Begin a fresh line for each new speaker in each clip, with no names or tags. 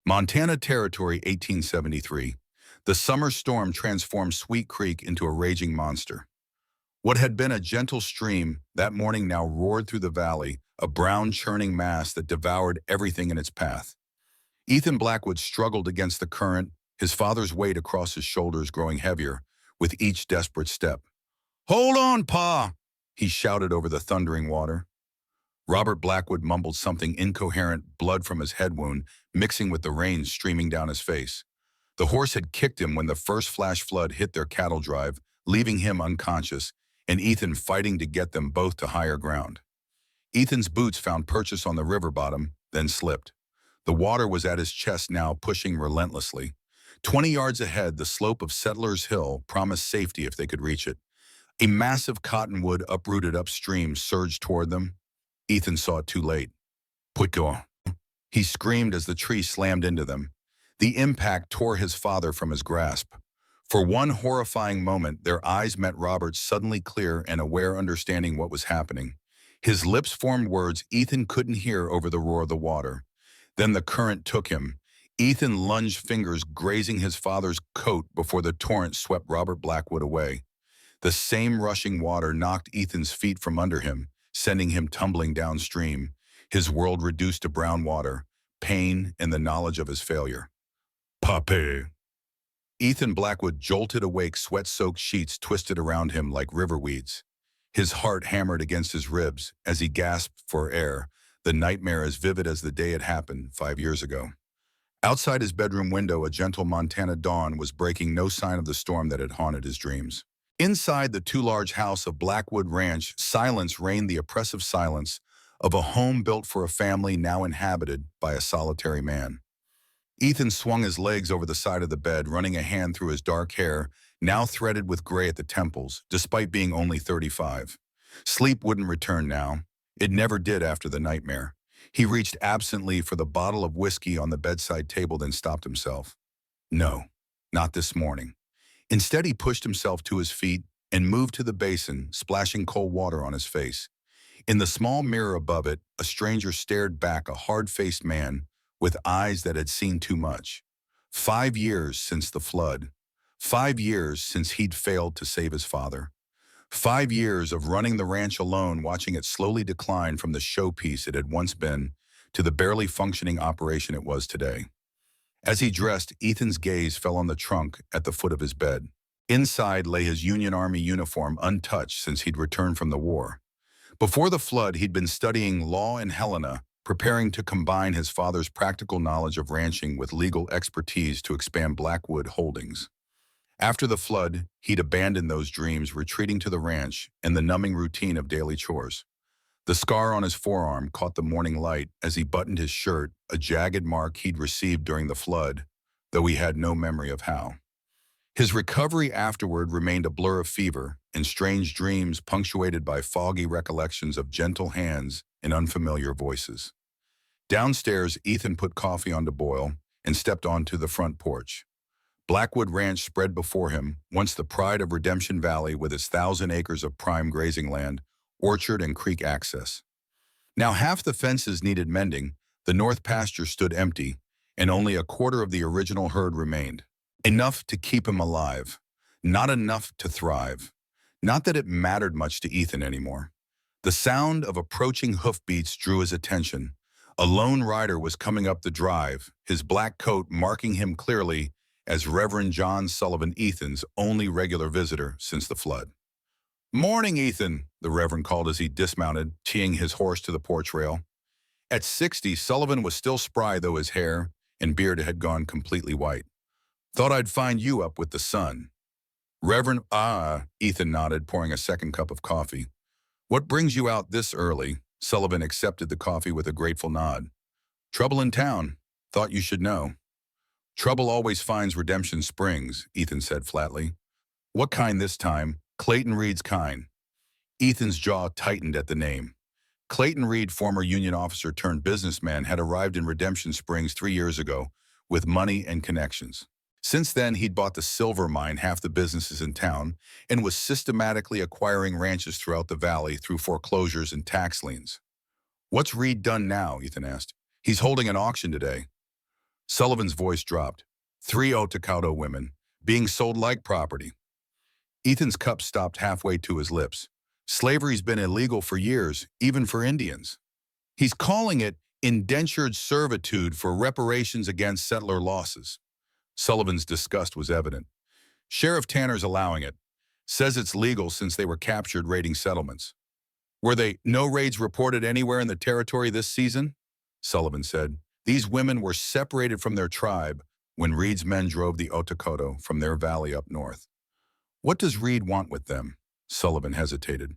Montana Territory, 1873. The summer storm transformed Sweet Creek into a raging monster. What had been a gentle stream that morning now roared through the valley, a brown churning mass that devoured everything in its path. Ethan Blackwood struggled against the current, his father's weight across his shoulders growing heavier with each desperate step. "Hold on, Pa!" he shouted over the thundering water. Robert Blackwood mumbled something incoherent, blood from his head wound mixing with the rain streaming down his face. The horse had kicked him when the first flash flood hit their cattle drive, leaving him unconscious, and Ethan fighting to get them both to higher ground. Ethan's boots found purchase on the river bottom, then slipped. The water was at his chest now, pushing relentlessly. 20 yards ahead, the slope of Settler's Hill promised safety if they could reach it. A massive cottonwood uprooted upstream surged toward them. Ethan saw it too late. "Put go!" he screamed as the tree slammed into them. The impact tore his father from his grasp. For one horrifying moment, their eyes met Robert's, suddenly clear and aware, understanding what was happening. His lips formed words Ethan couldn't hear over the roar of the water. Then the current took him. Ethan lunged, fingers grazing his father's coat before the torrent swept Robert Blackwood away. The same rushing water knocked Ethan's feet from under him, sending him tumbling downstream, his world reduced to brown water, pain, and the knowledge of his failure. "Pape!" Ethan Blackwood jolted awake, sweat-soaked sheets twisted around him like river weeds. His heart hammered against his ribs as he gasped for air, the nightmare as vivid as the day it happened 5 years ago. Outside his bedroom window, a gentle Montana dawn was breaking, no sign of the storm that had haunted his dreams. Inside the too-large house of Blackwood Ranch, silence reigned, the oppressive silence of a home built for a family now inhabited by a solitary man. Ethan swung his legs over the side of the bed, running a hand through his dark hair, now threaded with gray at the temples, despite being only 35. Sleep wouldn't return now. It never did after the nightmare. He reached absently for the bottle of whiskey on the bedside table, then stopped himself. No, not this morning. Instead, he pushed himself to his feet and moved to the basin, splashing cold water on his face. In the small mirror above it, a stranger stared back, a hard-faced man with eyes that had seen too much. 5 years since the flood. 5 years since he'd failed to save his father. 5 years of running the ranch alone, watching it slowly decline from the showpiece it had once been to the barely functioning operation it was today. As he dressed, Ethan's gaze fell on the trunk at the foot of his bed. Inside lay his Union Army uniform, untouched since he'd returned from the war. Before the flood, he'd been studying law in Helena, preparing to combine his father's practical knowledge of ranching with legal expertise to expand Blackwood Holdings. After the flood, he'd abandoned those dreams, retreating to the ranch and the numbing routine of daily chores. The scar on his forearm caught the morning light as he buttoned his shirt, a jagged mark he'd received during the flood, though he had no memory of how. His recovery afterward remained a blur of fever and strange dreams punctuated by foggy recollections of gentle hands and unfamiliar voices. Downstairs, Ethan put coffee on to boil and stepped onto the front porch. Blackwood Ranch spread before him, once the pride of Redemption Valley with its 1,000 acres of prime grazing land, orchard, and creek access. Now half the fences needed mending, the north pasture stood empty, and only a quarter of the original herd remained. Enough to keep him alive, not enough to thrive. Not that it mattered much to Ethan anymore. The sound of approaching hoofbeats drew his attention. A lone rider was coming up the drive, his black coat marking him clearly as Reverend John Sullivan, Ethan's only regular visitor since the flood. "Morning, Ethan," the Reverend called as he dismounted, teeing his horse to the porch rail. At 60, Sullivan was still spry, though his hair and beard had gone completely white. "Thought I'd find you up with the sun." "Reverend, Ethan nodded, pouring a second cup of coffee. "What brings you out this early?" Sullivan accepted the coffee with a grateful nod. "Trouble in town. Thought you should know." "Trouble always finds Redemption Springs," Ethan said flatly. "What kind this time?" "Clayton Reed's kind." Ethan's jaw tightened at the name. Clayton Reed, former Union officer turned businessman, had arrived in Redemption Springs 3 years ago with money and connections. Since then, he'd bought the silver mine, half the businesses in town, and was systematically acquiring ranches throughout the valley through foreclosures and tax liens. "What's Reed done now?" Ethan asked. "He's holding an auction today." Sullivan's voice dropped. 3 Otacado women, being sold like property. Ethan's cup stopped halfway to his lips. Slavery's been illegal for years, even for Indians. He's calling it indentured servitude for reparations against settler losses. Sullivan's disgust was evident. Sheriff Tanner's allowing it. Says it's legal since they were captured raiding settlements. Were they no raids reported anywhere in the territory this season? Sullivan said. These women were separated from their tribe when Reed's men drove the Otacado from their valley up north. What does Reed want with them? Sullivan hesitated.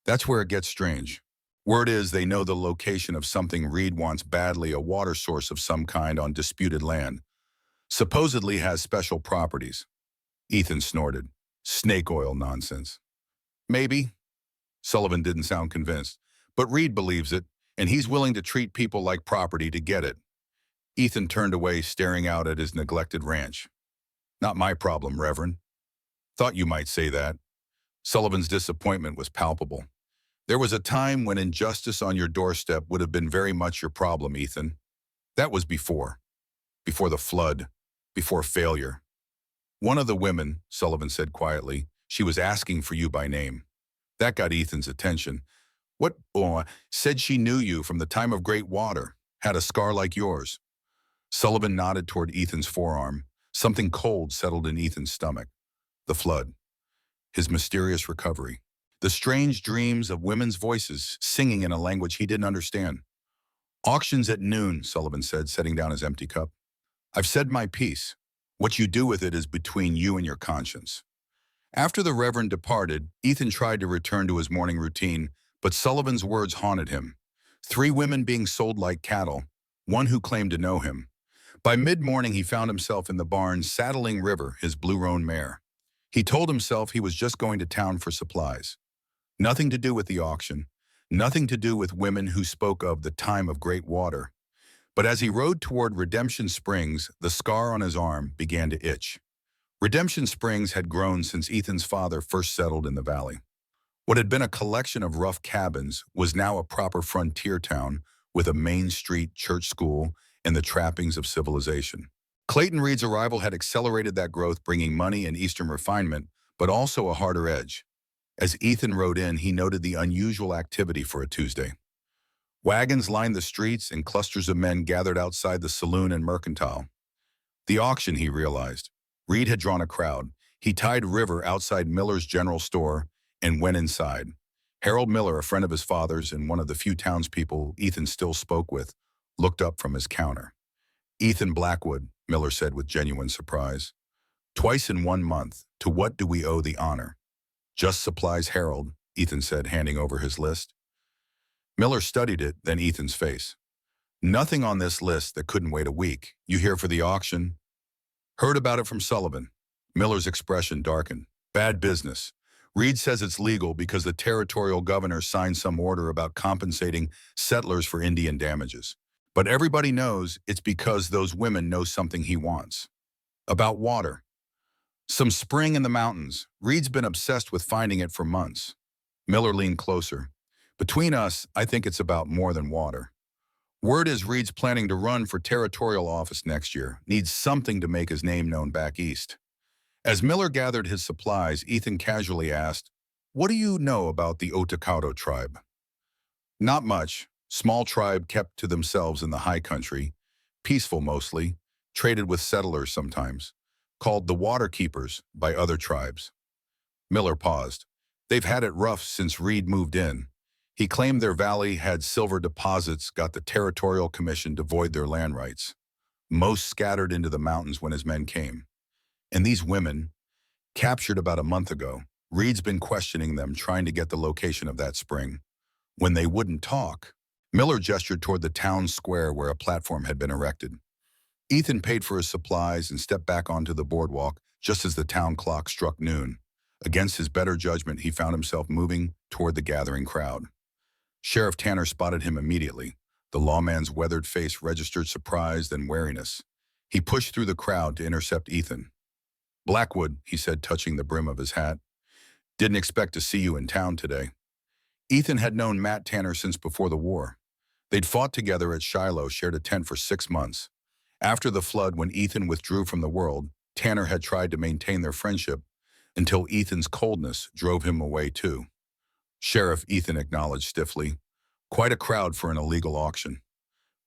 That's where it gets strange. Word is they know the location of something Reed wants badly, a water source of some kind on disputed land. Supposedly has special properties. Ethan snorted. Snake oil nonsense. Maybe. Sullivan didn't sound convinced. But Reed believes it, and he's willing to treat people like property to get it. Ethan turned away, staring out at his neglected ranch. Not my problem, Reverend. Thought you might say that. Sullivan's disappointment was palpable. There was a time when injustice on your doorstep would have been very much your problem, Ethan. That was before. Before the flood. Before failure. One of the women, Sullivan said quietly, she was asking for you by name. That got Ethan's attention. What? Oh, said she knew you from the time of great water, had a scar like yours. Sullivan nodded toward Ethan's forearm. Something cold settled in Ethan's stomach. The flood. His mysterious recovery. The strange dreams of women's voices singing in a language he didn't understand. Auctions at noon, Sullivan said, setting down his empty cup. I've said my piece. What you do with it is between you and your conscience. After the Reverend departed, Ethan tried to return to his morning routine, but Sullivan's words haunted him. 3 women being sold like cattle, one who claimed to know him. By mid-morning, he found himself in the barn saddling River, his blue roan mare. He told himself he was just going to town for supplies. Nothing to do with the auction, nothing to do with women who spoke of the time of great water. But as he rode toward Redemption Springs, the scar on his arm began to itch. Redemption Springs had grown since Ethan's father first settled in the valley. What had been a collection of rough cabins was now a proper frontier town with a main street church school and the trappings of civilization. Clayton Reed's arrival had accelerated that growth, bringing money and Eastern refinement, but also a harder edge. As Ethan rode in, he noted the unusual activity for a Tuesday. Wagons lined the streets and clusters of men gathered outside the saloon and mercantile. The auction, he realized. Reed had drawn a crowd. He tied River outside Miller's general store and went inside. Harold Miller, a friend of his father's and one of the few townspeople Ethan still spoke with, looked up from his counter. Ethan Blackwood, Miller said with genuine surprise. Twice in 1 month, to what do we owe the honor? Just supplies, Harold, Ethan said, handing over his list. Miller studied it, then Ethan's face. Nothing on this list that couldn't wait a week. You here for the auction? Heard about it from Sullivan. Miller's expression darkened. Bad business. Reed says it's legal because the territorial governor signed some order about compensating settlers for Indian damages. But everybody knows it's because those women know something he wants. About water. Some spring in the mountains. Reed's been obsessed with finding it for months. Miller leaned closer. Between us, I think it's about more than water. Word is Reed's planning to run for territorial office next year. Needs something to make his name known back east. As Miller gathered his supplies, Ethan casually asked, what do you know about the Otacado tribe? Not much. Small tribe kept to themselves in the high country. Peaceful mostly. Traded with settlers sometimes. Called the Water Keepers by other tribes. Miller paused. They've had it rough since Reed moved in. He claimed their valley had silver deposits, got the Territorial Commission to void their land rights. Most scattered into the mountains when his men came. And these women, captured about a month ago, Reed's been questioning them, trying to get the location of that spring. When they wouldn't talk, Miller gestured toward the town square where a platform had been erected. Ethan paid for his supplies and stepped back onto the boardwalk just as the town clock struck noon. Against his better judgment, he found himself moving toward the gathering crowd. Sheriff Tanner spotted him immediately. The lawman's weathered face registered surprise and wariness. He pushed through the crowd to intercept Ethan. Blackwood, he said, touching the brim of his hat. Didn't expect to see you in town today. Ethan had known Matt Tanner since before the war. They'd fought together at Shiloh, shared a tent for 6 months. After the flood, when Ethan withdrew from the world, Tanner had tried to maintain their friendship until Ethan's coldness drove him away too. Sheriff, Ethan acknowledged stiffly. Quite a crowd for an illegal auction.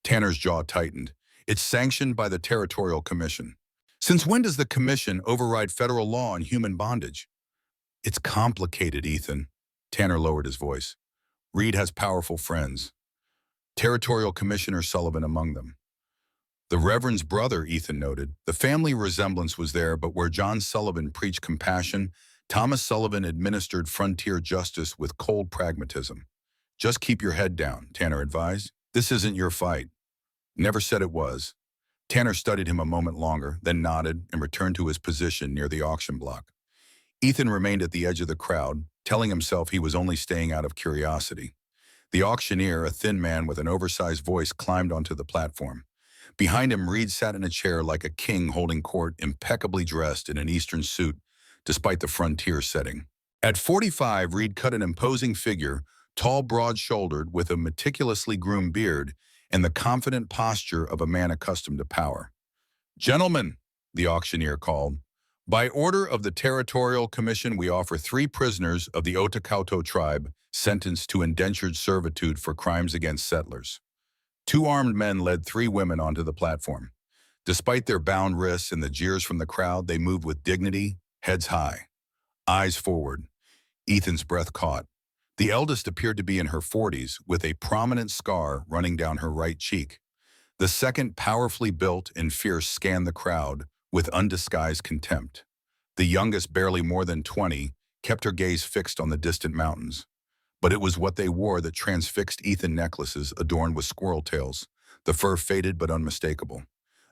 Tanner's jaw tightened. It's sanctioned by the Territorial Commission. Since when does the Commission override federal law on human bondage? It's complicated, Ethan. Tanner lowered his voice. Reed has powerful friends. Territorial Commissioner Sullivan among them. The Reverend's brother, Ethan noted. The family resemblance was there, but where John Sullivan preached compassion, Thomas Sullivan administered frontier justice with cold pragmatism. Just keep your head down, Tanner advised. This isn't your fight. Never said it was. Tanner studied him a moment longer, then nodded and returned to his position near the auction block. Ethan remained at the edge of the crowd, telling himself he was only staying out of curiosity. The auctioneer, a thin man with an oversized voice, climbed onto the platform. Behind him, Reed sat in a chair like a king holding court, impeccably dressed in an Eastern suit, despite the frontier setting. At 45, Reed cut an imposing figure, tall, broad-shouldered, with a meticulously groomed beard and the confident posture of a man accustomed to power. Gentlemen, the auctioneer called, by order of the Territorial Commission, we offer 3 prisoners of the Otacauto tribe sentenced to indentured servitude for crimes against settlers. 2 armed men led 3 women onto the platform. Despite their bound wrists and the jeers from the crowd, they moved with dignity, heads high, eyes forward. Ethan's breath caught. The eldest appeared to be in her 40s, with a prominent scar running down her right cheek. The second, powerfully built and fierce, scanned the crowd with undisguised contempt. The youngest, barely more than 20, kept her gaze fixed on the distant mountains. But it was what they wore that transfixed Ethan. Necklaces adorned with squirrel tails, the fur faded but unmistakable.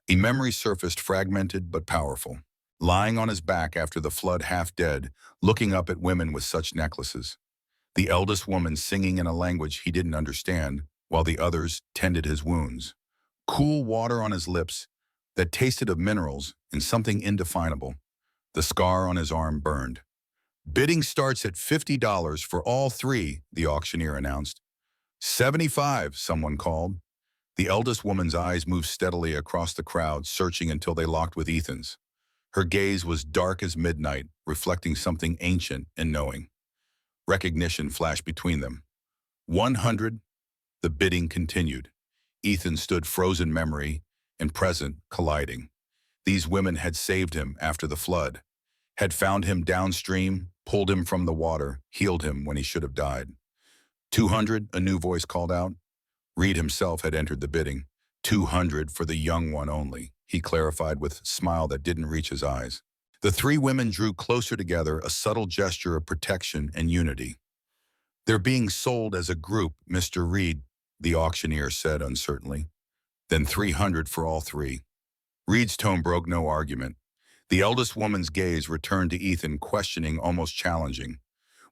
A memory surfaced, fragmented but powerful. Lying on his back after the flood, half dead, looking up at women with such necklaces. The eldest woman singing in a language he didn't understand, while the others tended his wounds. Cool water on his lips that tasted of minerals and something indefinable. The scar on his arm burned. Bidding starts at $50 for all 3, the auctioneer announced. 75, someone called. The eldest woman's eyes moved steadily across the crowd, searching until they locked with Ethan's. Her gaze was dark as midnight, reflecting something ancient and knowing. Recognition flashed between them. 100. The bidding continued. Ethan stood, frozen memory and present colliding. These women had saved him after the flood, had found him downstream, pulled him from the water, healed him when he should have died. 200, a new voice called out. Reed himself had entered the bidding. 200 for the young one only, he clarified with a smile that didn't reach his eyes. The 3 women drew closer together, a subtle gesture of protection and unity. They're being sold as a group, Mr. Reed, the auctioneer said uncertainly. Then 300 for all 3. Reed's tone broke no argument. The eldest woman's gaze returned to Ethan, questioning, almost challenging.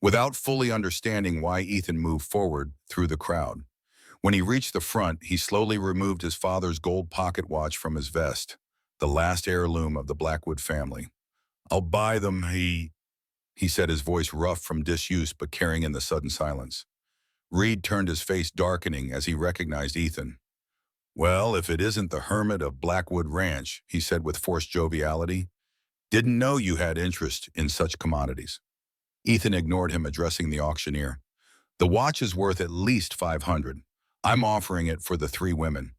Without fully understanding why, Ethan moved forward through the crowd. When he reached the front, he slowly removed his father's gold pocket watch from his vest, the last heirloom of the Blackwood family. I'll buy them, he said, his voice rough from disuse but carrying in the sudden silence. Reed turned, his face darkening as he recognized Ethan. Well, if it isn't the hermit of Blackwood Ranch, he said with forced joviality. Didn't know you had interest in such commodities. Ethan ignored him, addressing the auctioneer. The watch is worth at least 500. I'm offering it for the 3 women.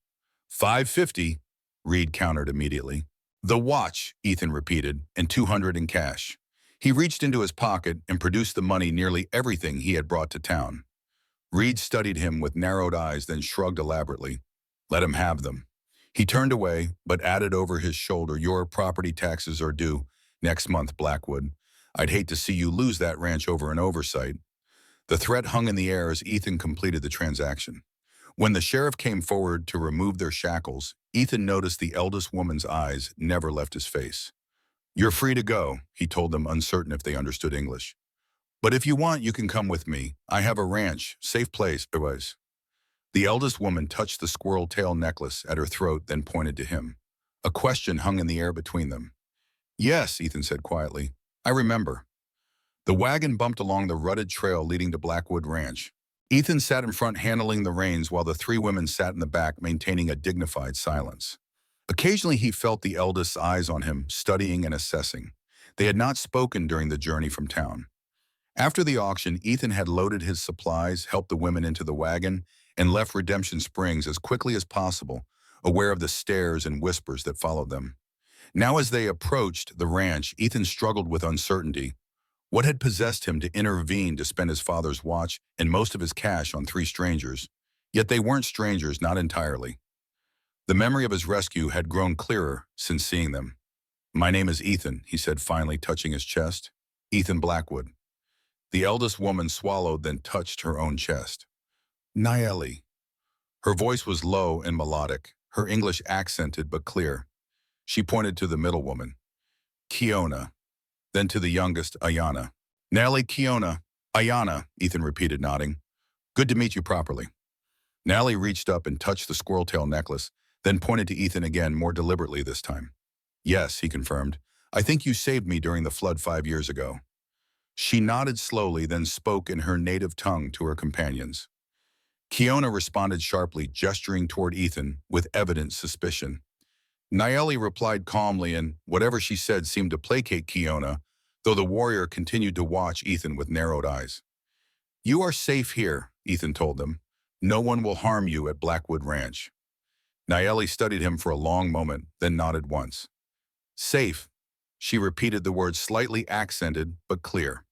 550, Reed countered immediately. The watch, Ethan repeated, and 200 in cash. He reached into his pocket and produced the money, nearly everything he had brought to town. Reed studied him with narrowed eyes, then shrugged elaborately. Let him have them. He turned away, but added over his shoulder, your property taxes are due next month, Blackwood. I'd hate to see you lose that ranch over an oversight. The threat hung in the air as Ethan completed the transaction. When the sheriff came forward to remove their shackles, Ethan noticed the eldest woman's eyes never left his face. You're free to go, he told them, uncertain if they understood English. But if you want, you can come with me. I have a ranch, safe place, otherwise. The eldest woman touched the squirrel tail necklace at her throat, then pointed to him. A question hung in the air between them. Yes, Ethan said quietly. I remember. The wagon bumped along the rutted trail leading to Blackwood Ranch. Ethan sat in front, handling the reins, while the 3 women sat in the back, maintaining a dignified silence. Occasionally he felt the eldest's eyes on him, studying and assessing. They had not spoken during the journey from town. After the auction, Ethan had loaded his supplies, helped the women into the wagon, and left Redemption Springs as quickly as possible, aware of the stares and whispers that followed them. Now as they approached the ranch, Ethan struggled with uncertainty. What had possessed him to intervene to spend his father's watch and most of his cash on three strangers? Yet they weren't strangers, not entirely. The memory of his rescue had grown clearer since seeing them. "My name is Ethan," he said finally, touching his chest. "Ethan Blackwood." The eldest woman swallowed, then touched her own chest. "Naeli." Her voice was low and melodic, her English accented but clear. She pointed to the middle woman. "Kiona." Then to the youngest, Ayana. "Naeli, Kiona." "Ayana," Ethan repeated, nodding. "Good to meet you properly." Naeli reached up and touched the squirrel tail necklace, then pointed to Ethan again, more deliberately this time. "Yes," he confirmed. "I think you saved me during the flood 5 years ago." She nodded slowly, then spoke in her native tongue to her companions. Kiona responded sharply, gesturing toward Ethan with evident suspicion. Naeli replied calmly, and whatever she said seemed to placate Kiona, though the warrior continued to watch Ethan with narrowed eyes. "You are safe here," Ethan told them. "No one will harm you at Blackwood Ranch." Naeli studied him for a long moment, then nodded once. "Safe." She repeated the words, slightly accented but clear.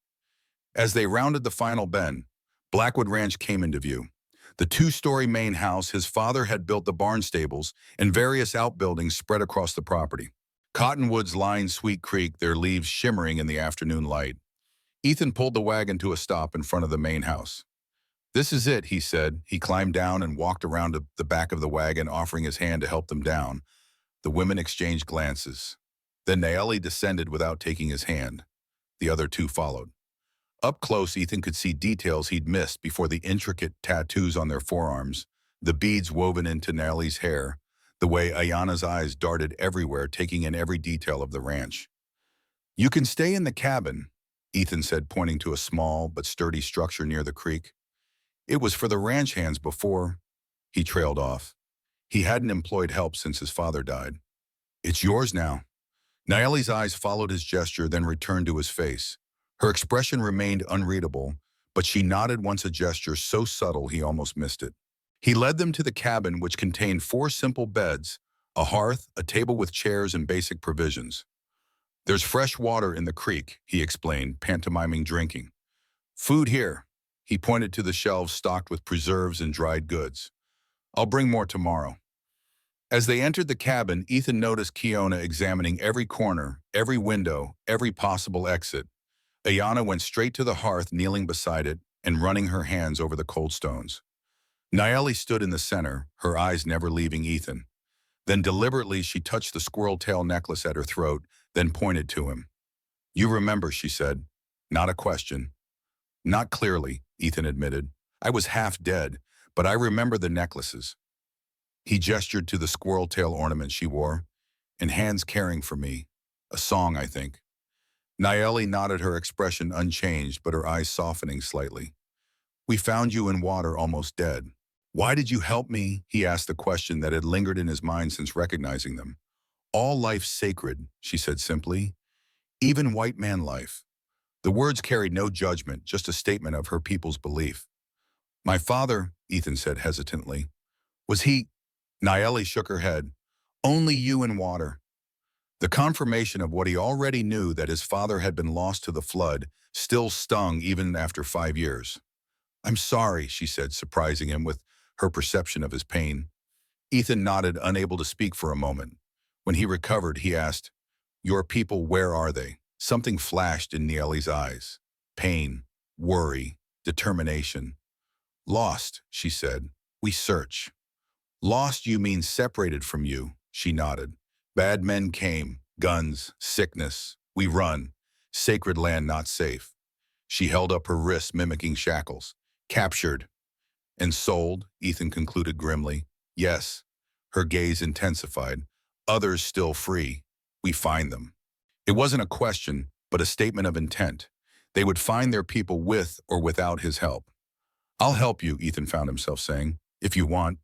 As they rounded the final bend, Blackwood Ranch came into view. The two-story main house his father had built, the barn stables, and various outbuildings spread across the property. Cottonwoods lined Sweet Creek, their leaves shimmering in the afternoon light. Ethan pulled the wagon to a stop in front of the main house. "This is it," he said. He climbed down and walked around to the back of the wagon, offering his hand to help them down. The women exchanged glances. Then Naeli descended without taking his hand. The other two followed. Up close, Ethan could see details he'd missed before: the intricate tattoos on their forearms, the beads woven into Naeli's hair, the way Ayana's eyes darted everywhere, taking in every detail of the ranch. "You can stay in the cabin," Ethan said, pointing to a small but sturdy structure near the creek. "It was for the ranch hands before." He trailed off. He hadn't employed help since his father died. "It's yours now." Naeli's eyes followed his gesture, then returned to his face. Her expression remained unreadable, but she nodded once, a gesture so subtle he almost missed it. He led them to the cabin, which contained 4 simple beds, a hearth, a table with chairs, and basic provisions. "There's fresh water in the creek," he explained, pantomiming drinking. "Food here." He pointed to the shelves stocked with preserves and dried goods. "I'll bring more tomorrow." As they entered the cabin, Ethan noticed Kiona examining every corner, every window, every possible exit. Ayana went straight to the hearth, kneeling beside it and running her hands over the cold stones. Naeli stood in the center, her eyes never leaving Ethan. Then deliberately she touched the squirrel tail necklace at her throat, then pointed to him. "You remember," she said. Not a question. "Not clearly," Ethan admitted. "I was half dead, but I remember the necklaces." He gestured to the squirrel tail ornament she wore. "And hands caring for me. A song, I think." Naeli nodded, her expression unchanged, but her eyes softening slightly. "We found you in water, almost dead." "Why did you help me?" He asked the question that had lingered in his mind since recognizing them. "All life's sacred," she said simply. "Even white man life." The words carried no judgment, just a statement of her people's belief. "My father," Ethan said hesitantly. "Was he—" Naeli shook her head. "Only you in water." The confirmation of what he already knew, that his father had been lost to the flood, still stung even after 5 years. "I'm sorry," she said, surprising him with her perception of his pain. Ethan nodded, unable to speak for a moment. When he recovered, he asked, "Your people, where are they?" Something flashed in Naeli's eyes. Pain, worry, determination. "Lost," she said. "We search." "Lost, you mean separated from you," she nodded. "Bad men came, guns, sickness. We run. Sacred land not safe." She held up her wrists, mimicking shackles. "Captured." "And sold," Ethan concluded grimly. "Yes." Her gaze intensified. "Others still free. We find them." It wasn't a question, but a statement of intent. They would find their people with or without his help. "I'll help you," Ethan found himself saying, "if you want."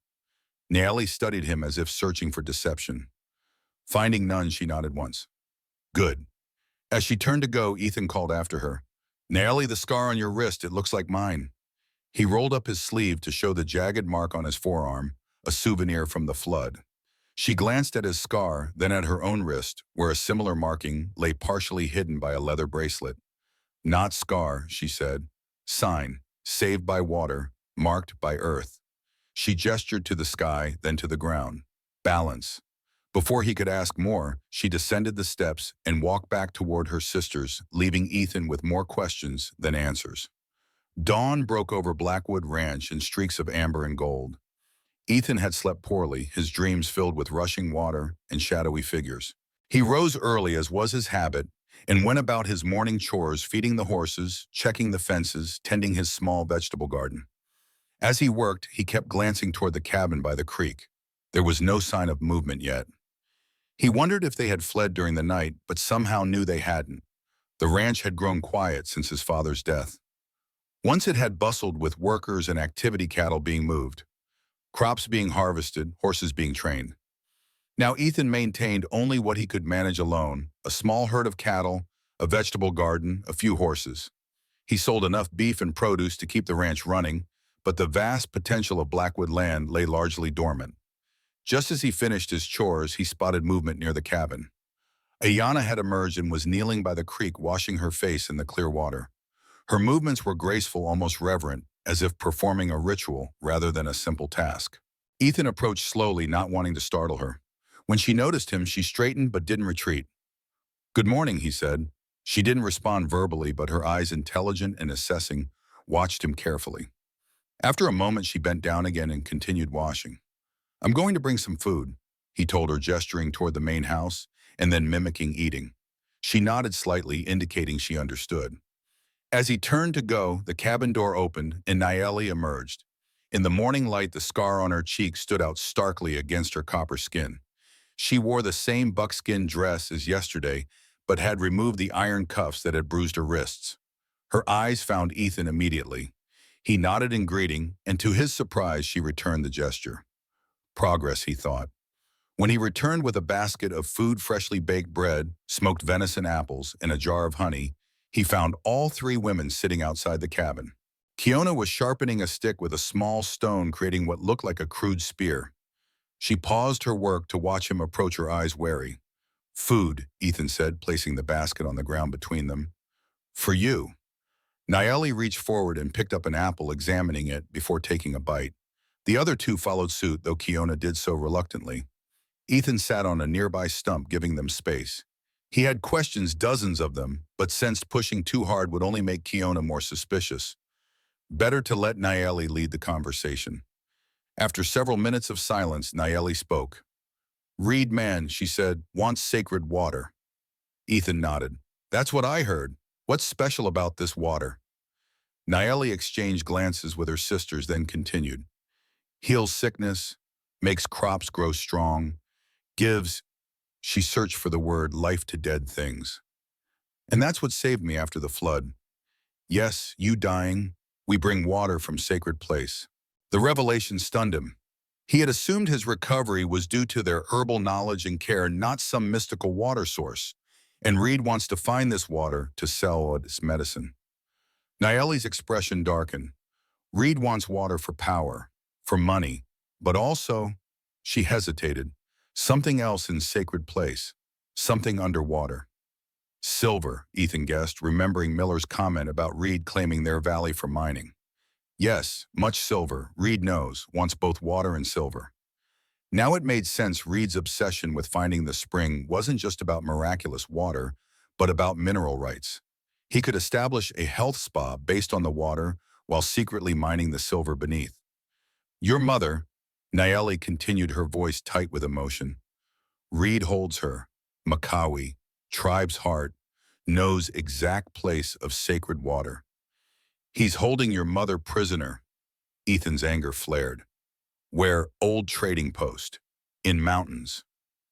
Naeli studied him as if searching for deception. Finding none, she nodded once. Good. As she turned to go, Ethan called after her. Nellie, the scar on your wrist, it looks like mine. He rolled up his sleeve to show the jagged mark on his forearm, a souvenir from the flood. She glanced at his scar, then at her own wrist, where a similar marking lay partially hidden by a leather bracelet. Not scar, she said. Sign, saved by water, marked by earth. She gestured to the sky, then to the ground. Balance. Before he could ask more, she descended the steps and walked back toward her sisters, leaving Ethan with more questions than answers. Dawn broke over Blackwood Ranch in streaks of amber and gold. Ethan had slept poorly, his dreams filled with rushing water and shadowy figures. He rose early, as was his habit, and went about his morning chores, feeding the horses, checking the fences, tending his small vegetable garden. As he worked, he kept glancing toward the cabin by the creek. There was no sign of movement yet. He wondered if they had fled during the night, but somehow knew they hadn't. The ranch had grown quiet since his father's death. Once it had bustled with workers and activity cattle being moved, crops being harvested, horses being trained. Now Ethan maintained only what he could manage alone, a small herd of cattle, a vegetable garden, a few horses. He sold enough beef and produce to keep the ranch running, but the vast potential of Blackwood land lay largely dormant. Just as he finished his chores, he spotted movement near the cabin. Ayana had emerged and was kneeling by the creek, washing her face in the clear water. Her movements were graceful, almost reverent, as if performing a ritual rather than a simple task. Ethan approached slowly, not wanting to startle her. When she noticed him, she straightened but didn't retreat. "Good morning," he said. She didn't respond verbally, but her eyes, intelligent and assessing, watched him carefully. After a moment, she bent down again and continued washing. "I'm going to bring some food," he told her, gesturing toward the main house and then mimicking eating. She nodded slightly, indicating she understood. As he turned to go, the cabin door opened and Nayeli emerged. In the morning light, the scar on her cheek stood out starkly against her copper skin. She wore the same buckskin dress as yesterday, but had removed the iron cuffs that had bruised her wrists. Her eyes found Ethan immediately. He nodded in greeting, and to his surprise, she returned the gesture. Progress, he thought. When he returned with a basket of food, freshly baked bread, smoked venison apples, and a jar of honey, he found all three women sitting outside the cabin. Kiona was sharpening a stick with a small stone, creating what looked like a crude spear. She paused her work to watch him approach, her eyes wary. "Food," Ethan said, placing the basket on the ground between them. "For you." Nayeli reached forward and picked up an apple, examining it before taking a bite. The other two followed suit, though Kiona did so reluctantly. Ethan sat on a nearby stump, giving them space. He had questions, dozens of them, but sensed pushing too hard would only make Kiona more suspicious. Better to let Nayeli lead the conversation. After several minutes of silence, Nayeli spoke. "Reed man," she said, "wants sacred water." Ethan nodded. "That's what I heard. What's special about this water?" Nayeli exchanged glances with her sisters, then continued. "Heals sickness, makes crops grow strong, gives," she searched for the word, "life to dead things. And that's what saved me after the flood. Yes, you dying, we bring water from sacred place." The revelation stunned him. He had assumed his recovery was due to their herbal knowledge and care, not some mystical water source. And Reed wants to find this water to sell its medicine. Nayeli's expression darkened. Reed wants water for power, for money, but also, she hesitated, something else in sacred place, something underwater. Silver, Ethan guessed, remembering Miller's comment about Reed claiming their valley for mining. Yes, much silver, Reed knows, wants both water and silver. Now it made sense. Reed's obsession with finding the spring wasn't just about miraculous water, but about mineral rights. He could establish a health spa based on the water while secretly mining the silver beneath. "Your mother," Nayeli continued, her voice tight with emotion. "Reed holds her, Makawi, tribe's heart, knows exact place of sacred water. He's holding your mother prisoner." Ethan's anger flared. "Where? Old trading post. In mountains."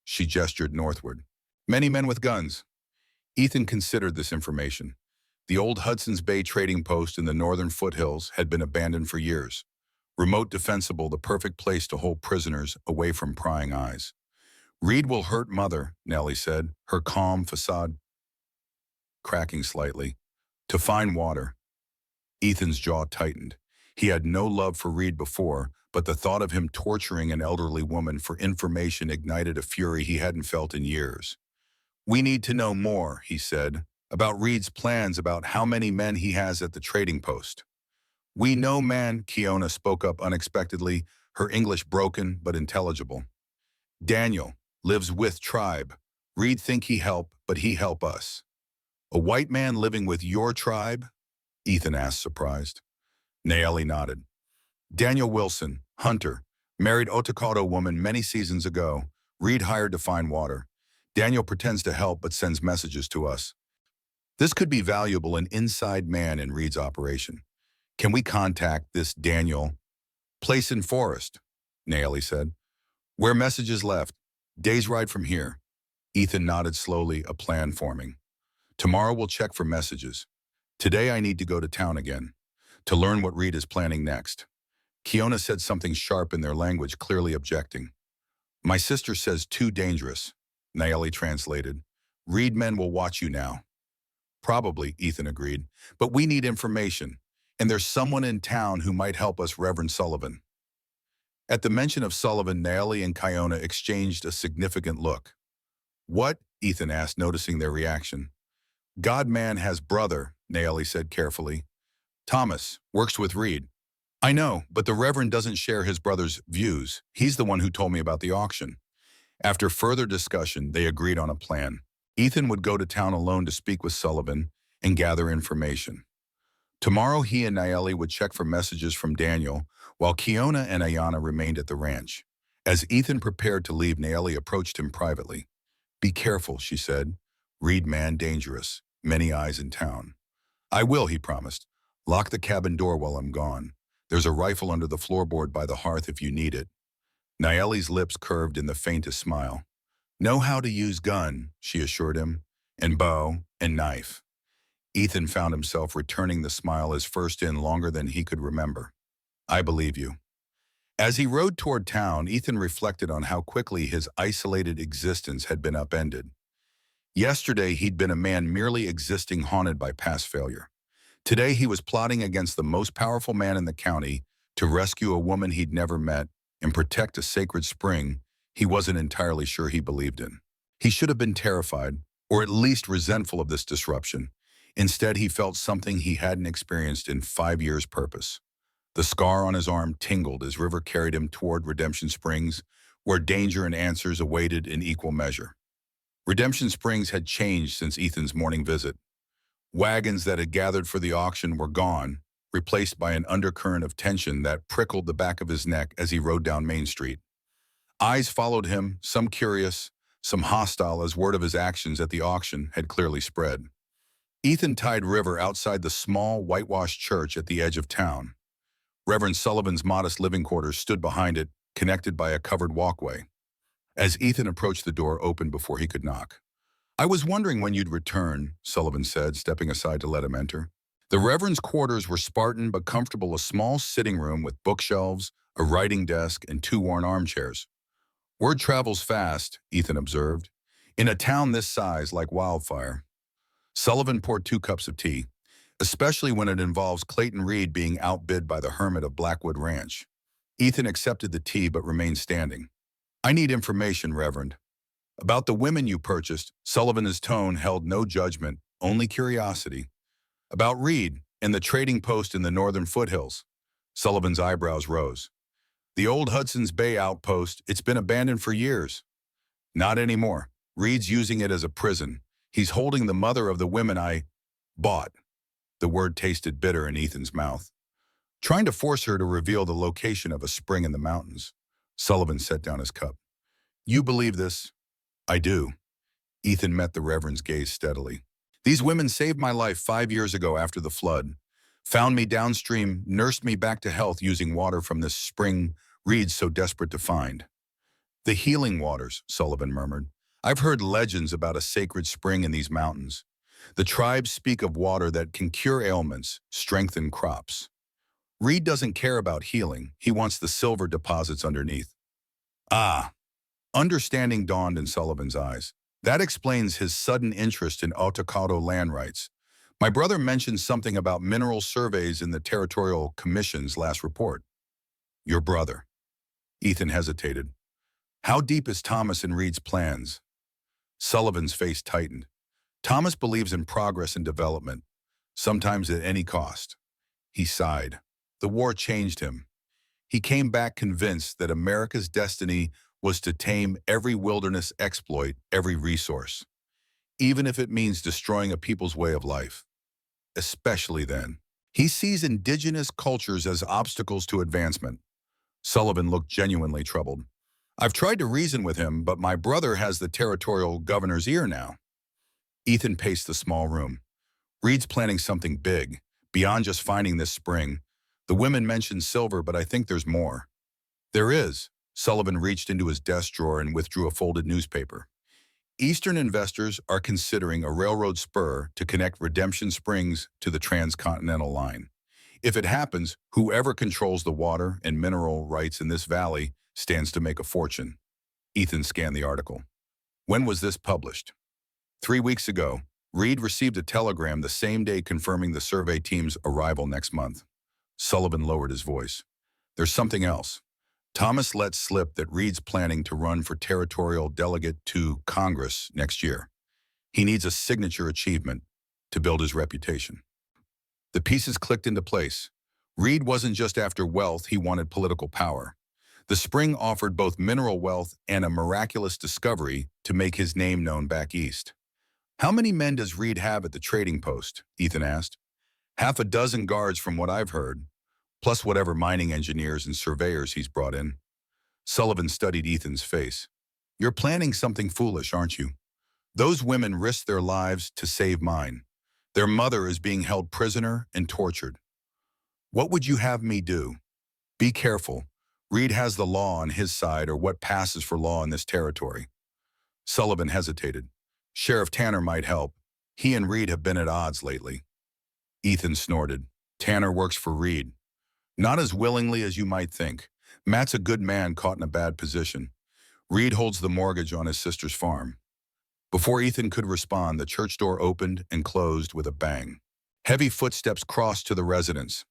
She gestured northward. "Many men with guns." Ethan considered this information. The old Hudson's Bay trading post in the northern foothills had been abandoned for years. Remote, defensible, the perfect place to hold prisoners away from prying eyes. Reed will hurt Mother, Nellie said, her calm facade cracking slightly. To find water. Ethan's jaw tightened. He had no love for Reed before, but the thought of him torturing an elderly woman for information ignited a fury he hadn't felt in years. We need to know more, he said, about Reed's plans, about how many men he has at the trading post. We know, man, Kiona spoke up unexpectedly, her English broken but intelligible. Daniel lives with tribe. Reed think he help, but he help us. A white man living with your tribe? Ethan asked, surprised. Naeli nodded. Daniel Wilson, hunter, married Otakado woman many seasons ago. Reed hired to find water. Daniel pretends to help but sends messages to us. This could be valuable, an inside man in Reed's operation. Can we contact this Daniel? Place in forest, Naeli said. Where messages left? Day's ride from here. Ethan nodded slowly, a plan forming. Tomorrow we'll check for messages. Today I need to go to town again, to learn what Reed is planning next. Kiona said something sharp in their language, clearly objecting. My sister says too dangerous, Naeli translated. Reed men will watch you now. Probably, Ethan agreed, but we need information, and there's someone in town who might help us, Reverend Sullivan. At the mention of Sullivan, Naeli and Kiona exchanged a significant look. What? Ethan asked, noticing their reaction. God-man has brother, Naeli said carefully. Thomas works with Reed. I know, but the Reverend doesn't share his brother's views. He's the one who told me about the auction. After further discussion, they agreed on a plan. Ethan would go to town alone to speak with Sullivan and gather information. Tomorrow he and Naeli would check for messages from Daniel, while Kiona and Ayana remained at the ranch. As Ethan prepared to leave, Naeli approached him privately. Be careful, she said. Reed man dangerous. Many eyes in town. I will, he promised. Lock the cabin door while I'm gone. There's a rifle under the floorboard by the hearth if you need it. Naeli's lips curved in the faintest smile. Know how to use gun, she assured him, and bow and knife. Ethan found himself returning the smile as first in longer than he could remember. I believe you. As he rode toward town, Ethan reflected on how quickly his isolated existence had been upended. Yesterday, he'd been a man merely existing, haunted by past failure. Today, he was plotting against the most powerful man in the county to rescue a woman he'd never met and protect a sacred spring he wasn't entirely sure he believed in. He should have been terrified, or at least resentful of this disruption. Instead, he felt something he hadn't experienced in 5 years' purpose. The scar on his arm tingled as River carried him toward Redemption Springs, where danger and answers awaited in equal measure. Redemption Springs had changed since Ethan's morning visit. Wagons that had gathered for the auction were gone, replaced by an undercurrent of tension that prickled the back of his neck as he rode down Main Street. Eyes followed him, some curious, some hostile, as word of his actions at the auction had clearly spread. Ethan tied River outside the small, whitewashed church at the edge of town. Reverend Sullivan's modest living quarters stood behind it, connected by a covered walkway. As Ethan approached, the door opened before he could knock. I was wondering when you'd return, Sullivan said, stepping aside to let him enter. The Reverend's quarters were Spartan but comfortable, a small sitting room with bookshelves, a writing desk, and 2 worn armchairs. Word travels fast, Ethan observed. In a town this size, like wildfire. Sullivan poured 2 cups of tea, especially when it involves Clayton Reed being outbid by the hermit of Blackwood Ranch. Ethan accepted the tea but remained standing. I need information, Reverend. About the women you purchased, Sullivan's tone held no judgment, only curiosity. About Reed and the trading post in the northern foothills. Sullivan's eyebrows rose. The old Hudson's Bay outpost, it's been abandoned for years. Not anymore. Reed's using it as a prison. He's holding the mother of the women I bought. The word tasted bitter in Ethan's mouth. Trying to force her to reveal the location of a spring in the mountains. Sullivan set down his cup. You believe this? I do. Ethan met the Reverend's gaze steadily. These women saved my life 5 years ago after the flood. Found me downstream, nursed me back to health using water from this spring Reed's so desperate to find. The healing waters, Sullivan murmured. I've heard legends about a sacred spring in these mountains. The tribes speak of water that can cure ailments, strengthen crops. Reed doesn't care about healing. He wants the silver deposits underneath. Ah, Understanding dawned in Sullivan's eyes. That explains his sudden interest in Otakauto land rights. My brother mentioned something about mineral surveys in the Territorial Commission's last report. Your brother. Ethan hesitated. How deep is Thomas in Reed's plans? Sullivan's face tightened. Thomas believes in progress and development, sometimes at any cost. He sighed. The war changed him. He came back convinced that America's destiny was to tame every wilderness exploit, every resource, even if it means destroying a people's way of life. Especially then. He sees indigenous cultures as obstacles to advancement. Sullivan looked genuinely troubled. I've tried to reason with him, but my brother has the territorial governor's ear now. Ethan paced the small room. Reed's planning something big, beyond just finding this spring. The women mentioned silver, but I think there's more. There is. Sullivan reached into his desk drawer and withdrew a folded newspaper. Eastern investors are considering a railroad spur to connect Redemption Springs to the transcontinental line. If it happens, whoever controls the water and mineral rights in this valley stands to make a fortune. Ethan scanned the article. When was this published? 3 weeks ago. Reed received a telegram the same day confirming the survey team's arrival next month. Sullivan lowered his voice. There's something else. Thomas let slip that Reed's planning to run for territorial delegate to Congress next year. He needs a signature achievement to build his reputation. The pieces clicked into place. Reed wasn't just after wealth, he wanted political power. The spring offered both mineral wealth and a miraculous discovery to make his name known back east. How many men does Reed have at the trading post? Ethan asked. 6 guards from what I've heard, plus whatever mining engineers and surveyors he's brought in. Sullivan studied Ethan's face. You're planning something foolish, aren't you? Those women risked their lives to save mine. Their mother is being held prisoner and tortured. What would you have me do? Be careful. Reed has the law on his side, or what passes for law in this territory. Sullivan hesitated. Sheriff Tanner might help. He and Reed have been at odds lately. Ethan snorted. Tanner works for Reed. Not as willingly as you might think. Matt's a good man caught in a bad position. Reed holds the mortgage on his sister's farm. Before Ethan could respond, the church door opened and closed with a bang. Heavy footsteps crossed to the residence.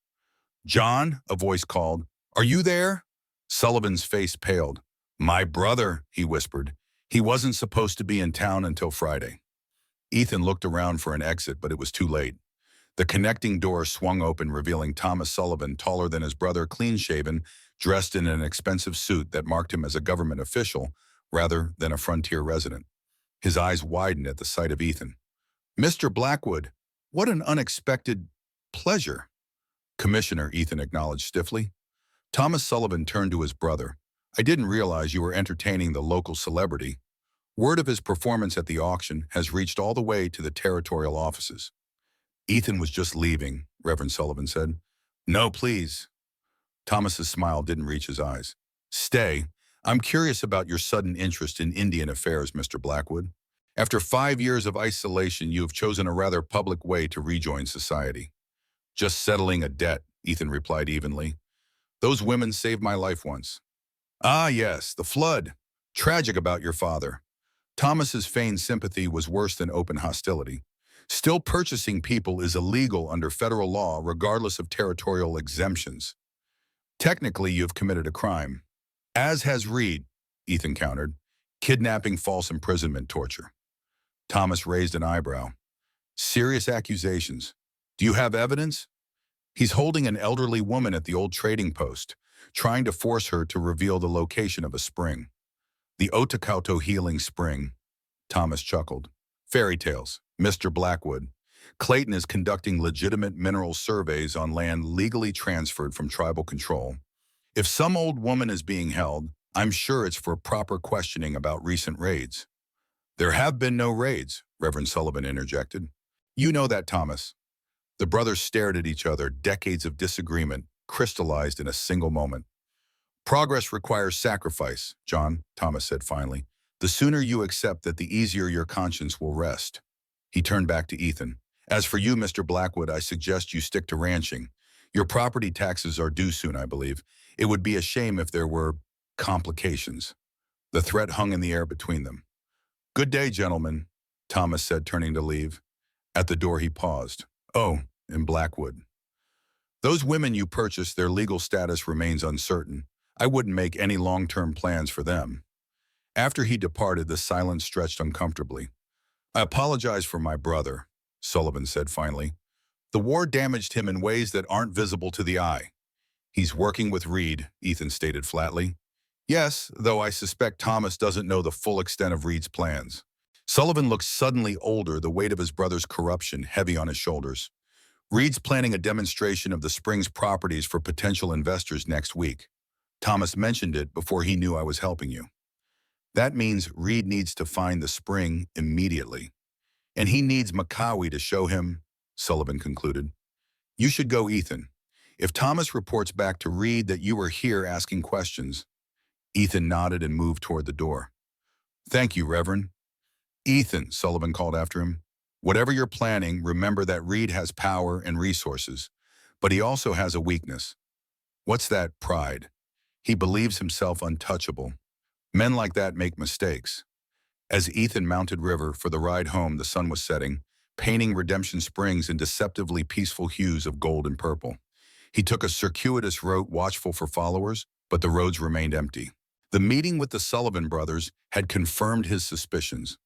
John, a voice called. Are you there? Sullivan's face paled. My brother, he whispered. He wasn't supposed to be in town until Friday. Ethan looked around for an exit, but it was too late. The connecting door swung open, revealing Thomas Sullivan, taller than his brother, clean-shaven, dressed in an expensive suit that marked him as a government official rather than a frontier resident. His eyes widened at the sight of Ethan. Mr. Blackwood, what an unexpected pleasure. Commissioner, Ethan acknowledged stiffly. Thomas Sullivan turned to his brother. I didn't realize you were entertaining the local celebrity. Word of his performance at the auction has reached all the way to the territorial offices. Ethan was just leaving, Reverend Sullivan said. No, please. Thomas's smile didn't reach his eyes. Stay. I'm curious about your sudden interest in Indian affairs, Mr. Blackwood. After 5 years of isolation, you have chosen a rather public way to rejoin society. Just settling a debt, Ethan replied evenly. Those women saved my life once. Ah, yes, the flood. Tragic about your father. Thomas's feigned sympathy was worse than open hostility. Still purchasing people is illegal under federal law regardless of territorial exemptions. Technically, you've committed a crime. As has Reed, Ethan countered. Kidnapping, false imprisonment, torture. Thomas raised an eyebrow. Serious accusations. Do you have evidence? He's holding an elderly woman at the old trading post, trying to force her to reveal the location of a spring. The Otakauto Healing Spring. Thomas chuckled. Fairy tales, Mr. Blackwood. Clayton is conducting legitimate mineral surveys on land legally transferred from tribal control. If some old woman is being held, I'm sure it's for proper questioning about recent raids. There have been no raids, Reverend Sullivan interjected. You know that, Thomas. The brothers stared at each other, decades of disagreement crystallized in a single moment. Progress requires sacrifice, John, Thomas said finally. The sooner you accept that, the easier your conscience will rest. He turned back to Ethan. As for you, Mr. Blackwood, I suggest you stick to ranching. Your property taxes are due soon, I believe. It would be a shame if there were complications. The threat hung in the air between them. "Good day, gentlemen," Thomas said, turning to leave. At the door he paused. "Oh, in Blackwood. Those women you purchased, their legal status remains uncertain. I wouldn't make any long-term plans for them." After he departed, the silence stretched uncomfortably. "I apologize for my brother," Sullivan said finally. "The war damaged him in ways that aren't visible to the eye." "He's working with Reed," Ethan stated flatly. "Yes, though I suspect Thomas doesn't know the full extent of Reed's plans." Sullivan looked suddenly older, the weight of his brother's corruption heavy on his shoulders. "Reed's planning a demonstration of the Springs properties for potential investors next week. Thomas mentioned it before he knew I was helping you. That means Reed needs to find the spring immediately. And he needs Macawi to show him," Sullivan concluded. "You should go, Ethan. If Thomas reports back to Reed that you were here asking questions." Ethan nodded and moved toward the door. "Thank you, Reverend." "Ethan," Sullivan called after him, "whatever you're planning, remember that Reed has power and resources, but he also has a weakness." "What's that?" "Pride. He believes himself untouchable. Men like that make mistakes." As Ethan mounted river for the ride home, the sun was setting, painting Redemption Springs in deceptively peaceful hues of gold and purple. He took a circuitous route, watchful for followers, but the roads remained empty. The meeting with the Sullivan brothers had confirmed his suspicions.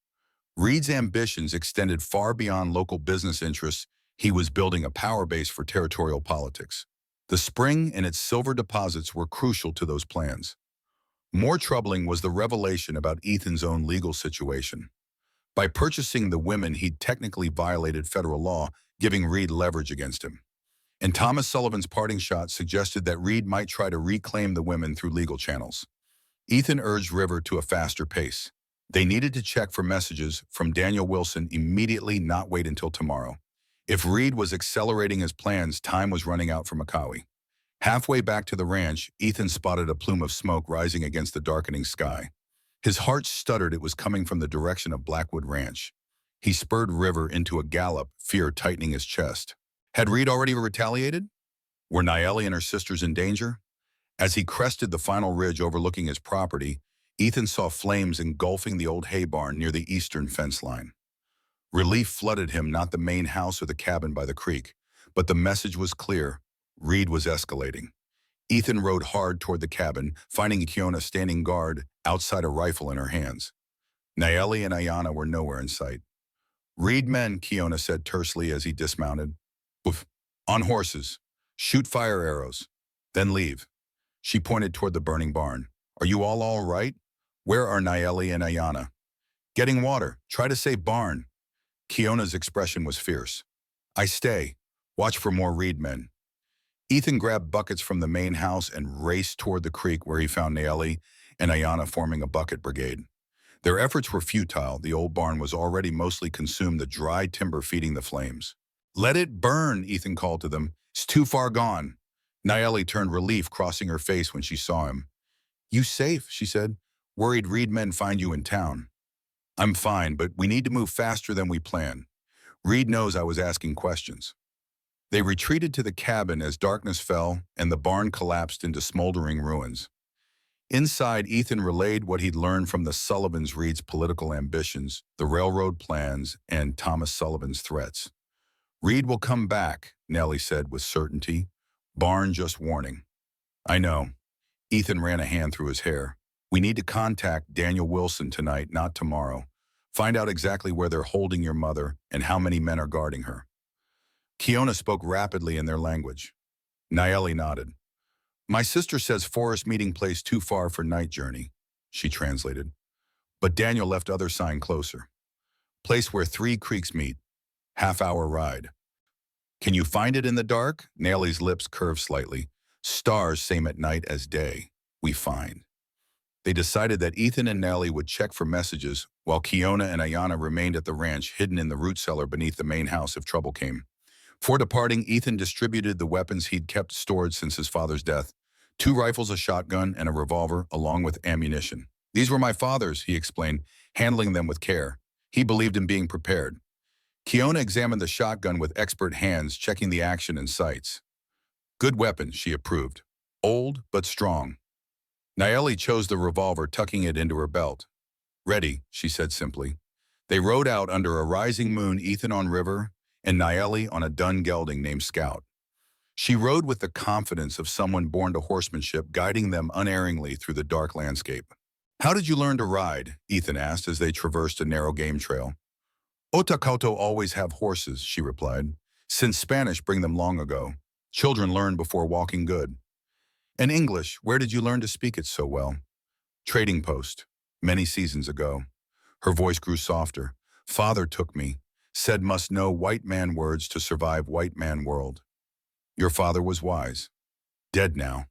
Reed's ambitions extended far beyond local business interests. He was building a power base for territorial politics. The spring and its silver deposits were crucial to those plans. More troubling was the revelation about Ethan's own legal situation. By purchasing the women, he'd technically violated federal law, giving Reed leverage against him. And Thomas Sullivan's parting shot suggested that Reed might try to reclaim the women through legal channels. Ethan urged River to a faster pace. They needed to check for messages from Daniel Wilson immediately, not wait until tomorrow. If Reed was accelerating his plans, time was running out for Macawi. Halfway back to the ranch, Ethan spotted a plume of smoke rising against the darkening sky. His heart stuttered. It was coming from the direction of Blackwood Ranch. He spurred River into a gallop, fear tightening his chest. Had Reed already retaliated? Were Nayeli and her sisters in danger? As he crested the final ridge overlooking his property, Ethan saw flames engulfing the old hay barn near the eastern fence line. Relief flooded him, not the main house or the cabin by the creek, but the message was clear. Reed was escalating. Ethan rode hard toward the cabin, finding Kiona standing guard outside, a rifle in her hands. Nayeli and Ayana were nowhere in sight. "Reed men," Kiona said tersely as he dismounted. "Oof. On horses. Shoot fire arrows. Then leave." She pointed toward the burning barn. "Are you all right? Where are Nayeli and Ayana?" "Getting water. Try to save barn." Kiona's expression was fierce. "I stay. Watch for more Reed men." Ethan grabbed buckets from the main house and raced toward the creek, where he found Nayeli and Ayana forming a bucket brigade. Their efforts were futile. The old barn was already mostly consumed, the dry timber feeding the flames. "Let it burn," Ethan called to them. "It's too far gone." Nayeli turned, relief crossing her face when she saw him. "You safe?" she said. "Worried Reed men find you in town." "I'm fine, but we need to move faster than we planned. Reed knows I was asking questions." They retreated to the cabin as darkness fell and the barn collapsed into smoldering ruins. Inside, Ethan relayed what he'd learned from the Sullivans, Reed's political ambitions, the railroad plans, and Thomas Sullivan's threats. "Reed will come back," Nellie said with certainty. "Barn just warning." "I know." Ethan ran a hand through his hair. "We need to contact Daniel Wilson tonight, not tomorrow. Find out exactly where they're holding your mother and how many men are guarding her." Kiona spoke rapidly in their language. Nayeli nodded. "My sister says forest meeting place too far for night journey," she translated. "But Daniel left other sign closer. Place where 3 creeks meet. Half-hour ride." "Can you find it in the dark?" Nayeli's lips curved slightly. "Stars same at night as day. We find." They decided that Ethan and Nellie would check for messages, while Kiona and Ayana remained at the ranch, hidden in the root cellar beneath the main house if trouble came. Before departing, Ethan distributed the weapons he'd kept stored since his father's death: 2 rifles, a shotgun, and a revolver, along with ammunition. "These were my father's," he explained, handling them with care. He believed in being prepared. Kiona examined the shotgun with expert hands, checking the action and sights. "Good weapon," she approved. "Old, but strong." Naeli chose the revolver, tucking it into her belt. Ready, she said simply. They rode out under a rising moon, Ethan on river, and Naeli on a dun gelding named Scout. She rode with the confidence of someone born to horsemanship, guiding them unerringly through the dark landscape. How did you learn to ride? Ethan asked as they traversed a narrow game trail. Otakoto always have horses, she replied. Since Spanish bring them long ago. Children learn before walking good. And English, where did you learn to speak it so well? Trading post, many seasons ago. Her voice grew softer. Father took me, said must know white man words to survive white man world. Your father was wise. Dead now.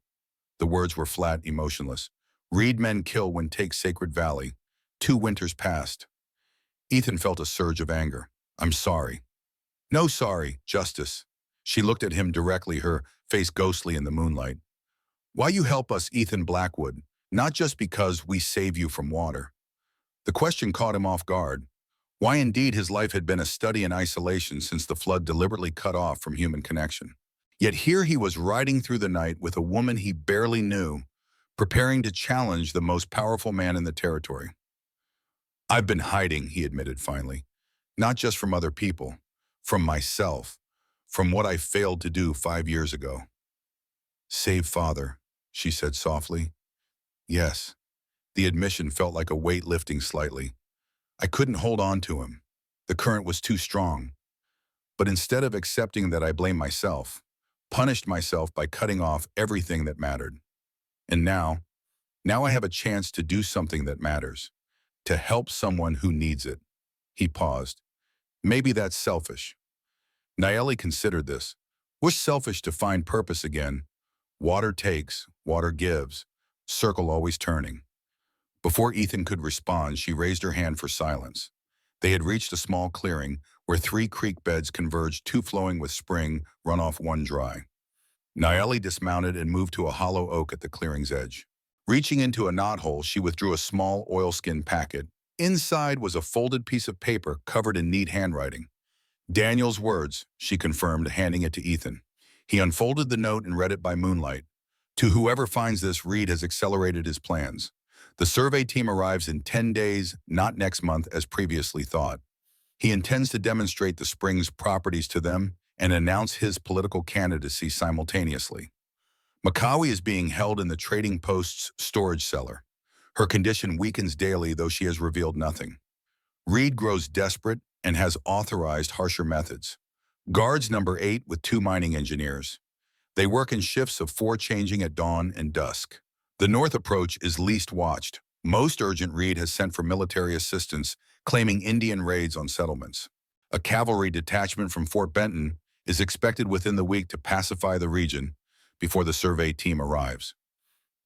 The words were flat, emotionless. Reed men kill when take Sacred Valley. 2 winters passed. Ethan felt a surge of anger. I'm sorry. No sorry, justice. She looked at him directly, her face ghostly in the moonlight. Why you help us, Ethan Blackwood? Not just because we save you from water. The question caught him off guard. Why indeed his life had been a study in isolation since the flood deliberately cut off from human connection. Yet here he was riding through the night with a woman he barely knew, preparing to challenge the most powerful man in the territory. I've been hiding, he admitted finally, not just from other people, from myself, from what I failed to do 5 years ago. Save father, she said softly. Yes. The admission felt like a weight lifting slightly. I couldn't hold on to him. The current was too strong. But instead of accepting that I blamed myself, punished myself by cutting off everything that mattered. And now I have a chance to do something that matters, to help someone who needs it. He paused. Maybe that's selfish. Naeli considered this. Was selfish to find purpose again. Water takes, water gives, circle always turning. Before Ethan could respond, she raised her hand for silence. They had reached a small clearing where 3 creek beds converged, 2 flowing with spring, runoff 1 dry. Naeli dismounted and moved to a hollow oak at the clearing's edge. Reaching into a knothole, she withdrew a small oilskin packet. Inside was a folded piece of paper covered in neat handwriting. Daniel's words, she confirmed, handing it to Ethan. He unfolded the note and read it by moonlight. To whoever finds this, Reed has accelerated his plans. The survey team arrives in 10 days, not next month as previously thought. He intends to demonstrate the spring's properties to them and announce his political candidacy simultaneously. Makawi is being held in the trading post's storage cellar. Her condition weakens daily, though she has revealed nothing. Reed grows desperate and has authorized harsher methods. Guards number 8 with 2 mining engineers. They work in shifts of 4, changing at dawn and dusk. The north approach is least watched. Most urgent, Reed has sent for military assistance, claiming Indian raids on settlements. A cavalry detachment from Fort Benton is expected within the week to pacify the region before the survey team arrives.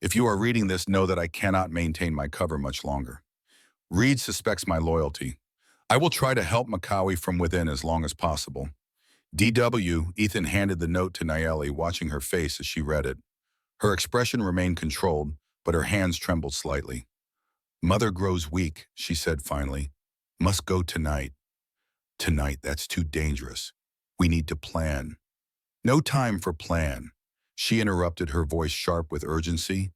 If you are reading this, know that I cannot maintain my cover much longer. Reed suspects my loyalty. I will try to help Makawi from within as long as possible. DW, Ethan handed the note to Naeli, watching her face as she read it. Her expression remained controlled, but her hands trembled slightly. Mother grows weak, she said finally. Must go tonight. Tonight, that's too dangerous. We need to plan. No time for plan. She interrupted, her voice sharp with urgency.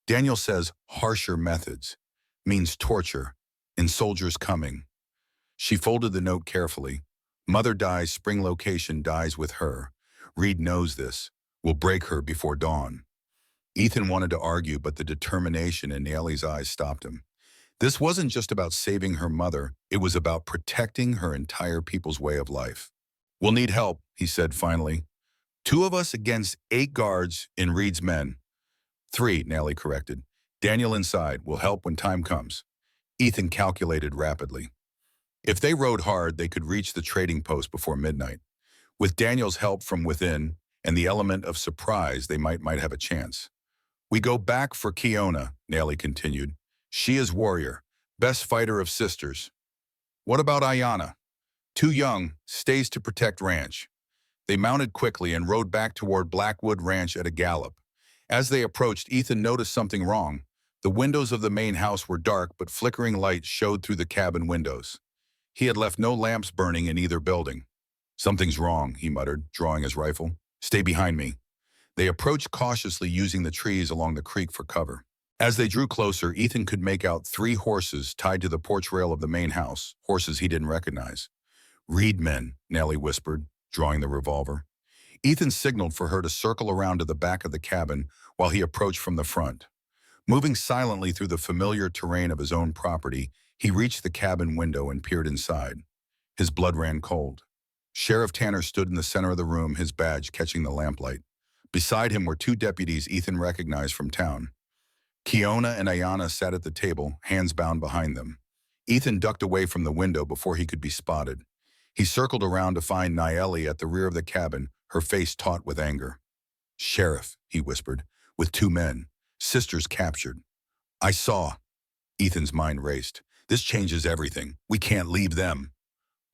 Daniel says harsher methods. Means torture. And soldiers coming. She folded the note carefully. Mother dies, spring location dies with her. Reed knows this. Will break her before dawn. Ethan wanted to argue, but the determination in Naeli's eyes stopped him. This wasn't just about saving her mother. It was about protecting her entire people's way of life. We'll need help, he said finally. 2 of us against 8 guards in Reed's men. 3, Naeli corrected. Daniel inside. Will help when time comes. Ethan calculated rapidly. If they rode hard, they could reach the trading post before midnight. With Daniel's help from within and the element of surprise, they might have a chance. We go back for Kiona, Naeli continued. She is warrior, best fighter of sisters. What about Ayana? Too young, stays to protect ranch. They mounted quickly and rode back toward Blackwood Ranch at a gallop. As they approached, Ethan noticed something wrong. The windows of the main house were dark, but flickering lights showed through the cabin windows. He had left no lamps burning in either building. Something's wrong, he muttered, drawing his rifle. Stay behind me. They approached cautiously, using the trees along the creek for cover. As they drew closer, Ethan could make out 3 horses tied to the porch rail of the main house, horses he didn't recognize. "Reed men," Nellie whispered, drawing the revolver. Ethan signaled for her to circle around to the back of the cabin while he approached from the front. Moving silently through the familiar terrain of his own property, he reached the cabin window and peered inside. His blood ran cold. Sheriff Tanner stood in the center of the room, his badge catching the lamplight. Beside him were 2 deputies Ethan recognized from town. Kiona and Ayana sat at the table, hands bound behind them. Ethan ducked away from the window before he could be spotted. He circled around to find Nayeli at the rear of the cabin, her face taut with anger. "Sheriff," he whispered, "with 2 men, sisters captured." "I saw." Ethan's mind raced. "This changes everything. We can't leave them."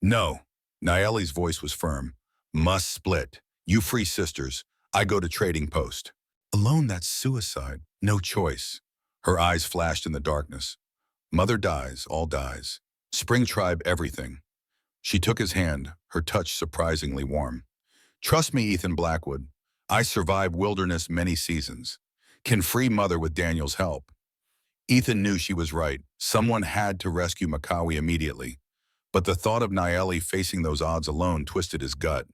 "No." Nayeli's voice was firm. "Must split. You free sisters. I go to trading post." "Alone, that's suicide. No choice." Her eyes flashed in the darkness. "Mother dies, all dies. Spring tribe, everything." She took his hand, her touch surprisingly warm. "Trust me, Ethan Blackwood. I survived wilderness many seasons. Can free Mother with Daniel's help." Ethan knew she was right. Someone had to rescue Makawi immediately. But the thought of Nayeli facing those odds alone twisted his gut.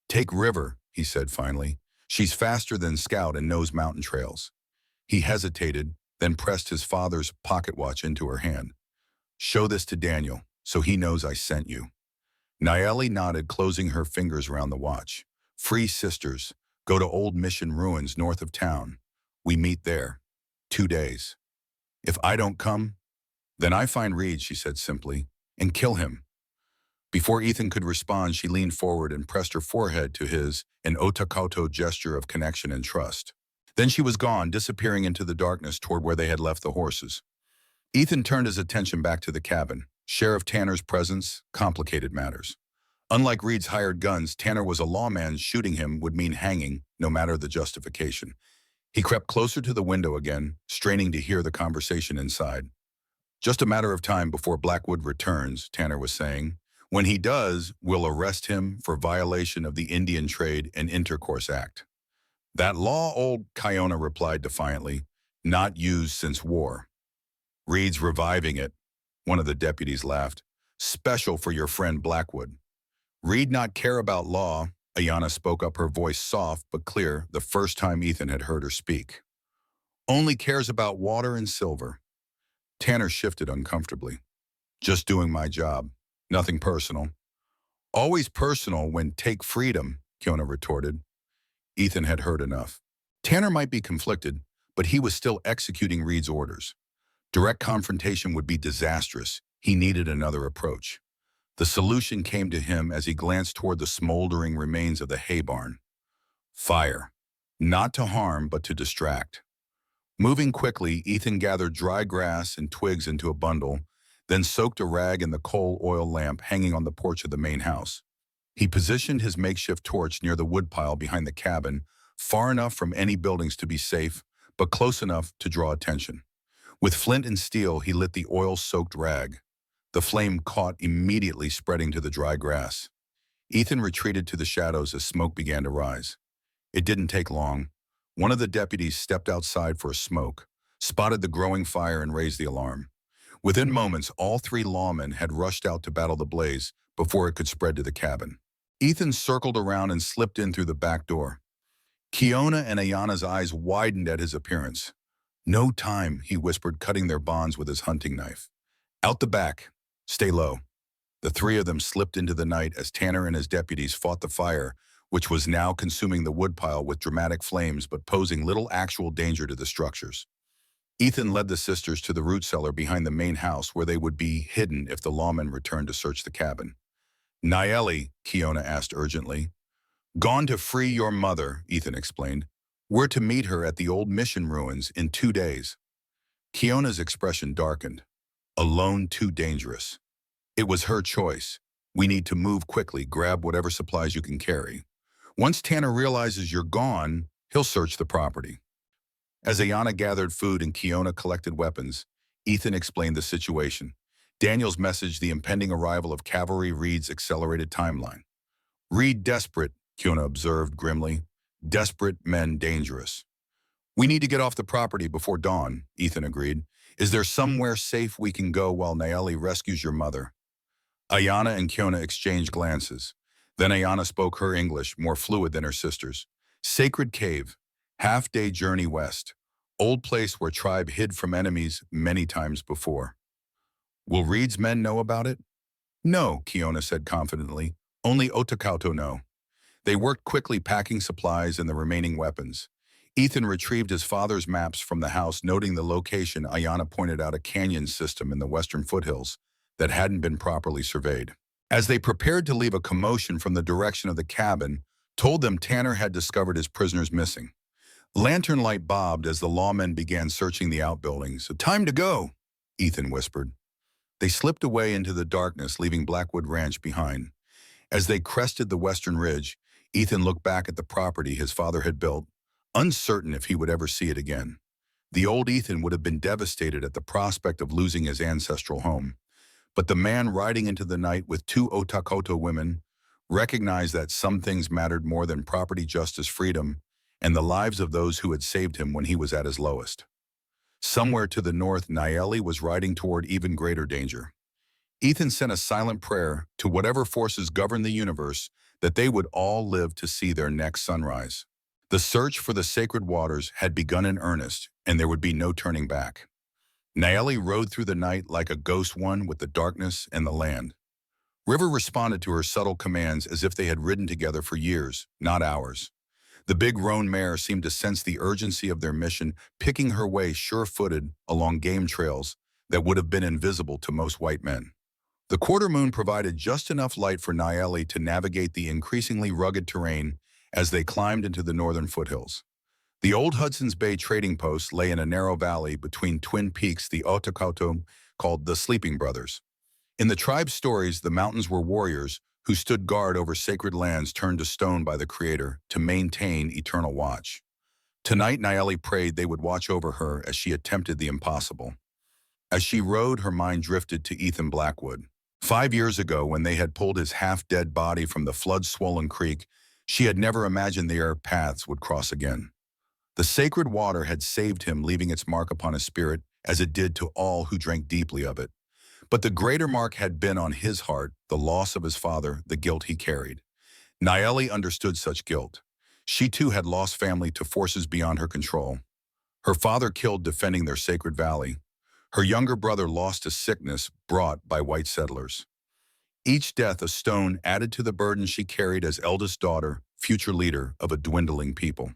"Take River," he said finally. "She's faster than Scout and knows mountain trails." He hesitated, then pressed his father's pocket watch into her hand. "Show this to Daniel, so he knows I sent you." Nayeli nodded, closing her fingers around the watch. "Free sisters. Go to Old Mission Ruins north of town. We meet there. 2 days. If I don't come, then I find Reed," she said simply, "and kill him." Before Ethan could respond, she leaned forward and pressed her forehead to his, an otakoto gesture of connection and trust. Then she was gone, disappearing into the darkness toward where they had left the horses. Ethan turned his attention back to the cabin. Sheriff Tanner's presence complicated matters. Unlike Reed's hired guns, Tanner was a lawman. Shooting him would mean hanging, no matter the justification. He crept closer to the window again, straining to hear the conversation inside. "Just a matter of time before Blackwood returns," Tanner was saying. "When he does, we'll arrest him for violation of the Indian Trade and Intercourse Act." "That law," old Kiona replied defiantly, "not used since war." "Reed's reviving it," one of the deputies laughed. "Special for your friend Blackwood." "Reed not care about law," Ayana spoke up, her voice soft but clear, the first time Ethan had heard her speak. "Only cares about water and silver." Tanner shifted uncomfortably. "Just doing my job. Nothing personal." "Always personal when take freedom," Kiona retorted. Ethan had heard enough. Tanner might be conflicted, but he was still executing Reed's orders. Direct confrontation would be disastrous. He needed another approach. The solution came to him as he glanced toward the smoldering remains of the hay barn. Fire. Not to harm, but to distract. Moving quickly, Ethan gathered dry grass and twigs into a bundle, then soaked a rag in the coal oil lamp hanging on the porch of the main house. He positioned his makeshift torch near the woodpile behind the cabin, far enough from any buildings to be safe, but close enough to draw attention. With flint and steel, he lit the oil-soaked rag. The flame caught, immediately spreading to the dry grass. Ethan retreated to the shadows as smoke began to rise. It didn't take long. One of the deputies stepped outside for a smoke, spotted the growing fire, and raised the alarm. Within moments, all 3 lawmen had rushed out to battle the blaze before it could spread to the cabin. Ethan circled around and slipped in through the back door. Kiona and Ayana's eyes widened at his appearance. "No time," he whispered, cutting their bonds with his hunting knife. "Out the back. Stay low." The 3 of them slipped into the night as Tanner and his deputies fought the fire, which was now consuming the woodpile with dramatic flames but posing little actual danger to the structures. Ethan led the sisters to the root cellar behind the main house where they would be hidden if the lawmen returned to search the cabin. "Nayeli," Kiona asked urgently. "Gone to free your mother," Ethan explained. "We're to meet her at the old mission ruins in 2 days. Kiona's expression darkened. "Alone, too dangerous." "It was her choice. We need to move quickly, grab whatever supplies you can carry. Once Tanner realizes you're gone, he'll search the property." As Ayana gathered food and Kiona collected weapons, Ethan explained the situation. Daniel's message, the impending arrival of cavalry, Reed's accelerated timeline. "Reed desperate," Kiona observed grimly. "Desperate men dangerous." We need to get off the property before dawn, Ethan agreed. Is there somewhere safe we can go while Naeli rescues your mother? Ayana and Kiona exchanged glances. Then Ayana spoke her English, more fluid than her sister's. Sacred Cave, half-day journey west. Old place where tribe hid from enemies many times before. Will Reed's men know about it? No, Kiona said confidently. Only Otakauto know. They worked quickly packing supplies and the remaining weapons. Ethan retrieved his father's maps from the house, noting the location. Ayana pointed out a canyon system in the western foothills that hadn't been properly surveyed. As they prepared to leave, a commotion from the direction of the cabin told them Tanner had discovered his prisoners missing. Lantern light bobbed as the lawmen began searching the outbuildings. Time to go, Ethan whispered. They slipped away into the darkness, leaving Blackwood Ranch behind. As they crested the western ridge, Ethan looked back at the property his father had built, uncertain if he would ever see it again. The old Ethan would have been devastated at the prospect of losing his ancestral home. But the man riding into the night with two Otakoto women recognized that some things mattered more than property, justice, freedom, and the lives of those who had saved him when he was at his lowest. Somewhere to the north, Naeli was riding toward even greater danger. Ethan sent a silent prayer to whatever forces govern the universe that they would all live to see their next sunrise. The search for the sacred waters had begun in earnest, and there would be no turning back. Naeli rode through the night like a ghost, one with the darkness and the land. River responded to her subtle commands as if they had ridden together for years, not hours. The big roan mare seemed to sense the urgency of their mission, picking her way sure-footed along game trails that would have been invisible to most white men. The quarter moon provided just enough light for Naeli to navigate the increasingly rugged terrain as they climbed into the northern foothills. The old Hudson's Bay trading post lay in a narrow valley between twin peaks the Otakauto called the Sleeping Brothers. In the tribe's stories, the mountains were warriors who stood guard over sacred lands turned to stone by the Creator to maintain eternal watch. Tonight, Naeli prayed they would watch over her as she attempted the impossible. As she rode, her mind drifted to Ethan Blackwood. 5 years ago, when they had pulled his half-dead body from the flood-swollen creek, she had never imagined their paths would cross again. The sacred water had saved him, leaving its mark upon his spirit, as it did to all who drank deeply of it. But the greater mark had been on his heart, the loss of his father, the guilt he carried. Naeli understood such guilt. She too had lost family to forces beyond her control. Her father killed defending their sacred valley. Her younger brother lost to sickness brought by white settlers. Each death a stone added to the burden she carried as eldest daughter, future leader of a dwindling people.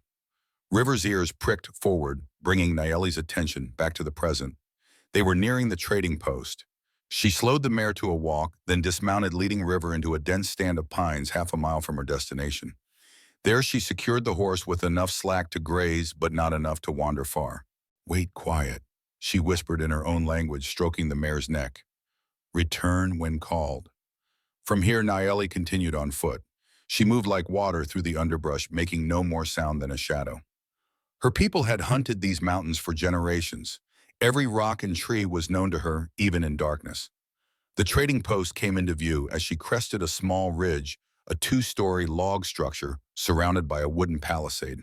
River's ears pricked forward, bringing Naeli's attention back to the present. They were nearing the trading post. She slowed the mare to a walk, then dismounted, leading River into a dense stand of pines half a mile from her destination. There she secured the horse with enough slack to graze, but not enough to wander far. Wait quiet, she whispered in her own language, stroking the mare's neck. Return when called. From here, Naeli continued on foot. She moved like water through the underbrush, making no more sound than a shadow. Her people had hunted these mountains for generations. Every rock and tree was known to her, even in darkness. The trading post came into view as she crested a small ridge, a 2-story log structure surrounded by a wooden palisade.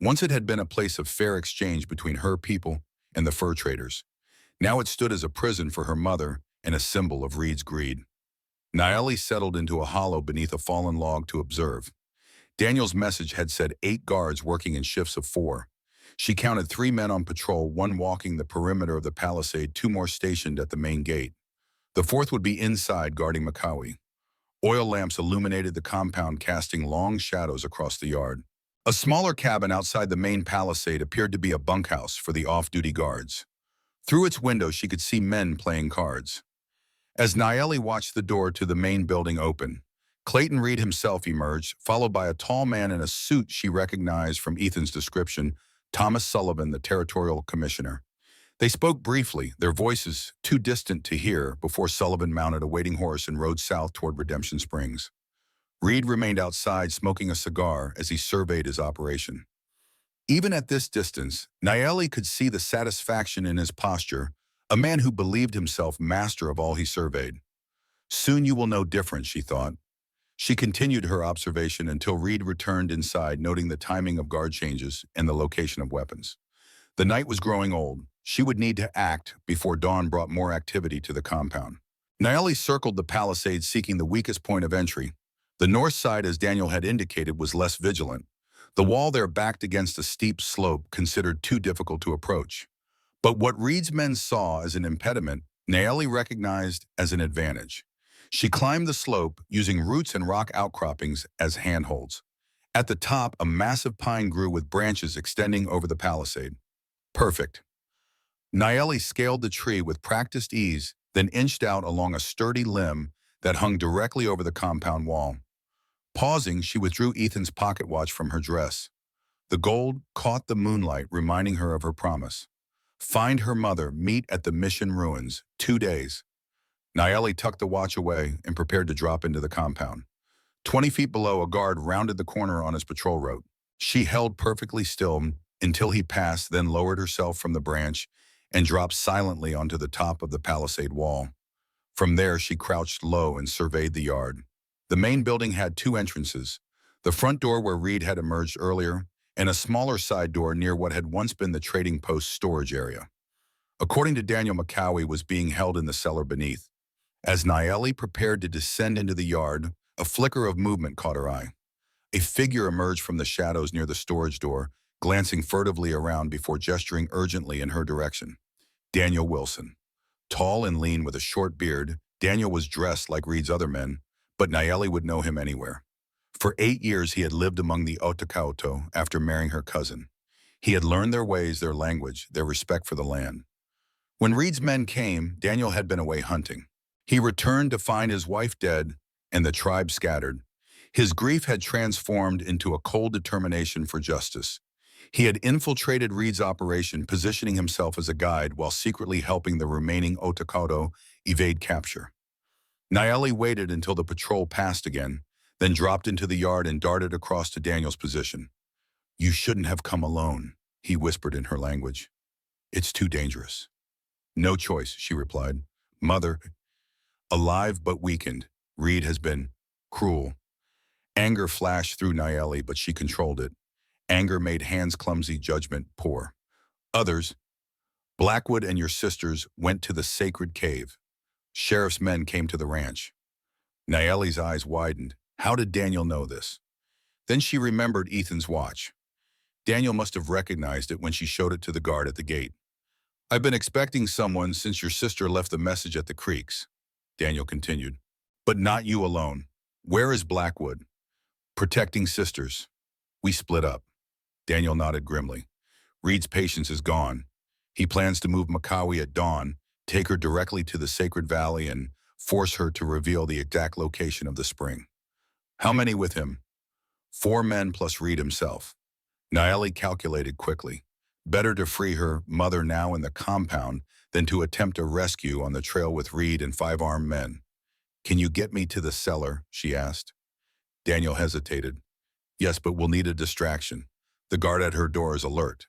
Once it had been a place of fair exchange between her people and the fur traders. Now it stood as a prison for her mother and a symbol of Reed's greed. Naeli settled into a hollow beneath a fallen log to observe. Daniel's message had said 8 guards working in shifts of 4. She counted 3 men on patrol, 1 walking the perimeter of the palisade, 2 more stationed at the main gate. The 4th would be inside guarding Makawi. Oil lamps illuminated the compound, casting long shadows across the yard. A smaller cabin outside the main palisade appeared to be a bunkhouse for the off-duty guards. Through its window, she could see men playing cards. As Naeli watched the door to the main building open, Clayton Reed himself emerged, followed by a tall man in a suit she recognized from Ethan's description, Thomas Sullivan, the territorial commissioner. They spoke briefly, their voices too distant to hear, before Sullivan mounted a waiting horse and rode south toward Redemption Springs. Reed remained outside, smoking a cigar as he surveyed his operation. Even at this distance, Naeli could see the satisfaction in his posture, a man who believed himself master of all he surveyed. Soon you will know difference, she thought. She continued her observation until Reed returned inside, noting the timing of guard changes and the location of weapons. The night was growing old. She would need to act before dawn brought more activity to the compound. Naeli circled the palisade, seeking the weakest point of entry. The north side, as Daniel had indicated, was less vigilant. The wall there backed against a steep slope considered too difficult to approach. But what Reed's men saw as an impediment, Naeli recognized as an advantage. She climbed the slope, using roots and rock outcroppings as handholds. At the top, a massive pine grew with branches extending over the palisade. Perfect. Naeli scaled the tree with practiced ease, then inched out along a sturdy limb that hung directly over the compound wall. Pausing, she withdrew Ethan's pocket watch from her dress. The gold caught the moonlight, reminding her of her promise. Find her mother, meet at the mission ruins, 2 days. Naeli tucked the watch away and prepared to drop into the compound. 20 feet below, a guard rounded the corner on his patrol route. She held perfectly still until he passed, then lowered herself from the branch and dropped silently onto the top of the palisade wall. From there, she crouched low and surveyed the yard. The main building had 2 entrances, the front door where Reed had emerged earlier, and a smaller side door near what had once been the trading post storage area. According to Daniel, McCowie was being held in the cellar beneath. As Naeli prepared to descend into the yard, a flicker of movement caught her eye. A figure emerged from the shadows near the storage door, glancing furtively around before gesturing urgently in her direction. Daniel Wilson. Tall and lean with a short beard, Daniel was dressed like Reed's other men, but Naeli would know him anywhere. For 8 years he had lived among the Otakauto after marrying her cousin. He had learned their ways, their language, their respect for the land. When Reed's men came, Daniel had been away hunting. He returned to find his wife dead and the tribe scattered. His grief had transformed into a cold determination for justice. He had infiltrated Reed's operation, positioning himself as a guide while secretly helping the remaining Otakauto evade capture. Naeli waited until the patrol passed again, then dropped into the yard and darted across to Daniel's position. "You shouldn't have come alone," he whispered in her language. "It's too dangerous." "No choice," she replied. "Mother, alive but weakened. Reed has been cruel." Anger flashed through Naeli, but she controlled it. Anger made hands clumsy, judgment poor. Others, Blackwood and your sisters, went to the sacred cave. Sheriff's men came to the ranch. Naeli's eyes widened. How did Daniel know this? Then she remembered Ethan's watch. Daniel must have recognized it when she showed it to the guard at the gate. "I've been expecting someone since your sister left the message at the creeks," Daniel continued. "But not you alone. Where is Blackwood?" "Protecting sisters. We split up." Daniel nodded grimly. "Reed's patience is gone. He plans to move McCowie at dawn, take her directly to the Sacred Valley, and force her to reveal the exact location of the spring." "How many with him?" 4 men plus Reed himself. Naeli calculated quickly. Better to free her mother now in the compound than to attempt a rescue on the trail with Reed and 5 armed men. "Can you get me to the cellar?" she asked. Daniel hesitated. "Yes, but we'll need a distraction. The guard at her door is alert."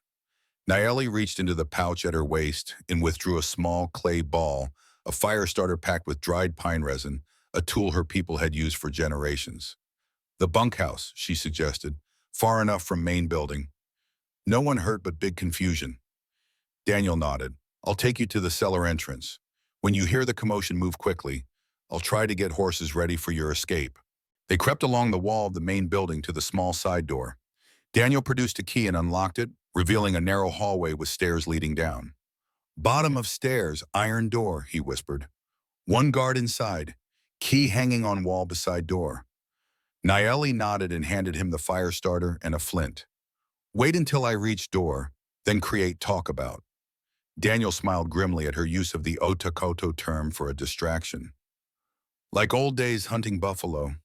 Naeli reached into the pouch at her waist and withdrew a small clay ball, a fire starter packed with dried pine resin, a tool her people had used for generations. "The bunkhouse," she suggested, "far enough from main building." "No one hurt but big confusion." Daniel nodded. "I'll take you to the cellar entrance. When you hear the commotion, move quickly. I'll try to get horses ready for your escape." They crept along the wall of the main building to the small side door. Daniel produced a key and unlocked it, revealing a narrow hallway with stairs leading down. "Bottom of stairs, iron door," he whispered. "1 guard inside. Key hanging on wall beside door." Naeli nodded and handed him the fire starter and a flint. "Wait until I reach door, then create talk about." Daniel smiled grimly at her use of the Otakoto term for a distraction. "Like old days hunting buffalo."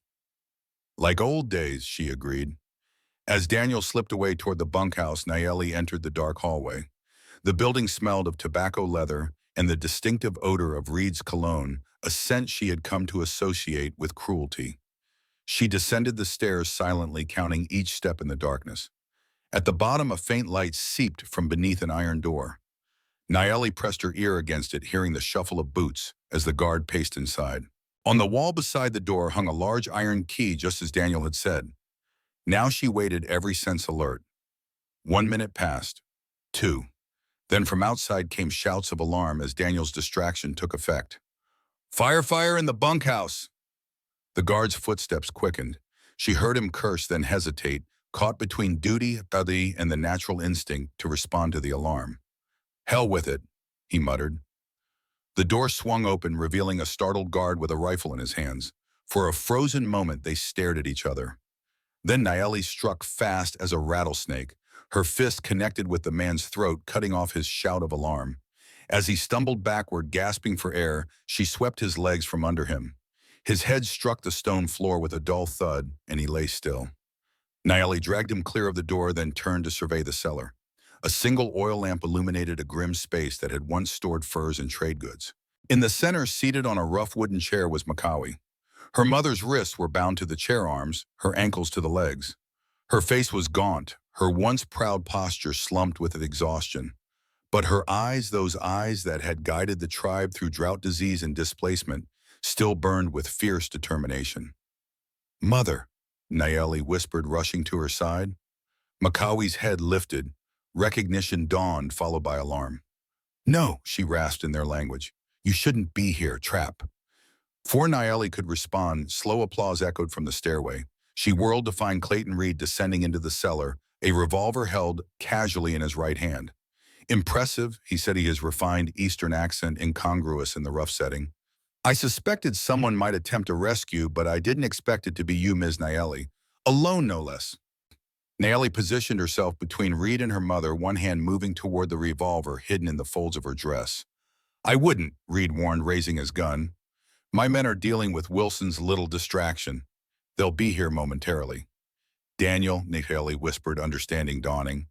"Like old days," she agreed. As Daniel slipped away toward the bunkhouse, Naeli entered the dark hallway. The building smelled of tobacco leather and the distinctive odor of Reed's cologne, a scent she had come to associate with cruelty. She descended the stairs silently, counting each step in the darkness. At the bottom, a faint light seeped from beneath an iron door. Naeli pressed her ear against it, hearing the shuffle of boots as the guard paced inside. On the wall beside the door hung a large iron key, just as Daniel had said. Now she waited, every sense alert. 1 minute passed. 2. Then from outside came shouts of alarm as Daniel's distraction took effect. "Fire, fire in the bunkhouse!" The guard's footsteps quickened. She heard him curse, then hesitate, caught between duty and the natural instinct to respond to the alarm. "Hell with it," he muttered. The door swung open, revealing a startled guard with a rifle in his hands. For a frozen moment, they stared at each other. Then Nayeli struck fast as a rattlesnake. Her fist connected with the man's throat, cutting off his shout of alarm. As he stumbled backward, gasping for air, she swept his legs from under him. His head struck the stone floor with a dull thud, and he lay still. Nayeli dragged him clear of the door, then turned to survey the cellar. A single oil lamp illuminated a grim space that had once stored furs and trade goods. In the center, seated on a rough wooden chair, was Makawi. Her mother's wrists were bound to the chair arms, her ankles to the legs. Her face was gaunt, her once proud posture slumped with exhaustion. But her eyes, those eyes that had guided the tribe through drought, disease, and displacement, still burned with fierce determination. "Mother," Nayeli whispered, rushing to her side. Makawi's head lifted. Recognition dawned, followed by alarm. "No," she rasped in their language. "You shouldn't be here, trap." Before Nayeli could respond, slow applause echoed from the stairway. She whirled to find Clayton Reed descending into the cellar, a revolver held casually in his right hand. "Impressive," he said, his refined Eastern accent incongruous in the rough setting. "I suspected someone might attempt a rescue, but I didn't expect it to be you, Ms. Nayeli. Alone, no less." Nayeli positioned herself between Reed and her mother, one hand moving toward the revolver hidden in the folds of her dress. "I wouldn't," Reed warned, raising his gun. "My men are dealing with Wilson's little distraction. They'll be here momentarily." "Daniel," Nayeli whispered, understanding dawning,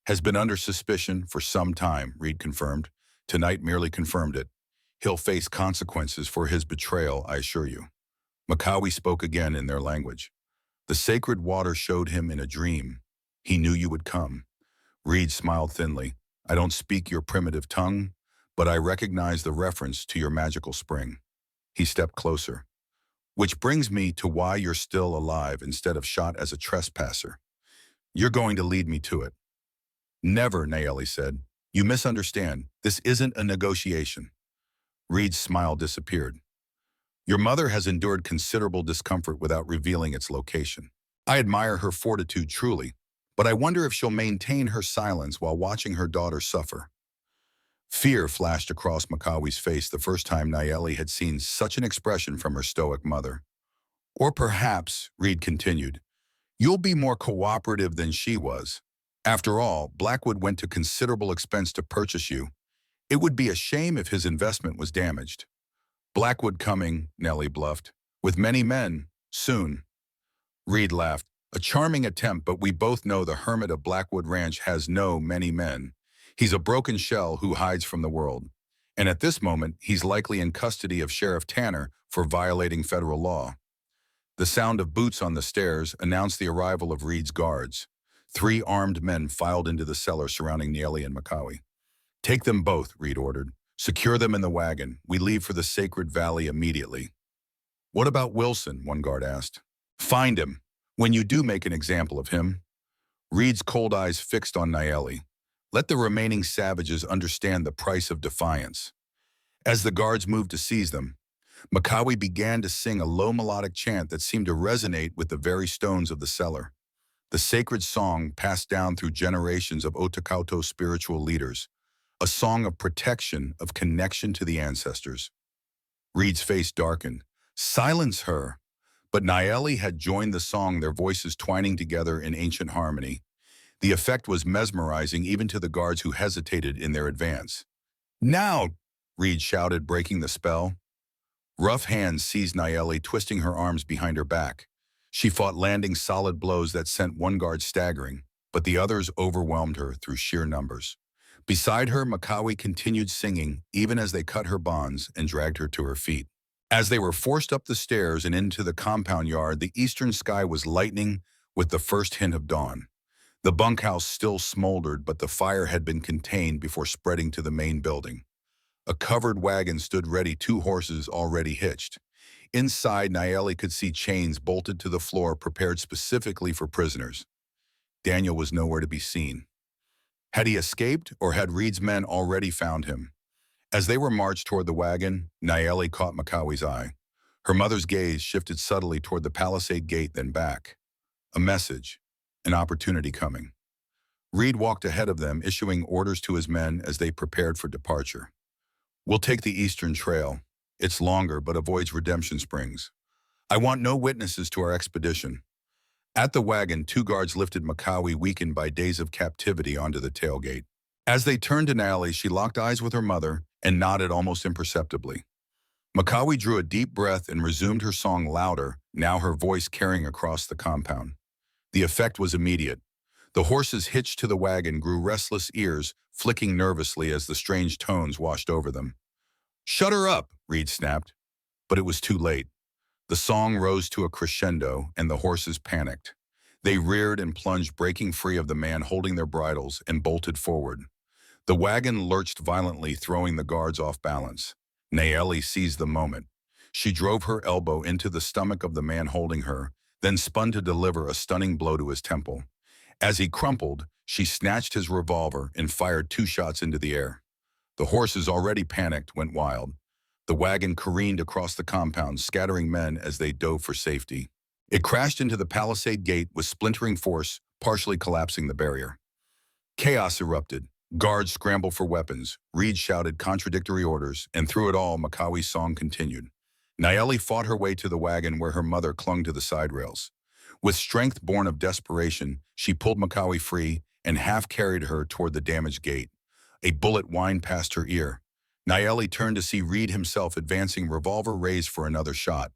"has been under suspicion for some time," Reed confirmed. "Tonight merely confirmed it. He'll face consequences for his betrayal, I assure you." Makawi spoke again in their language. "The sacred water showed him in a dream. He knew you would come." Reed smiled thinly. "I don't speak your primitive tongue, but I recognize the reference to your magical spring." He stepped closer. "Which brings me to why you're still alive instead of shot as a trespasser. You're going to lead me to it." "Never," Nayeli said. "You misunderstand. This isn't a negotiation." Reed's smile disappeared. "Your mother has endured considerable discomfort without revealing its location. I admire her fortitude truly, but I wonder if she'll maintain her silence while watching her daughter suffer." Fear flashed across Makawi's face, the first time Nayeli had seen such an expression from her stoic mother. "Or perhaps," Reed continued, "you'll be more cooperative than she was. After all, Blackwood went to considerable expense to purchase you. It would be a shame if his investment was damaged." "Blackwood coming," Nellie bluffed, "with many men, soon." Reed laughed. "A charming attempt, but we both know the hermit of Blackwood Ranch has no many men. He's a broken shell who hides from the world. And at this moment, he's likely in custody of Sheriff Tanner for violating federal law." The sound of boots on the stairs announced the arrival of Reed's guards. 3 armed men filed into the cellar surrounding Nayeli and Makawi. "Take them both," Reed ordered. "Secure them in the wagon. We leave for the Sacred Valley immediately." "What about Wilson?" one guard asked. "Find him. When you do make an example of him." Reed's cold eyes fixed on Nayeli. "Let the remaining savages understand the price of defiance." As the guards moved to seize them, Makawi began to sing a low melodic chant that seemed to resonate with the very stones of the cellar. The sacred song passed down through generations of Otakauto spiritual leaders, a song of protection, of connection to the ancestors. Reed's face darkened. "Silence her!" But Nayeli had joined the song, their voices twining together in ancient harmony. The effect was mesmerizing even to the guards who hesitated in their advance. "Now!" Reed shouted, breaking the spell. Rough hands seized Nayeli, twisting her arms behind her back. She fought, landing solid blows that sent one guard staggering, but the others overwhelmed her through sheer numbers. Beside her, Makawi continued singing, even as they cut her bonds and dragged her to her feet. As they were forced up the stairs and into the compound yard, the eastern sky was lightening with the first hint of dawn. The bunkhouse still smoldered, but the fire had been contained before spreading to the main building. A covered wagon stood ready, 2 horses already hitched. Inside, Nayeli could see chains bolted to the floor prepared specifically for prisoners. Daniel was nowhere to be seen. Had he escaped, or had Reed's men already found him? As they were marched toward the wagon, Nayeli caught Makawi's eye. Her mother's gaze shifted subtly toward the palisade gate, then back. A message, an opportunity coming. Reed walked ahead of them, issuing orders to his men as they prepared for departure. "We'll take the Eastern Trail. It's longer, but avoids Redemption Springs. I want no witnesses to our expedition." At the wagon, two guards lifted Makawi, weakened by days of captivity, onto the tailgate. As they turned to Nayeli, she locked eyes with her mother and nodded almost imperceptibly. Makawi drew a deep breath and resumed her song louder, now her voice carrying across the compound. The effect was immediate. The horses hitched to the wagon grew restless, ears flicking nervously as the strange tones washed over them. "Shut her up," Reed snapped. But it was too late. The song rose to a crescendo, and the horses panicked. They reared and plunged, breaking free of the man holding their bridles, and bolted forward. The wagon lurched violently, throwing the guards off balance. Nayeli seized the moment. She drove her elbow into the stomach of the man holding her, then spun to deliver a stunning blow to his temple. As he crumpled, she snatched his revolver and fired 2 shots into the air. The horses, already panicked, went wild. The wagon careened across the compound, scattering men as they dove for safety. It crashed into the palisade gate with splintering force, partially collapsing the barrier. Chaos erupted. Guards scrambled for weapons. Reed shouted contradictory orders, and through it all, Makawi's song continued. Nayeli fought her way to the wagon where her mother clung to the side rails. With strength born of desperation, she pulled Makawi free and half-carried her toward the damaged gate. A bullet whined past her ear. Nayeli turned to see Reed himself advancing, revolver raised for another shot.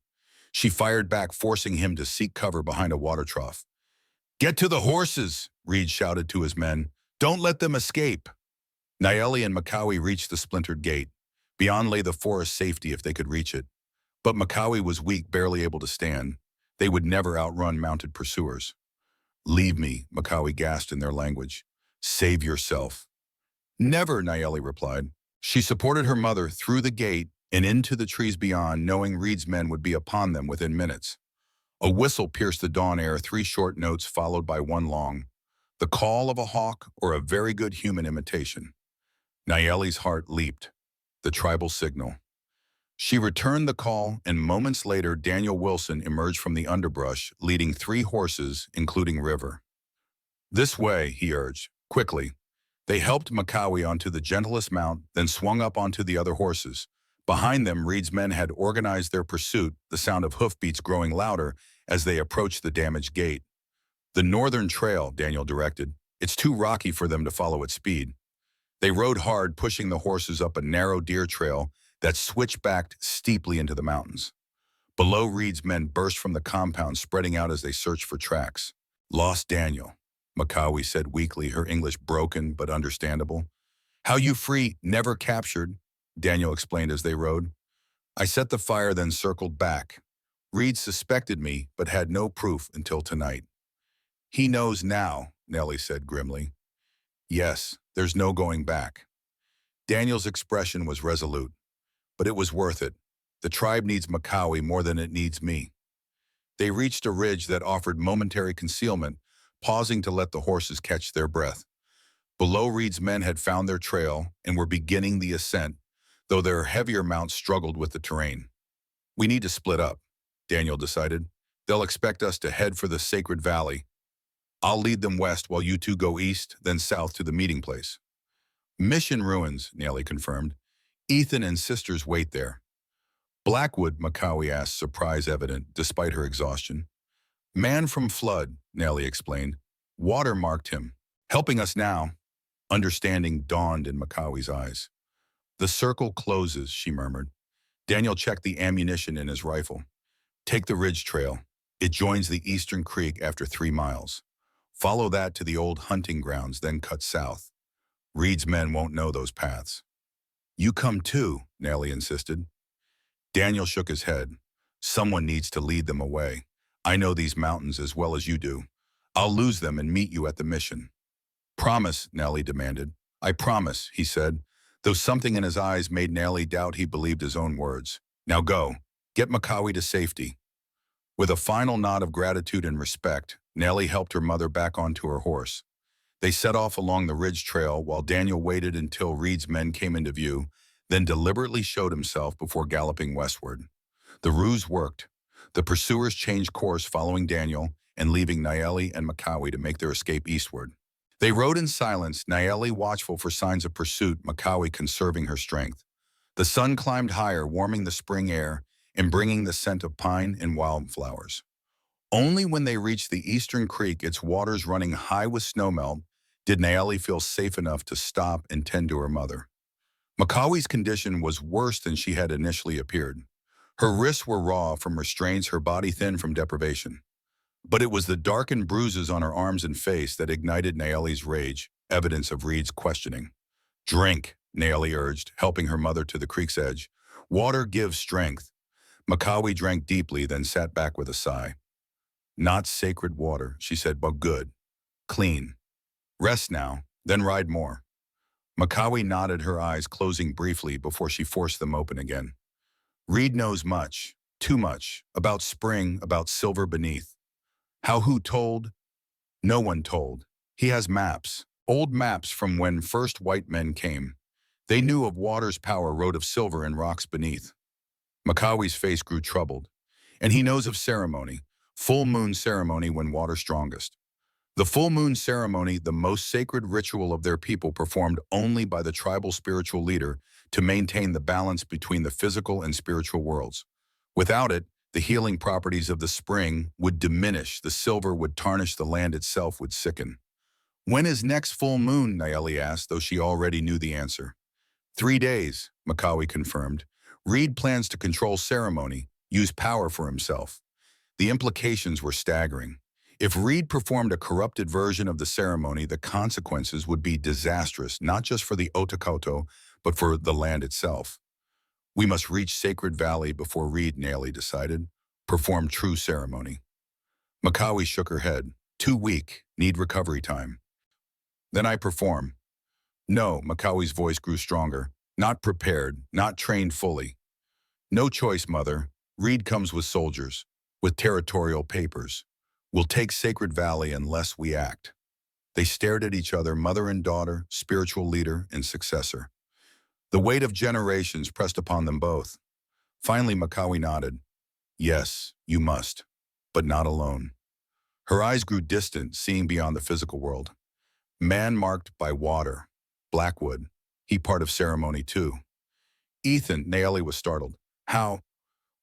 She fired back, forcing him to seek cover behind a water trough. "Get to the horses," Reed shouted to his men. "Don't let them escape." Nayeli and Makawi reached the splintered gate. Beyond lay the forest safety if they could reach it. But Makawi was weak, barely able to stand. They would never outrun mounted pursuers. "Leave me," Makawi gasped in their language. "Save yourself." "Never," Nayeli replied. She supported her mother through the gate and into the trees beyond, knowing Reed's men would be upon them within minutes. A whistle pierced the dawn air, 3 short notes followed by one long. The call of a hawk or a very good human imitation. Nayeli's heart leaped. The tribal signal. She returned the call, and moments later Daniel Wilson emerged from the underbrush, leading 3 horses, including River. "This way," he urged, quickly. They helped Makawi onto the gentlest mount, then swung up onto the other horses. Behind them, Reed's men had organized their pursuit, the sound of hoofbeats growing louder as they approached the damaged gate. "The northern trail," Daniel directed. "It's too rocky for them to follow at speed." They rode hard, pushing the horses up a narrow deer trail that switch-backed steeply into the mountains. Below, Reed's men burst from the compound, spreading out as they searched for tracks. "Lost Daniel," Makawi said weakly, her English broken but understandable. "How you free, never captured," Daniel explained as they rode. "I set the fire, then circled back. Reed suspected me, but had no proof until tonight." "He knows now," Nellie said grimly. "Yes, there's no going back." Daniel's expression was resolute. "But it was worth it. The tribe needs Makawi more than it needs me." They reached a ridge that offered momentary concealment, pausing to let the horses catch their breath. Below, Reed's men had found their trail and were beginning the ascent, though their heavier mounts struggled with the terrain. "We need to split up," Daniel decided. "They'll expect us to head for the Sacred Valley. I'll lead them west while you 2 go east, then south to the meeting place." "Mission ruins," Nellie confirmed. "Ethan and sisters wait there." "Blackwood?" Makawi asked, surprise evident despite her exhaustion. "Man from flood," Nellie explained. "Water marked him. Helping us now." Understanding dawned in Makawi's eyes. "The circle closes," she murmured. Daniel checked the ammunition in his rifle. "Take the ridge trail. It joins the eastern creek after 3 miles. Follow that to the old hunting grounds, then cut south. Reed's men won't know those paths." "You come too," Nellie insisted. Daniel shook his head. "Someone needs to lead them away. I know these mountains as well as you do. I'll lose them and meet you at the mission." "Promise," Nellie demanded. "I promise," he said, though something in his eyes made Nellie doubt he believed his own words. "Now go." Get Makawi to safety. With a final nod of gratitude and respect, Nellie helped her mother back onto her horse. They set off along the ridge trail while Daniel waited until Reed's men came into view, then deliberately showed himself before galloping westward. The ruse worked. The pursuers changed course following Daniel and leaving Nayeli and Makawi to make their escape eastward. They rode in silence, Nayeli watchful for signs of pursuit, Makawi conserving her strength. The sun climbed higher, warming the spring air and bringing the scent of pine and wildflowers. Only when they reached the eastern creek, its waters running high with snowmelt, did Nayeli feel safe enough to stop and tend to her mother. Makawi's condition was worse than she had initially appeared. Her wrists were raw from restraints, her body thin from deprivation. But it was the darkened bruises on her arms and face that ignited Nayeli's rage, evidence of Reed's questioning. Drink, Nayeli urged, helping her mother to the creek's edge. Water gives strength. Makawi drank deeply, then sat back with a sigh. Not sacred water, she said, but good. Clean. Rest now, then ride more. Makawi nodded, her eyes closing briefly before she forced them open again. Reed knows much, too much, about spring, about silver beneath. How who told? No one told. He has maps, old maps from when first white men came. They knew of water's power, wrote of silver and rocks beneath. Makawi's face grew troubled. And he knows of ceremony, full moon ceremony when water strongest. The full moon ceremony, the most sacred ritual of their people, performed only by the tribal spiritual leader to maintain the balance between the physical and spiritual worlds. Without it, the healing properties of the spring would diminish, the silver would tarnish, the land itself would sicken. When is next full moon? Nayeli asked, though she already knew the answer. 3 days, Makawi confirmed. Reed plans to control ceremony, use power for himself. The implications were staggering. If Reed performed a corrupted version of the ceremony, the consequences would be disastrous, not just for the Otokoto, but for the land itself. We must reach Sacred Valley before Reed, Nayeli decided. Perform true ceremony. Makawi shook her head. Too weak, need recovery time. Then I perform. No, Makawi's voice grew stronger. Not prepared, not trained fully. No choice, Mother. Reed comes with soldiers, with territorial papers. We'll take Sacred Valley unless we act. They stared at each other, mother and daughter, spiritual leader and successor. The weight of generations pressed upon them both. Finally, Makawi nodded. Yes, you must, but not alone. Her eyes grew distant, seeing beyond the physical world. Man marked by water, Blackwood, he part of ceremony too. Ethan, Nayeli was startled. How?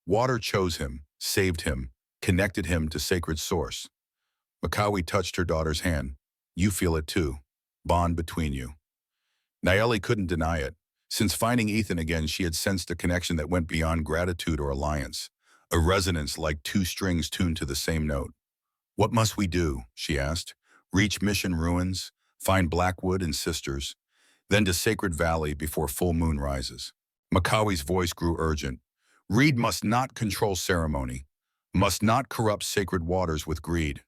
Water chose him, saved him, connected him to sacred source. Makawi touched her daughter's hand. You feel it too. Bond between you. Nayeli couldn't deny it. Since finding Ethan again, she had sensed a connection that went beyond gratitude or alliance, a resonance like two strings tuned to the same note. What must we do? She asked. Reach Mission Ruins, find Blackwood and sisters, then to Sacred Valley before full moon rises. Makawi's voice grew urgent. Reed must not control ceremony, must not corrupt sacred waters with greed.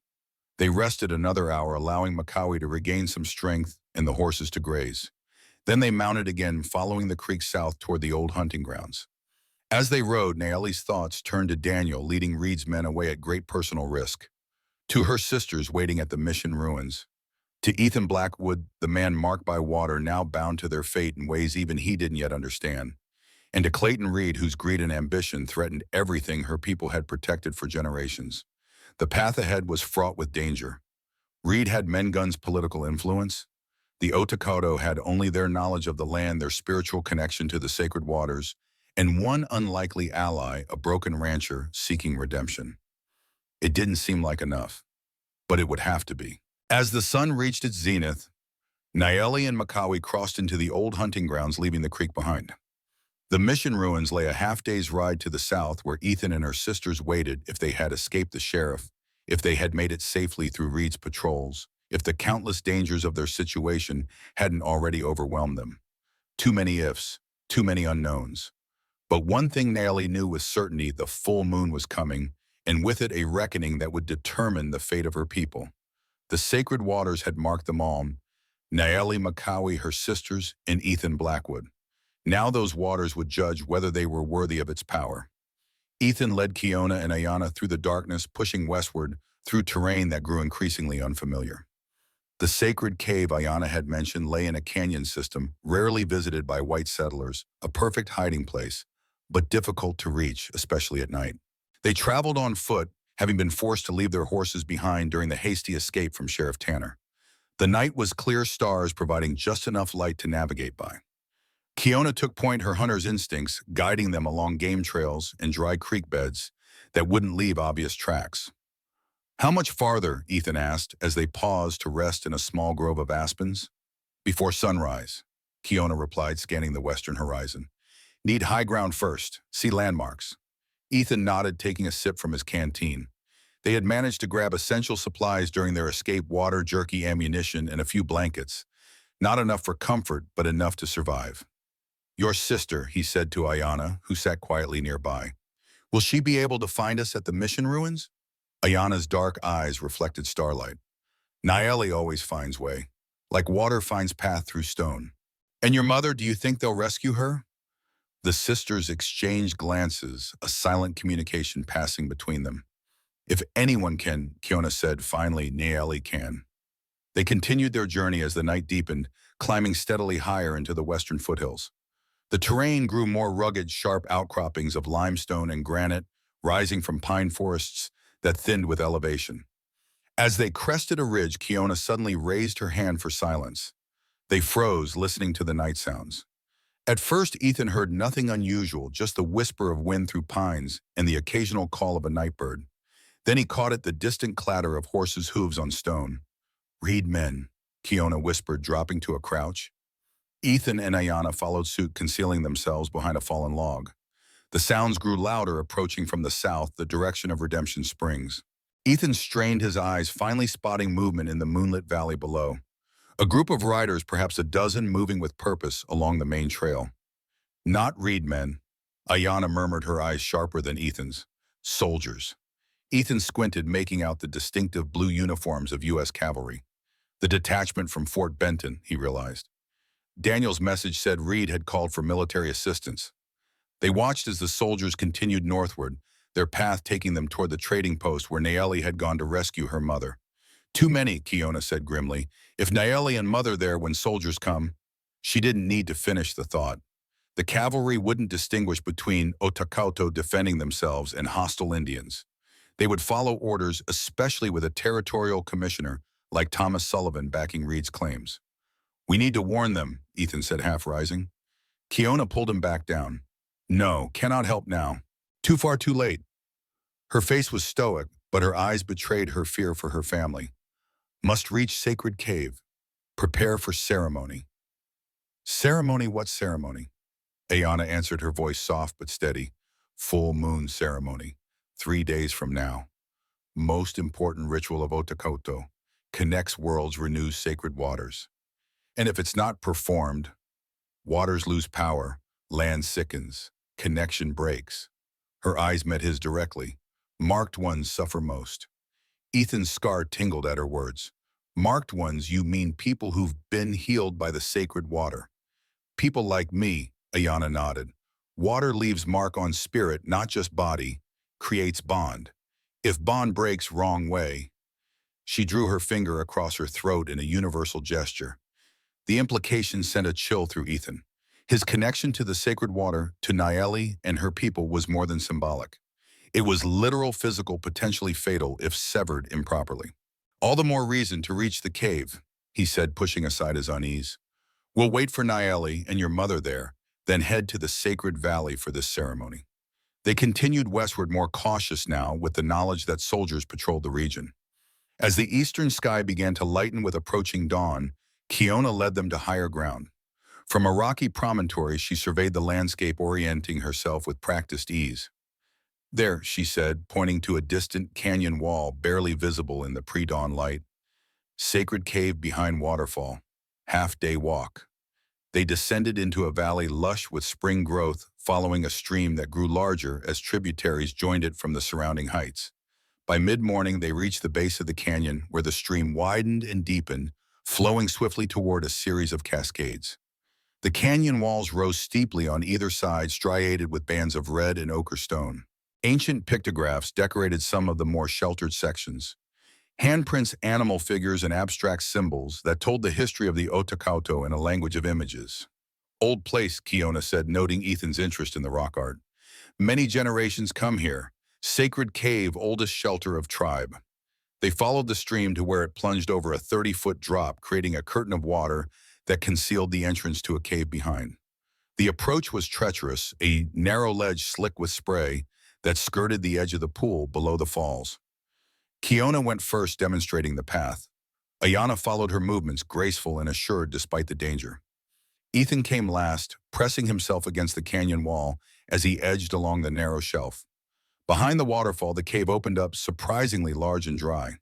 They rested another hour, allowing Makawi to regain some strength and the horses to graze. Then they mounted again, following the creek south toward the old hunting grounds. As they rode, Nayeli's thoughts turned to Daniel, leading Reed's men away at great personal risk. To her sisters waiting at the Mission Ruins. To Ethan Blackwood, the man marked by water, now bound to their fate in ways even he didn't yet understand. And to Clayton Reed, whose greed and ambition threatened everything her people had protected for generations. The path ahead was fraught with danger. Reed had Mengun's political influence. The Otokoto had only their knowledge of the land, their spiritual connection to the sacred waters, and one unlikely ally, a broken rancher seeking redemption. It didn't seem like enough, but it would have to be. As the sun reached its zenith, Nayeli and Makawi crossed into the old hunting grounds, leaving the creek behind. The Mission Ruins lay a half-day's ride to the south, where Ethan and her sisters waited if they had escaped the sheriff, if they had made it safely through Reed's patrols, if the countless dangers of their situation hadn't already overwhelmed them. Too many ifs, too many unknowns. But one thing Nayeli knew with certainty: the full moon was coming, and with it a reckoning that would determine the fate of her people. The sacred waters had marked them all: Nayeli, Makawi, her sisters, and Ethan Blackwood. Now those waters would judge whether they were worthy of its power. Ethan led Kiona and Ayana through the darkness, pushing westward through terrain that grew increasingly unfamiliar. The sacred cave Ayana had mentioned lay in a canyon system rarely visited by white settlers, a perfect hiding place, but difficult to reach, especially at night. They traveled on foot, having been forced to leave their horses behind during the hasty escape from Sheriff Tanner. The night was clear stars providing just enough light to navigate by. Kiona took point her hunter's instincts, guiding them along game trails and dry creek beds that wouldn't leave obvious tracks. "How much farther?" Ethan asked as they paused to rest in a small grove of aspens. "Before sunrise," Kiona replied, scanning the western horizon. "Need high ground first. See landmarks." Ethan nodded, taking a sip from his canteen. They had managed to grab essential supplies during their escape: water, jerky, ammunition, and a few blankets. Not enough for comfort, but enough to survive. "Your sister," he said to Ayana, who sat quietly nearby. "Will she be able to find us at the mission ruins?" Ayana's dark eyes reflected starlight. "Naeli always finds way, like water finds path through stone." "And your mother, do you think they'll rescue her?" The sisters exchanged glances, a silent communication passing between them. "If anyone can," Kiona said finally, "Naeli can." They continued their journey as the night deepened, climbing steadily higher into the western foothills. The terrain grew more rugged, sharp outcroppings of limestone and granite, rising from pine forests that thinned with elevation. As they crested a ridge, Kiona suddenly raised her hand for silence. They froze, listening to the night sounds. At first, Ethan heard nothing unusual, just the whisper of wind through pines and the occasional call of a night bird. Then he caught it, the distant clatter of horses' hooves on stone. "Reed men," Kiona whispered, dropping to a crouch. Ethan and Ayana followed suit, concealing themselves behind a fallen log. The sounds grew louder, approaching from the south, the direction of Redemption Springs. Ethan strained his eyes, finally spotting movement in the moonlit valley below. A group of riders, perhaps a dozen, moving with purpose along the main trail. "Not Reed men," Ayana murmured, her eyes sharper than Ethan's. "Soldiers." Ethan squinted, making out the distinctive blue uniforms of U.S. cavalry. The detachment from Fort Benton, he realized. Daniel's message said Reed had called for military assistance. They watched as the soldiers continued northward, their path taking them toward the trading post where Naeli had gone to rescue her mother. "Too many," Kiona said grimly. "If Naeli and Mother there when soldiers come." She didn't need to finish the thought. The cavalry wouldn't distinguish between Otakauto defending themselves and hostile Indians. They would follow orders, especially with a territorial commissioner like Thomas Sullivan backing Reed's claims. "We need to warn them," Ethan said, half rising. Kiona pulled him back down. "No, cannot help now. Too far, too late." Her face was stoic, but her eyes betrayed her fear for her family. "Must reach sacred cave. Prepare for ceremony." "Ceremony? What ceremony?" Ayana answered, her voice soft but steady. "Full moon ceremony. 3 days from now. Most important ritual of Otakoto. Connects worlds, renews sacred waters. And if it's not performed, waters lose power, land sickens, connection breaks." Her eyes met his directly. "Marked ones suffer most." Ethan's scar tingled at her words. "Marked ones, you mean people who've been healed by the sacred water." "People like me," Ayana nodded. "Water leaves mark on spirit, not just body, creates bond. If bond breaks wrong way." She drew her finger across her throat in a universal gesture. The implication sent a chill through Ethan. His connection to the sacred water, to Naeli and her people, was more than symbolic. It was literal, physical, potentially fatal if severed improperly. "All the more reason to reach the cave," he said, pushing aside his unease. "We'll wait for Naeli and your mother there, then head to the sacred valley for this ceremony." They continued westward, more cautious now, with the knowledge that soldiers patrolled the region. As the eastern sky began to lighten with approaching dawn, Kiona led them to higher ground. From a rocky promontory, she surveyed the landscape, orienting herself with practiced ease. "There," she said, pointing to a distant canyon wall barely visible in the pre-dawn light. "Sacred cave behind waterfall. Half-day walk." They descended into a valley lush with spring growth, following a stream that grew larger as tributaries joined it from the surrounding heights. By mid-morning, they reached the base of the canyon, where the stream widened and deepened, flowing swiftly toward a series of cascades. The canyon walls rose steeply on either side, striated with bands of red and ochre stone. Ancient pictographs decorated some of the more sheltered sections. Handprints, animal figures, and abstract symbols that told the history of the Otakauto in a language of images. Old place, Kiona said, noting Ethan's interest in the rock art. Many generations come here. Sacred cave, oldest shelter of tribe. They followed the stream to where it plunged over a 30-foot drop, creating a curtain of water that concealed the entrance to a cave behind. The approach was treacherous, a narrow ledge slick with spray that skirted the edge of the pool below the falls. Kiona went first, demonstrating the path. Ayana followed her movements, graceful and assured despite the danger. Ethan came last, pressing himself against the canyon wall as he edged along the narrow shelf. Behind the waterfall, the cave opened up, surprisingly large and dry.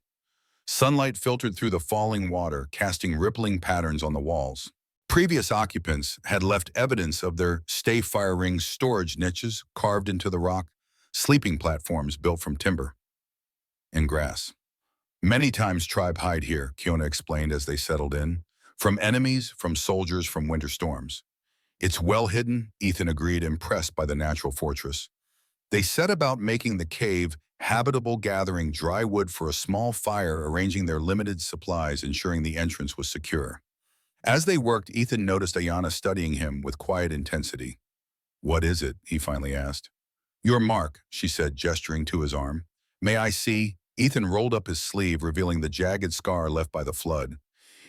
Sunlight filtered through the falling water, casting rippling patterns on the walls. Previous occupants had left evidence of their stay fire ring storage niches carved into the rock, sleeping platforms built from timber and grass. Many times tribe hide here, Kiona explained as they settled in. From enemies, from soldiers, from winter storms. It's well hidden, Ethan agreed, impressed by the natural fortress. They set about making the cave habitable, gathering dry wood for a small fire, arranging their limited supplies, ensuring the entrance was secure. As they worked, Ethan noticed Ayana studying him with quiet intensity. "What is it?" he finally asked. "Your mark," she said, gesturing to his arm. "May I see?" Ethan rolled up his sleeve, revealing the jagged scar left by the flood.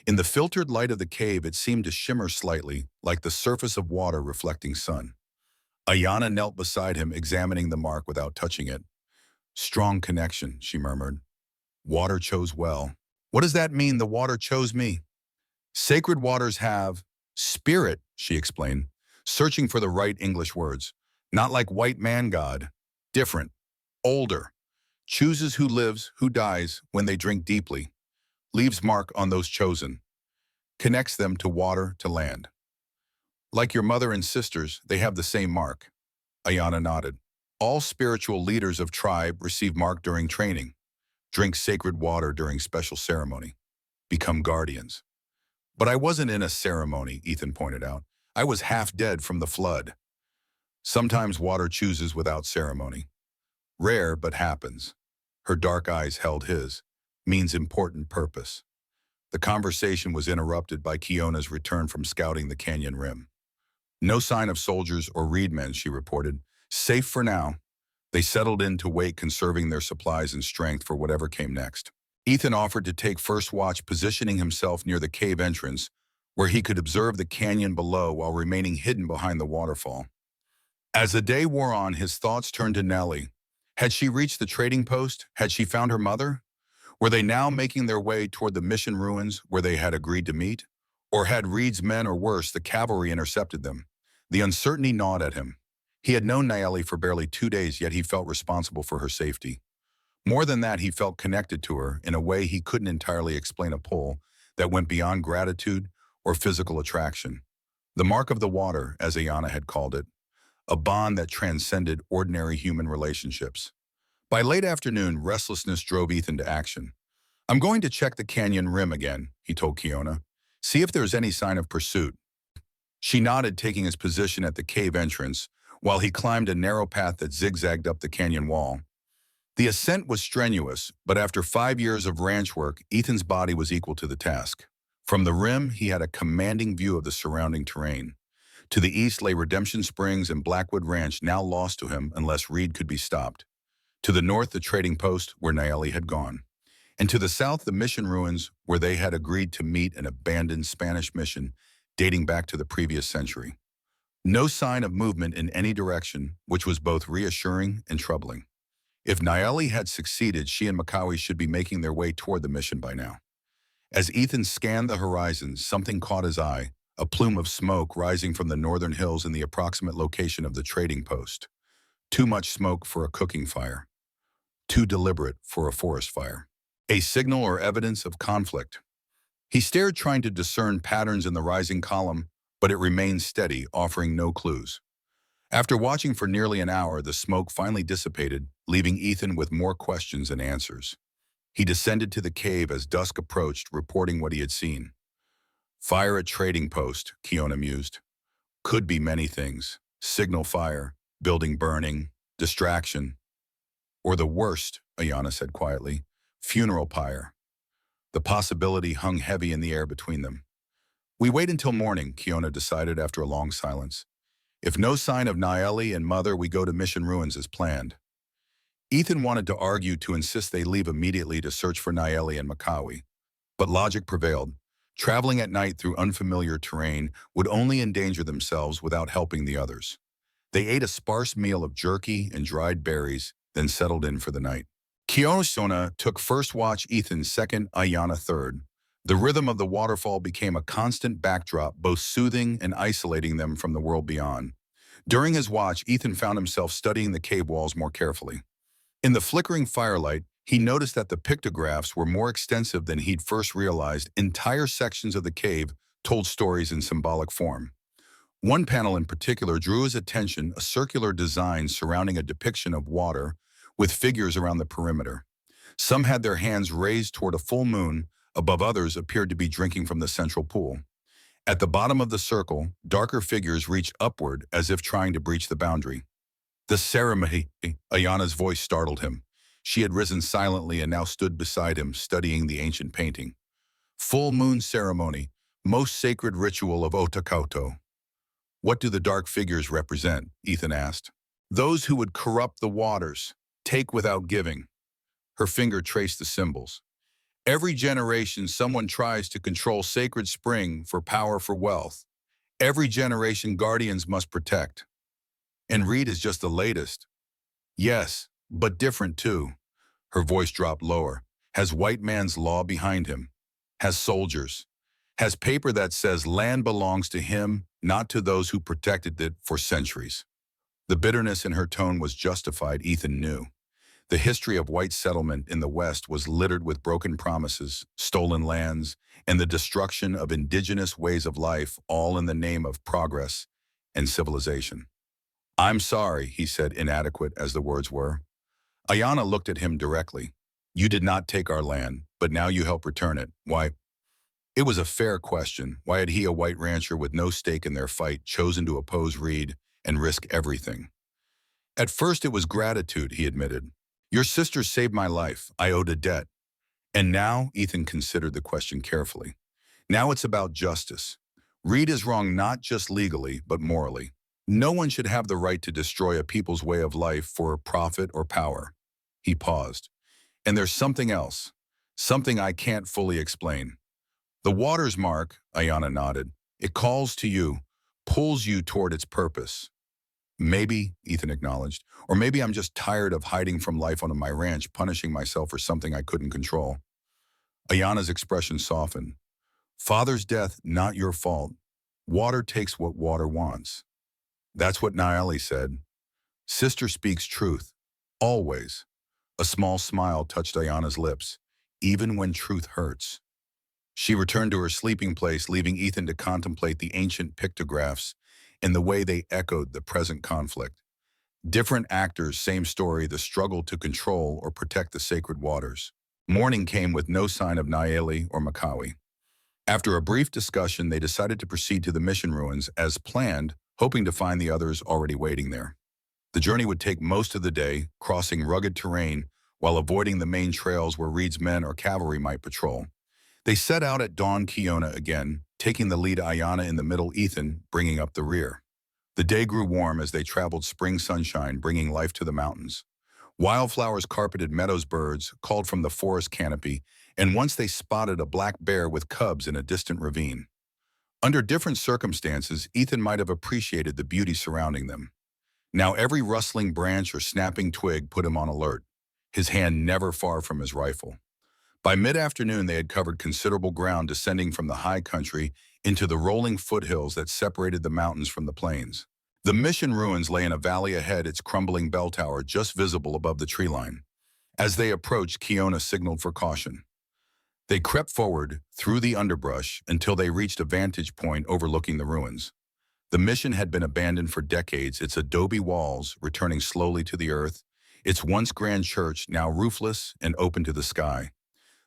In the filtered light of the cave, it seemed to shimmer slightly, like the surface of water reflecting sun. Ayana knelt beside him, examining the mark without touching it. "Strong connection," she murmured. "Water chose well." "What does that mean, the water chose me?" "Sacred waters have spirit," she explained, searching for the right English words. "Not like white man god. Different. Older. Chooses who lives, who dies when they drink deeply. Leaves mark on those chosen. Connects them to water, to land. Like your mother and sisters, they have the same mark." Ayana nodded. "All spiritual leaders of tribe receive mark during training. Drink sacred water during special ceremony. Become guardians." "But I wasn't in a ceremony," Ethan pointed out. "I was half dead from the flood." "Sometimes water chooses without ceremony. Rare, but happens." Her dark eyes held his. "Means important purpose." The conversation was interrupted by Kiona's return from scouting the canyon rim. "No sign of soldiers or reedmen," she reported. "Safe for now." They settled in to wait, conserving their supplies and strength for whatever came next. Ethan offered to take first watch, positioning himself near the cave entrance, where he could observe the canyon below while remaining hidden behind the waterfall. As the day wore on, his thoughts turned to Nellie. Had she reached the trading post? Had she found her mother? Were they now making their way toward the mission ruins where they had agreed to meet? Or had Reed's men, or worse, the cavalry, intercepted them? The uncertainty gnawed at him. He had known Nayeli for barely 2 days, yet he felt responsible for her safety. More than that, he felt connected to her in a way he couldn't entirely explain, a pull that went beyond gratitude or physical attraction. The mark of the water, as Ayana had called it, a bond that transcended ordinary human relationships. By late afternoon, restlessness drove Ethan to action. "I'm going to check the canyon rim again," he told Kiona. "See if there's any sign of pursuit." She nodded, taking his position at the cave entrance, while he climbed a narrow path that zigzagged up the canyon wall. The ascent was strenuous, but after 5 years of ranch work, Ethan's body was equal to the task. From the rim, he had a commanding view of the surrounding terrain. To the east lay Redemption Springs and Blackwood Ranch, now lost to him unless Reed could be stopped. To the north, the trading post, where Nayeli had gone. And to the south, the mission ruins, where they had agreed to meet an abandoned Spanish mission dating back to the previous century. No sign of movement in any direction, which was both reassuring and troubling. If Nayeli had succeeded, she and Makawi should be making their way toward the mission by now. As Ethan scanned the horizon, something caught his eye, a plume of smoke rising from the northern hills in the approximate location of the trading post. Too much smoke for a cooking fire. Too deliberate for a forest fire. A signal or evidence of conflict. He stared, trying to discern patterns in the rising column, but it remained steady, offering no clues. After watching for nearly an hour, the smoke finally dissipated, leaving Ethan with more questions than answers. He descended to the cave as dusk approached, reporting what he had seen. "Fire at trading post," Kiona mused. "Could be many things. Signal fire, building burning, distraction. Or the worst, Ayana said quietly, funeral pyre. The possibility hung heavy in the air between them. We wait until morning, Kiona decided after a long silence. If no sign of Naeli and Mother, we go to Mission Ruins as planned. Ethan wanted to argue to insist they leave immediately to search for Naeli and Makawi. But logic prevailed. Traveling at night through unfamiliar terrain would only endanger themselves without helping the others. They ate a sparse meal of jerky and dried berries, then settled in for the night. Kiyoshona took first watch, Ethan second, Ayana third. The rhythm of the waterfall became a constant backdrop, both soothing and isolating them from the world beyond. During his watch, Ethan found himself studying the cave walls more carefully. In the flickering firelight, he noticed that the pictographs were more extensive than he'd first realized. Entire sections of the cave told stories in symbolic form. One panel in particular drew his attention, a circular design surrounding a depiction of water with figures around the perimeter. Some had their hands raised toward a full moon, above others appeared to be drinking from the central pool. At the bottom of the circle, darker figures reached upward as if trying to breach the boundary. The ceremony, Ayana's voice startled him. She had risen silently and now stood beside him, studying the ancient painting. Full moon ceremony, most sacred ritual of Otakauto. What do the dark figures represent? Ethan asked. Those who would corrupt the waters, take without giving. Her finger traced the symbols. Every generation someone tries to control sacred spring for power, for wealth. Every generation guardians must protect. And Reed is just the latest. Yes, but different too. Her voice dropped lower. Has white man's law behind him. Has soldiers. Has paper that says land belongs to him, not to those who protected it for centuries. The bitterness in her tone was justified, Ethan knew. The history of white settlement in the West was littered with broken promises, stolen lands, and the destruction of indigenous ways of life, all in the name of progress and civilization. I'm sorry, he said, inadequate as the words were. Ayana looked at him directly. You did not take our land, but now you help return it. Why? It was a fair question. Why had he, a white rancher with no stake in their fight, chosen to oppose Reed and risk everything? At first it was gratitude, he admitted. Your sister saved my life. I owed a debt. And now, Ethan considered the question carefully. Now it's about justice. Reed is wrong not just legally, but morally. No one should have the right to destroy a people's way of life for profit or power. He paused. And there's something else. Something I can't fully explain. The water's mark, Ayana nodded. It calls to you, pulls you toward its purpose. Maybe, Ethan acknowledged, or maybe I'm just tired of hiding from life on my ranch, punishing myself for something I couldn't control. Ayana's expression softened. Father's death, not your fault. Water takes what water wants. That's what Naeli said. Sister speaks truth. Always. A small smile touched Ayana's lips, even when truth hurts. She returned to her sleeping place, leaving Ethan to contemplate the ancient pictographs and the way they echoed the present conflict. Different actors, same story, the struggle to control or protect the sacred waters. Morning came with no sign of Naeli or Makawi. After a brief discussion, they decided to proceed to the mission ruins as planned, hoping to find the others already waiting there. The journey would take most of the day, crossing rugged terrain while avoiding the main trails where Reed's men or cavalry might patrol. They set out at dawn, Kiona again, taking the lead, Ayana in the middle, Ethan bringing up the rear. The day grew warm as they traveled, spring sunshine bringing life to the mountains. Wildflowers carpeted meadows, birds called from the forest canopy, and once they spotted a black bear with cubs in a distant ravine. Under different circumstances, Ethan might have appreciated the beauty surrounding them. Now every rustling branch or snapping twig put him on alert, his hand never far from his rifle. By mid-afternoon, they had covered considerable ground, descending from the high country into the rolling foothills that separated the mountains from the plains. The mission ruins lay in a valley ahead, its crumbling bell tower just visible above the tree line. As they approached, Kiona signaled for caution. They crept forward through the underbrush until they reached a vantage point overlooking the ruins. The mission had been abandoned for decades, its adobe walls returning slowly to the earth, its once grand church now roofless and open to the sky.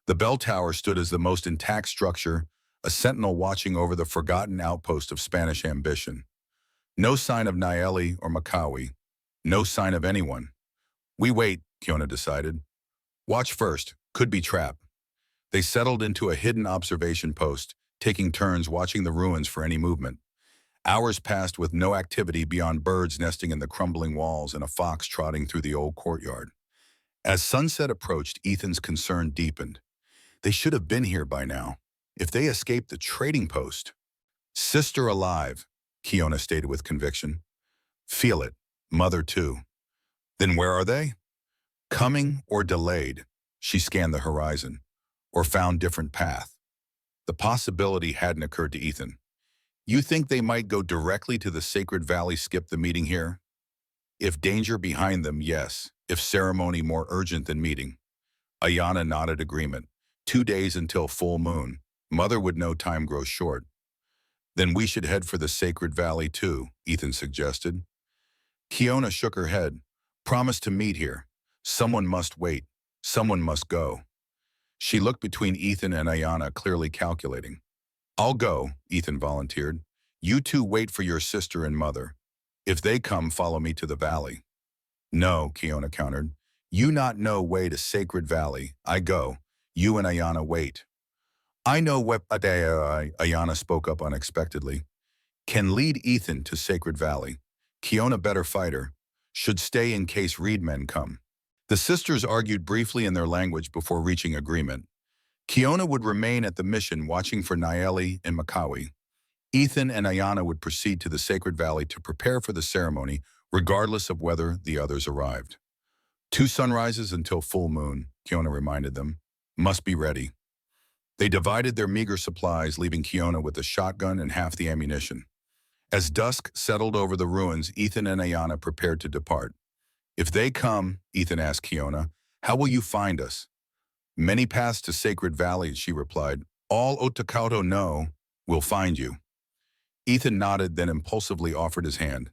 The bell tower stood as the most intact structure, a sentinel watching over the forgotten outpost of Spanish ambition. No sign of Naeli or Makawi. No sign of anyone. We wait, Kiona decided. Watch first, could be trap. They settled into a hidden observation post, taking turns watching the ruins for any movement. Hours passed with no activity beyond birds nesting in the crumbling walls and a fox trotting through the old courtyard. As sunset approached, Ethan's concern deepened. They should have been here by now. If they escaped the trading post. Sister alive, Kiona stated with conviction. Feel it. Mother too. Then where are they? Coming or delayed, she scanned the horizon, or found different path. The possibility hadn't occurred to Ethan. You think they might go directly to the Sacred Valley, skip the meeting here? If danger behind them, yes. If ceremony more urgent than meeting. Ayana nodded agreement. 2 days until full moon. Mother would know time grows short. Then we should head for the Sacred Valley too, Ethan suggested. Kiona shook her head. Promise to meet here. Someone must wait. Someone must go. She looked between Ethan and Ayana, clearly calculating. I'll go, Ethan volunteered. You two wait for your sister and mother. If they come, follow me to the valley. No, Kiona countered. You not know way to Sacred Valley. I go. You and Ayana wait. I know what Ayana spoke up unexpectedly. Can lead Ethan to Sacred Valley. Kiona better fighter. Should stay in case Reed men come. The sisters argued briefly in their language before reaching agreement. Kiona would remain at the mission watching for Nayeli and Makawi. Ethan and Ayana would proceed to the Sacred Valley to prepare for the ceremony, regardless of whether the others arrived. 2 sunrises until full moon, Kiona reminded them. Must be ready. They divided their meager supplies, leaving Kiona with a shotgun and half the ammunition. As dusk settled over the ruins, Ethan and Ayana prepared to depart. If they come, Ethan asked Kiona, how will you find us? Many paths to Sacred Valley, she replied. All Otakauto know will find you. Ethan nodded, then impulsively offered his hand.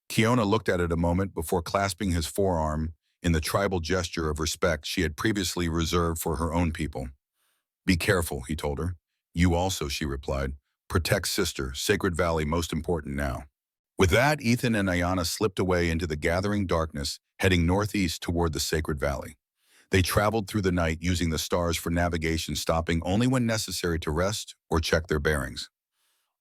Kiona looked at it a moment before clasping his forearm in the tribal gesture of respect she had previously reserved for her own people. Be careful, he told her. You also, she replied. Protect sister, Sacred Valley most important now. With that, Ethan and Ayana slipped away into the gathering darkness, heading northeast toward the Sacred Valley. They traveled through the night using the stars for navigation, stopping only when necessary to rest or check their bearings.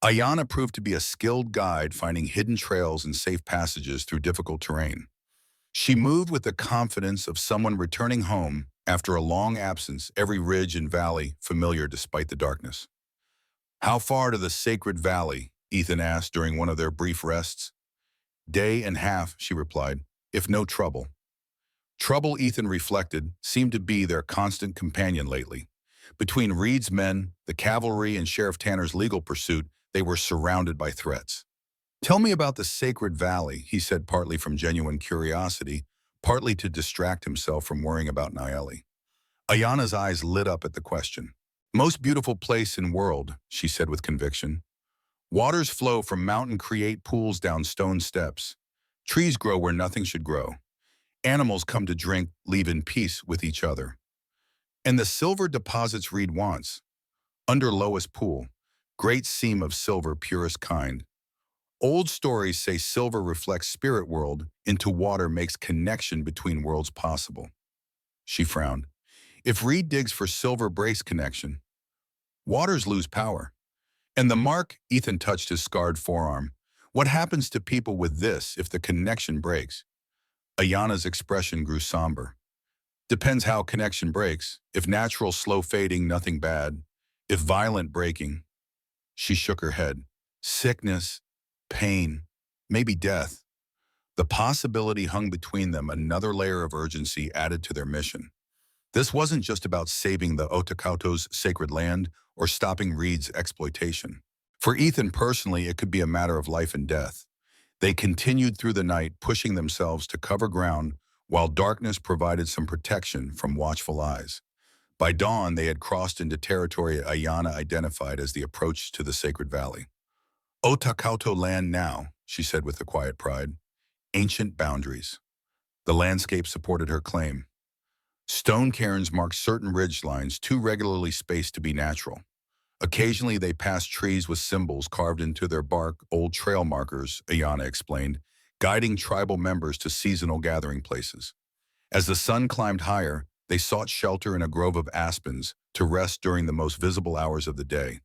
Ayana proved to be a skilled guide, finding hidden trails and safe passages through difficult terrain. She moved with the confidence of someone returning home after a long absence, every ridge and valley familiar despite the darkness. How far to the Sacred Valley? Ethan asked during one of their brief rests. Day and half, she replied, if no trouble. Trouble, Ethan reflected, seemed to be their constant companion lately. Between Reed's men, the cavalry, and Sheriff Tanner's legal pursuit, they were surrounded by threats. Tell me about the Sacred Valley, he said, partly from genuine curiosity, partly to distract himself from worrying about Nayeli. Ayana's eyes lit up at the question. Most beautiful place in world, she said with conviction. Waters flow from mountain, create pools down stone steps. Trees grow where nothing should grow. Animals come to drink, leave in peace with each other. And the silver deposits Reed wants. Under lowest pool, great seam of silver, purest kind. Old stories say silver reflects spirit world into water, makes connection between worlds possible. She frowned. If Reed digs for silver breaks connection, waters lose power. And the mark, Ethan touched his scarred forearm. What happens to people with this if the connection breaks? Ayana's expression grew somber. Depends how connection breaks. If natural, slow fading, nothing bad. If violent, breaking. She shook her head. Sickness, pain, maybe death. The possibility hung between them, another layer of urgency added to their mission. This wasn't just about saving the Otakauto's sacred land or stopping Reed's exploitation. For Ethan personally, it could be a matter of life and death. They continued through the night, pushing themselves to cover ground while darkness provided some protection from watchful eyes. By dawn, they had crossed into territory Ayana identified as the approach to the Sacred Valley. Otakauto land now, she said with a quiet pride. Ancient boundaries. The landscape supported her claim. Stone cairns marked certain ridge lines, too regularly spaced to be natural. Occasionally, they passed trees with symbols carved into their bark, old trail markers, Ayana explained, guiding tribal members to seasonal gathering places. As the sun climbed higher, they sought shelter in a grove of aspens to rest during the most visible hours of the day.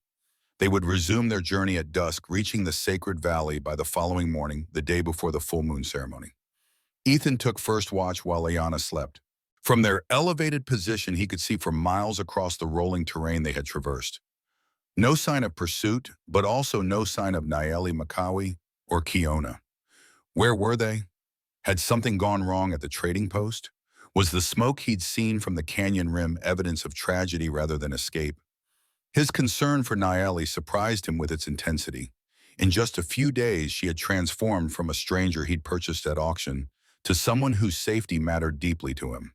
They would resume their journey at dusk, reaching the sacred valley by the following morning, the day before the full moon ceremony. Ethan took first watch while Ayana slept. From their elevated position, he could see for miles across the rolling terrain they had traversed. No sign of pursuit, but also no sign of Nayeli Makawi or Kiona. Where were they? Had something gone wrong at the trading post? Was the smoke he'd seen from the canyon rim evidence of tragedy rather than escape? His concern for Nayeli surprised him with its intensity. In just a few days, she had transformed from a stranger he'd purchased at auction to someone whose safety mattered deeply to him.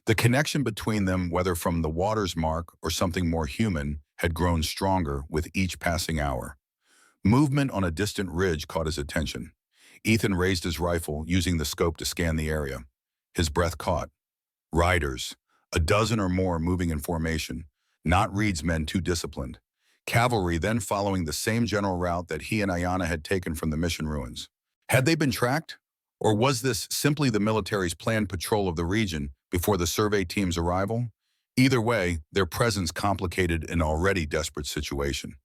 The connection between them, whether from the water's mark or something more human, had grown stronger with each passing hour. Movement on a distant ridge caught his attention. Ethan raised his rifle, using the scope to scan the area. His breath caught. Riders, a dozen or more moving in formation, not Reed's men too disciplined. Cavalry then following the same general route that he and Ayana had taken from the mission ruins. Had they been tracked? Or was this simply the military's planned patrol of the region before the survey team's arrival? Either way, their presence complicated an already desperate situation.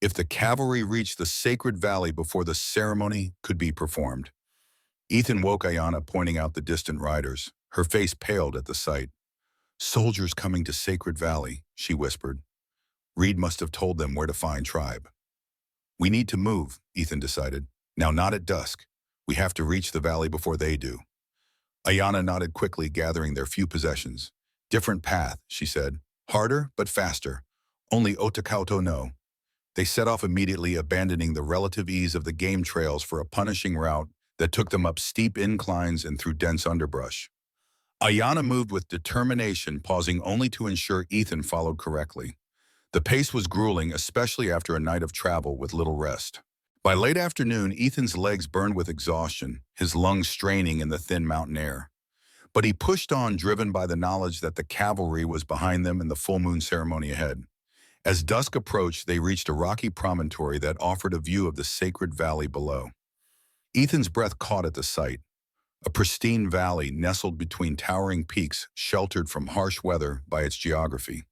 If the cavalry reached the sacred valley before the ceremony could be performed. Ethan woke Ayana, pointing out the distant riders. Her face paled at the sight. "Soldiers coming to Sacred Valley," she whispered. "Reed must have told them where to find tribe." "We need to move," Ethan decided. "Now, not at dusk. We have to reach the valley before they do." Ayana nodded quickly, gathering their few possessions. "Different path," she said. "Harder, but faster. Only Otakauto know." They set off immediately, abandoning the relative ease of the game trails for a punishing route that took them up steep inclines and through dense underbrush. Ayana moved with determination, pausing only to ensure Ethan followed correctly. The pace was grueling, especially after a night of travel with little rest. By late afternoon, Ethan's legs burned with exhaustion, his lungs straining in the thin mountain air. But he pushed on, driven by the knowledge that the cavalry was behind them in the full moon ceremony ahead. As dusk approached, they reached a rocky promontory that offered a view of the sacred valley below. Ethan's breath caught at the sight. A pristine valley nestled between towering peaks, sheltered from harsh weather by its geography.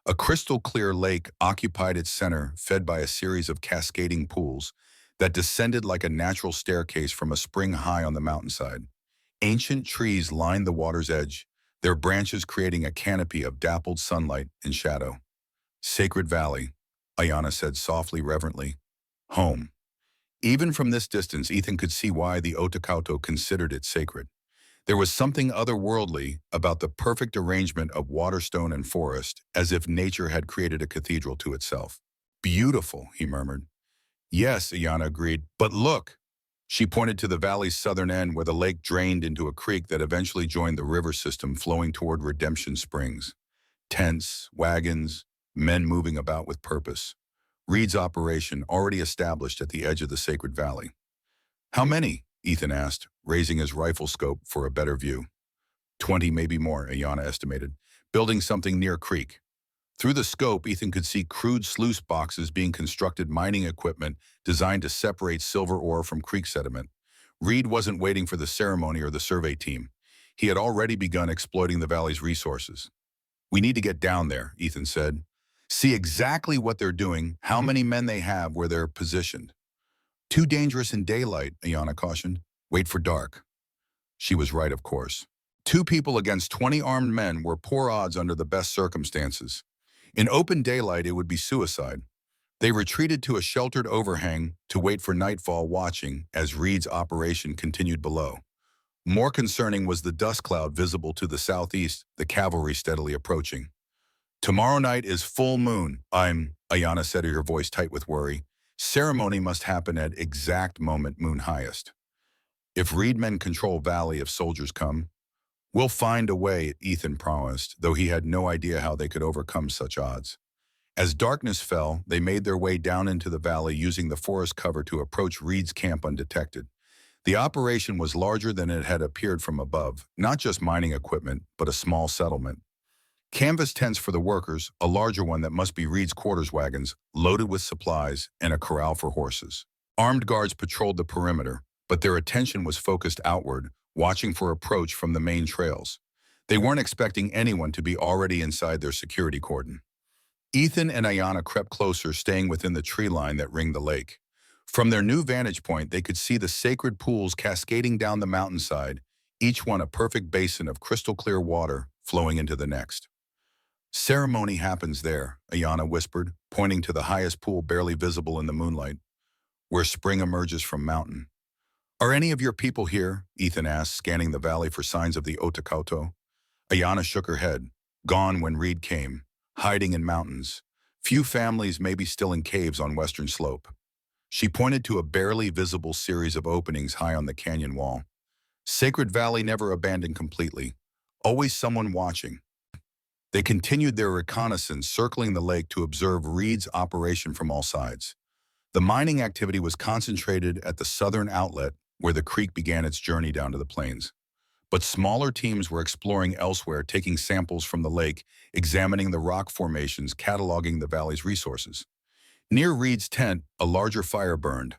A crystal-clear lake occupied its center, fed by a series of cascading pools that descended like a natural staircase from a spring high on the mountainside. Ancient trees lined the water's edge, their branches creating a canopy of dappled sunlight and shadow. "Sacred Valley," Ayana said softly, reverently. "Home." Even from this distance, Ethan could see why the Otakauto considered it sacred. There was something otherworldly about the perfect arrangement of waterstone and forest, as if nature had created a cathedral to itself. "Beautiful," he murmured. "Yes," Ayana agreed, "but look." She pointed to the valley's southern end, where the lake drained into a creek that eventually joined the river system flowing toward Redemption Springs. Tents, wagons, men moving about with purpose. Reed's operation already established at the edge of the sacred valley. "How many?" Ethan asked, raising his rifle scope for a better view. 20, maybe more, Ayana estimated, building something near creek. Through the scope, Ethan could see crude sluice boxes being constructed, mining equipment designed to separate silver ore from creek sediment. Reed wasn't waiting for the ceremony or the survey team. He had already begun exploiting the valley's resources. "We need to get down there," Ethan said. "See exactly what they're doing, how many men they have, where they're positioned." "Too dangerous in daylight," Ayana cautioned. "Wait for dark." She was right, of course. 2 people against 20 armed men were poor odds under the best circumstances. In open daylight, it would be suicide. They retreated to a sheltered overhang to wait for nightfall, watching as Reed's operation continued below. More concerning was the dust cloud visible to the southeast, the cavalry steadily approaching. "Tomorrow night is full moon. Ayana said, her voice tight with worry. "Ceremony must happen at exact moment moon highest. If Reed men control valley, if soldiers come, we'll find a way," Ethan promised, though he had no idea how they could overcome such odds. As darkness fell, they made their way down into the valley, using the forest cover to approach Reed's camp undetected. The operation was larger than it had appeared from above, not just mining equipment, but a small settlement. Canvas tents for the workers, a larger one that must be Reed's quarters wagons, loaded with supplies, and a corral for horses. Armed guards patrolled the perimeter, but their attention was focused outward, watching for approach from the main trails. They weren't expecting anyone to be already inside their security cordon. Ethan and Ayana crept closer, staying within the tree line that ringed the lake. From their new vantage point, they could see the sacred pools cascading down the mountainside, each one a perfect basin of crystal-clear water flowing into the next. "Ceremony happens there," Ayana whispered, pointing to the highest pool barely visible in the moonlight, "where spring emerges from mountain." "Are any of your people here?" Ethan asked, scanning the valley for signs of the Otakauto. Ayana shook her head. "Gone when Reed came, hiding in mountains. Few families may be still in caves on western slope." She pointed to a barely visible series of openings high on the canyon wall. "Sacred Valley never abandoned completely. Always someone watching." They continued their reconnaissance, circling the lake to observe Reed's operation from all sides. The mining activity was concentrated at the southern outlet, where the creek began its journey down to the plains. But smaller teams were exploring elsewhere, taking samples from the lake, examining the rock formations, cataloging the valley's resources. Near Reed's tent, a larger fire burned.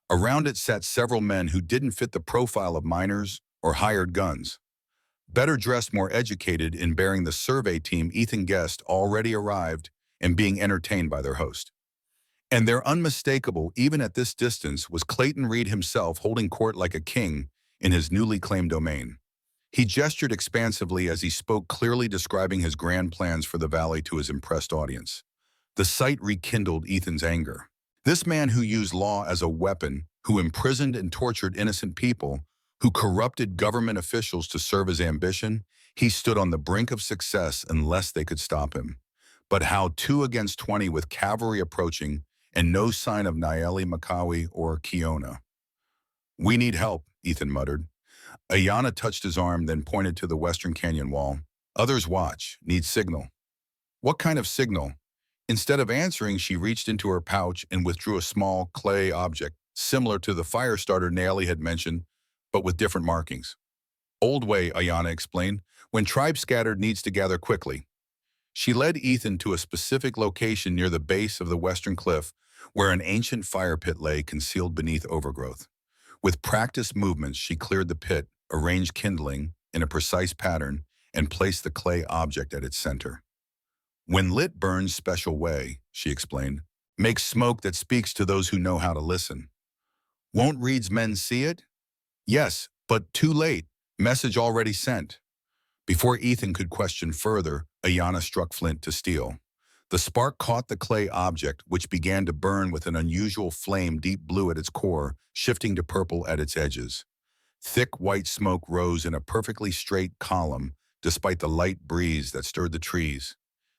Around it sat several men who didn't fit the profile of miners or hired guns. Better dressed, more educated, in bearing the survey team Ethan guessed already arrived and being entertained by their host. And their unmistakable, even at this distance, was Clayton Reed himself, holding court like a king in his newly claimed domain. He gestured expansively as he spoke, clearly describing his grand plans for the valley to his impressed audience. The sight rekindled Ethan's anger. This man who used law as a weapon, who imprisoned and tortured innocent people, who corrupted government officials to serve his ambition, he stood on the brink of success unless they could stop him. But how 2 against 20 with cavalry approaching and no sign of Nayeli Makawi or Kiona? "We need help," Ethan muttered. Ayana touched his arm, then pointed to the western canyon wall. "Others watch, need signal." "What kind of signal?" Instead of answering, she reached into her pouch and withdrew a small clay object, similar to the fire starter Nayeli had mentioned, but with different markings. "Old way," Ayana explained. "When tribe scattered needs to gather quickly." She led Ethan to a specific location near the base of the western cliff, where an ancient fire pit lay concealed beneath overgrowth. With practiced movements, she cleared the pit, arranged kindling in a precise pattern, and placed the clay object at its center. "When lit burns special way," she explained. "Makes smoke that speaks to those who know how to listen." "Won't Reed's men see it?" "Yes, but too late. Message already sent." Before Ethan could question further, Ayana struck flint to steel. The spark caught the clay object, which began to burn with an unusual flame, deep blue at its core, shifting to purple at its edges. Thick white smoke rose in a perfectly straight column, despite the light breeze that stirred the trees.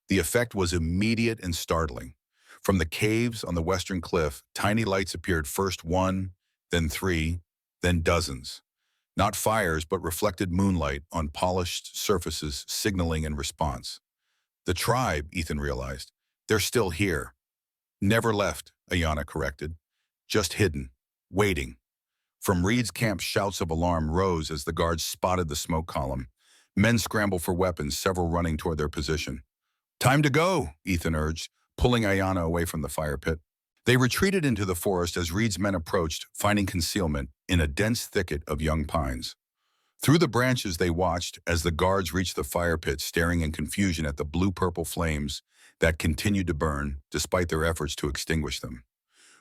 The effect was immediate and startling. From the caves on the western cliff, tiny lights appeared, first one, then three, then dozens. Not fires, but reflected moonlight on polished surfaces, signaling in response. "The tribe," Ethan realized. "They're still here." "Never left," Ayana corrected. "Just hidden, waiting." From Reed's camp, shouts of alarm rose as the guards spotted the smoke column. Men scrambled for weapons, several running toward their position. "Time to go," Ethan urged, pulling Ayana away from the fire pit. They retreated into the forest as Reed's men approached, finding concealment in a dense thicket of young pines. Through the branches they watched as the guards reached the fire pit, staring in confusion at the blue-purple flames that continued to burn despite their efforts to extinguish them.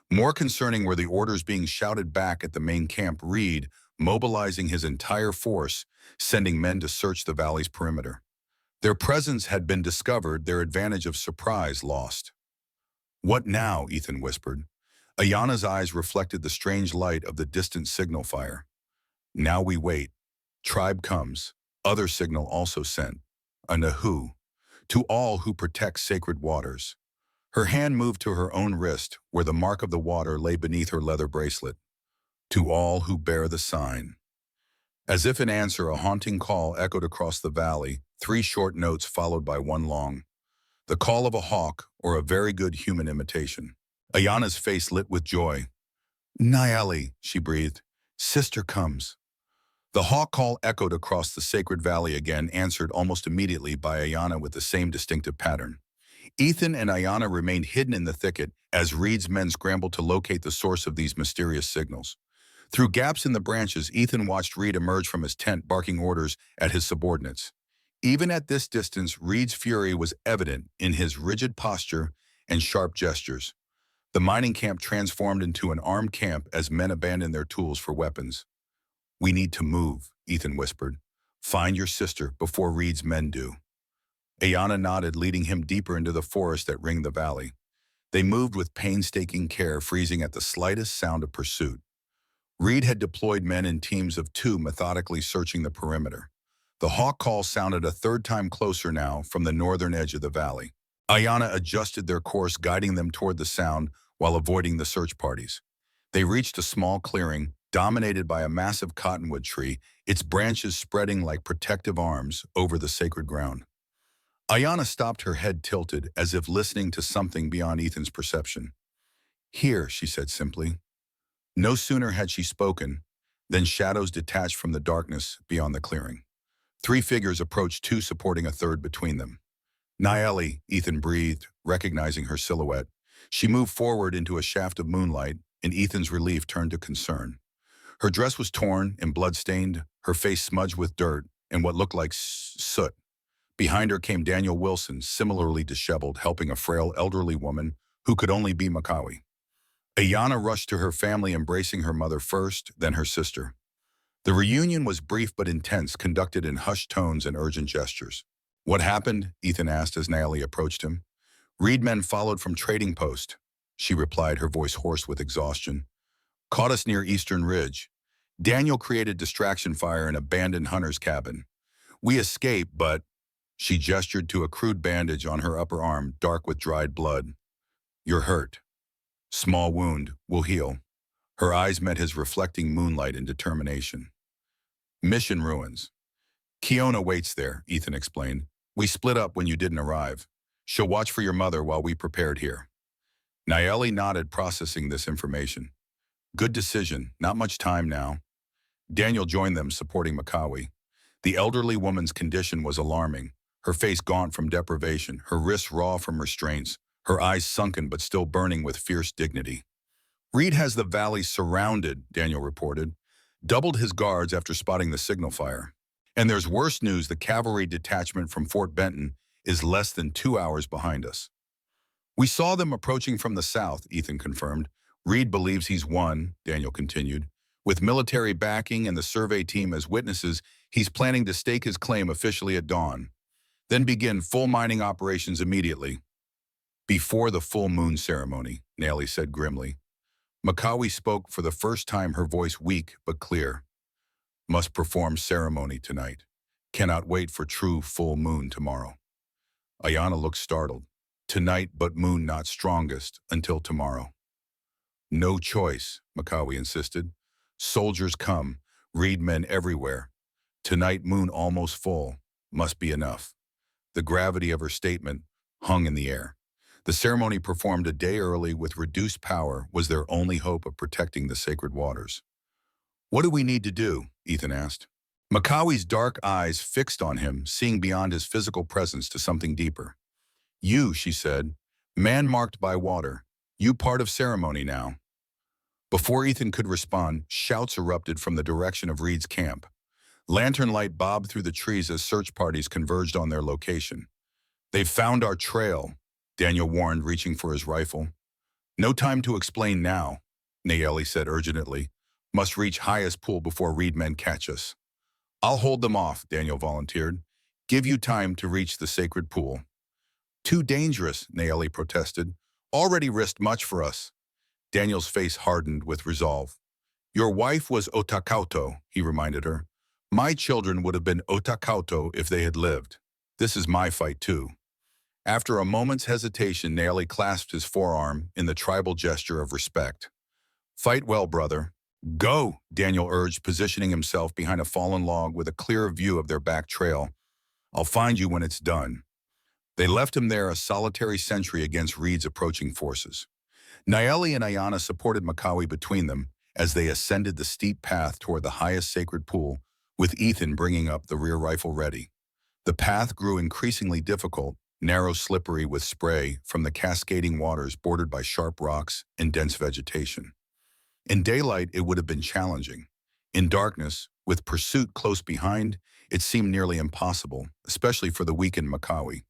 More concerning were the orders being shouted back at the main camp, Reed mobilizing his entire force, sending men to search the valley's perimeter. Their presence had been discovered, their advantage of surprise lost. "What now?" Ethan whispered. Ayana's eyes reflected the strange light of the distant signal fire. "Now we wait. Tribe comes. Other signal also sent. A Nahu. To all who protect sacred waters." Her hand moved to her own wrist, where the mark of the water lay beneath her leather bracelet. "To all who bear the sign." As if in answer, a haunting call echoed across the valley, 3 short notes followed by one long. The call of a hawk or a very good human imitation. Ayana's face lit with joy. "Nayeli," she breathed. "Sister comes." The hawk call echoed across the sacred valley again, answered almost immediately by Ayana with the same distinctive pattern. Ethan and Ayana remained hidden in the thicket as Reed's men scrambled to locate the source of these mysterious signals. Through gaps in the branches, Ethan watched Reed emerge from his tent, barking orders at his subordinates. Even at this distance, Reed's fury was evident in his rigid posture and sharp gestures. The mining camp transformed into an armed camp as men abandoned their tools for weapons. "We need to move," Ethan whispered. "Find your sister before Reed's men do." Ayana nodded, leading him deeper into the forest that ringed the valley. They moved with painstaking care, freezing at the slightest sound of pursuit. Reed had deployed men in teams of two, methodically searching the perimeter. The hawk call sounded a third time closer now from the northern edge of the valley. Ayana adjusted their course, guiding them toward the sound while avoiding the search parties. They reached a small clearing, dominated by a massive cottonwood tree, its branches spreading like protective arms over the sacred ground. Ayana stopped, her head tilted, as if listening to something beyond Ethan's perception. "Here," she said simply. No sooner had she spoken than shadows detached from the darkness beyond the clearing. Three figures approached, two supporting a third between them. "Naeli," Ethan breathed, recognizing her silhouette. She moved forward into a shaft of moonlight, and Ethan's relief turned to concern. Her dress was torn and blood-stained, her face smudged with dirt and what looked like soot. Behind her came Daniel Wilson, similarly disheveled, helping a frail elderly woman who could only be Makawi. Ayana rushed to her family, embracing her mother first, then her sister. The reunion was brief but intense, conducted in hushed tones and urgent gestures. "What happened?" Ethan asked as Naeli approached him. "Reed men followed from trading post," she replied, her voice hoarse with exhaustion. "Caught us near Eastern Ridge. Daniel created distraction fire in an abandoned hunter's cabin. We escaped, but—" She gestured to a crude bandage on her upper arm, dark with dried blood. "You're hurt. Small wound, will heal." Her eyes met his, reflecting moonlight and determination. "Mission ruins. Kiona waits there," Ethan explained. "We split up when you didn't arrive. She'll watch for your mother while we prepared here." Naeli nodded, processing this information. "Good decision. Not much time now." Daniel joined them, supporting Makawi. The elderly woman's condition was alarming, her face gaunt from deprivation, her wrists raw from restraints, her eyes sunken but still burning with fierce dignity. "Reed has the valley surrounded," Daniel reported. "Doubled his guards after spotting the signal fire. And there's worse news, the cavalry detachment from Fort Benton is less than 2 hours behind us." "We saw them approaching from the south," Ethan confirmed. "Reed believes he's won," Daniel continued. "With military backing and the survey team as witnesses, he's planning to stake his claim officially at dawn, then begin full mining operations immediately." "Before the full moon ceremony," Naeli said grimly. Makawi spoke for the first time, her voice weak but clear. "Must perform ceremony tonight. Cannot wait for true full moon tomorrow." Ayana looked startled. "Tonight, but moon not strongest until tomorrow." "No choice," Makawi insisted. "Soldiers come, Reed men everywhere. Tonight moon almost full. Must be enough." The gravity of her statement hung in the air. The ceremony, performed a day early with reduced power, was their only hope of protecting the sacred waters. "What do we need to do?" Ethan asked. Makawi's dark eyes fixed on him, seeing beyond his physical presence to something deeper. "You," she said, "man marked by water. You part of ceremony now." Before Ethan could respond, shouts erupted from the direction of Reed's camp. Lantern light bobbed through the trees as search parties converged on their location. "They've found our trail," Daniel warned, reaching for his rifle. "No time to explain now," Naeli said urgently. "Must reach highest pool before Reed men catch us." "I'll hold them off," Daniel volunteered. "Give you time to reach the sacred pool." "Too dangerous," Naeli protested. "Already risked much for us." Daniel's face hardened with resolve. "Your wife was Otakauto," he reminded her. "My children would have been Otakauto if they had lived. This is my fight too." After a moment's hesitation, Naeli clasped his forearm in the tribal gesture of respect. "Fight well, brother." "Go," Daniel urged, positioning himself behind a fallen log with a clear view of their back trail. "I'll find you when it's done." They left him there, a solitary sentry against Reed's approaching forces. Naeli and Ayana supported Makawi between them as they ascended the steep path toward the highest sacred pool, with Ethan bringing up the rear rifle ready. The path grew increasingly difficult, narrow, slippery with spray from the cascading waters, bordered by sharp rocks and dense vegetation. In daylight, it would have been challenging. In darkness, with pursuit close behind, It seemed nearly impossible, especially for the weakened Makawi.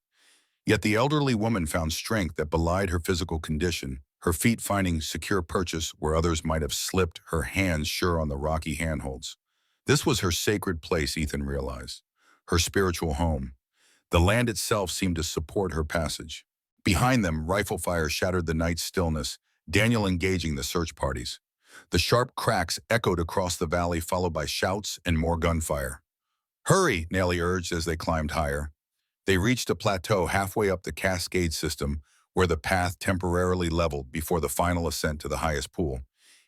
Yet the elderly woman found strength that belied her physical condition, her feet finding secure purchase where others might have slipped, her hands sure on the rocky handholds. This was her sacred place, Ethan realized, her spiritual home. The land itself seemed to support her passage. Behind them, rifle fire shattered the night's stillness, Daniel engaging the search parties. The sharp cracks echoed across the valley, followed by shouts and more gunfire. "Hurry," Nellie urged as they climbed higher. They reached a plateau halfway up the cascade system where the path temporarily leveled before the final ascent to the highest pool.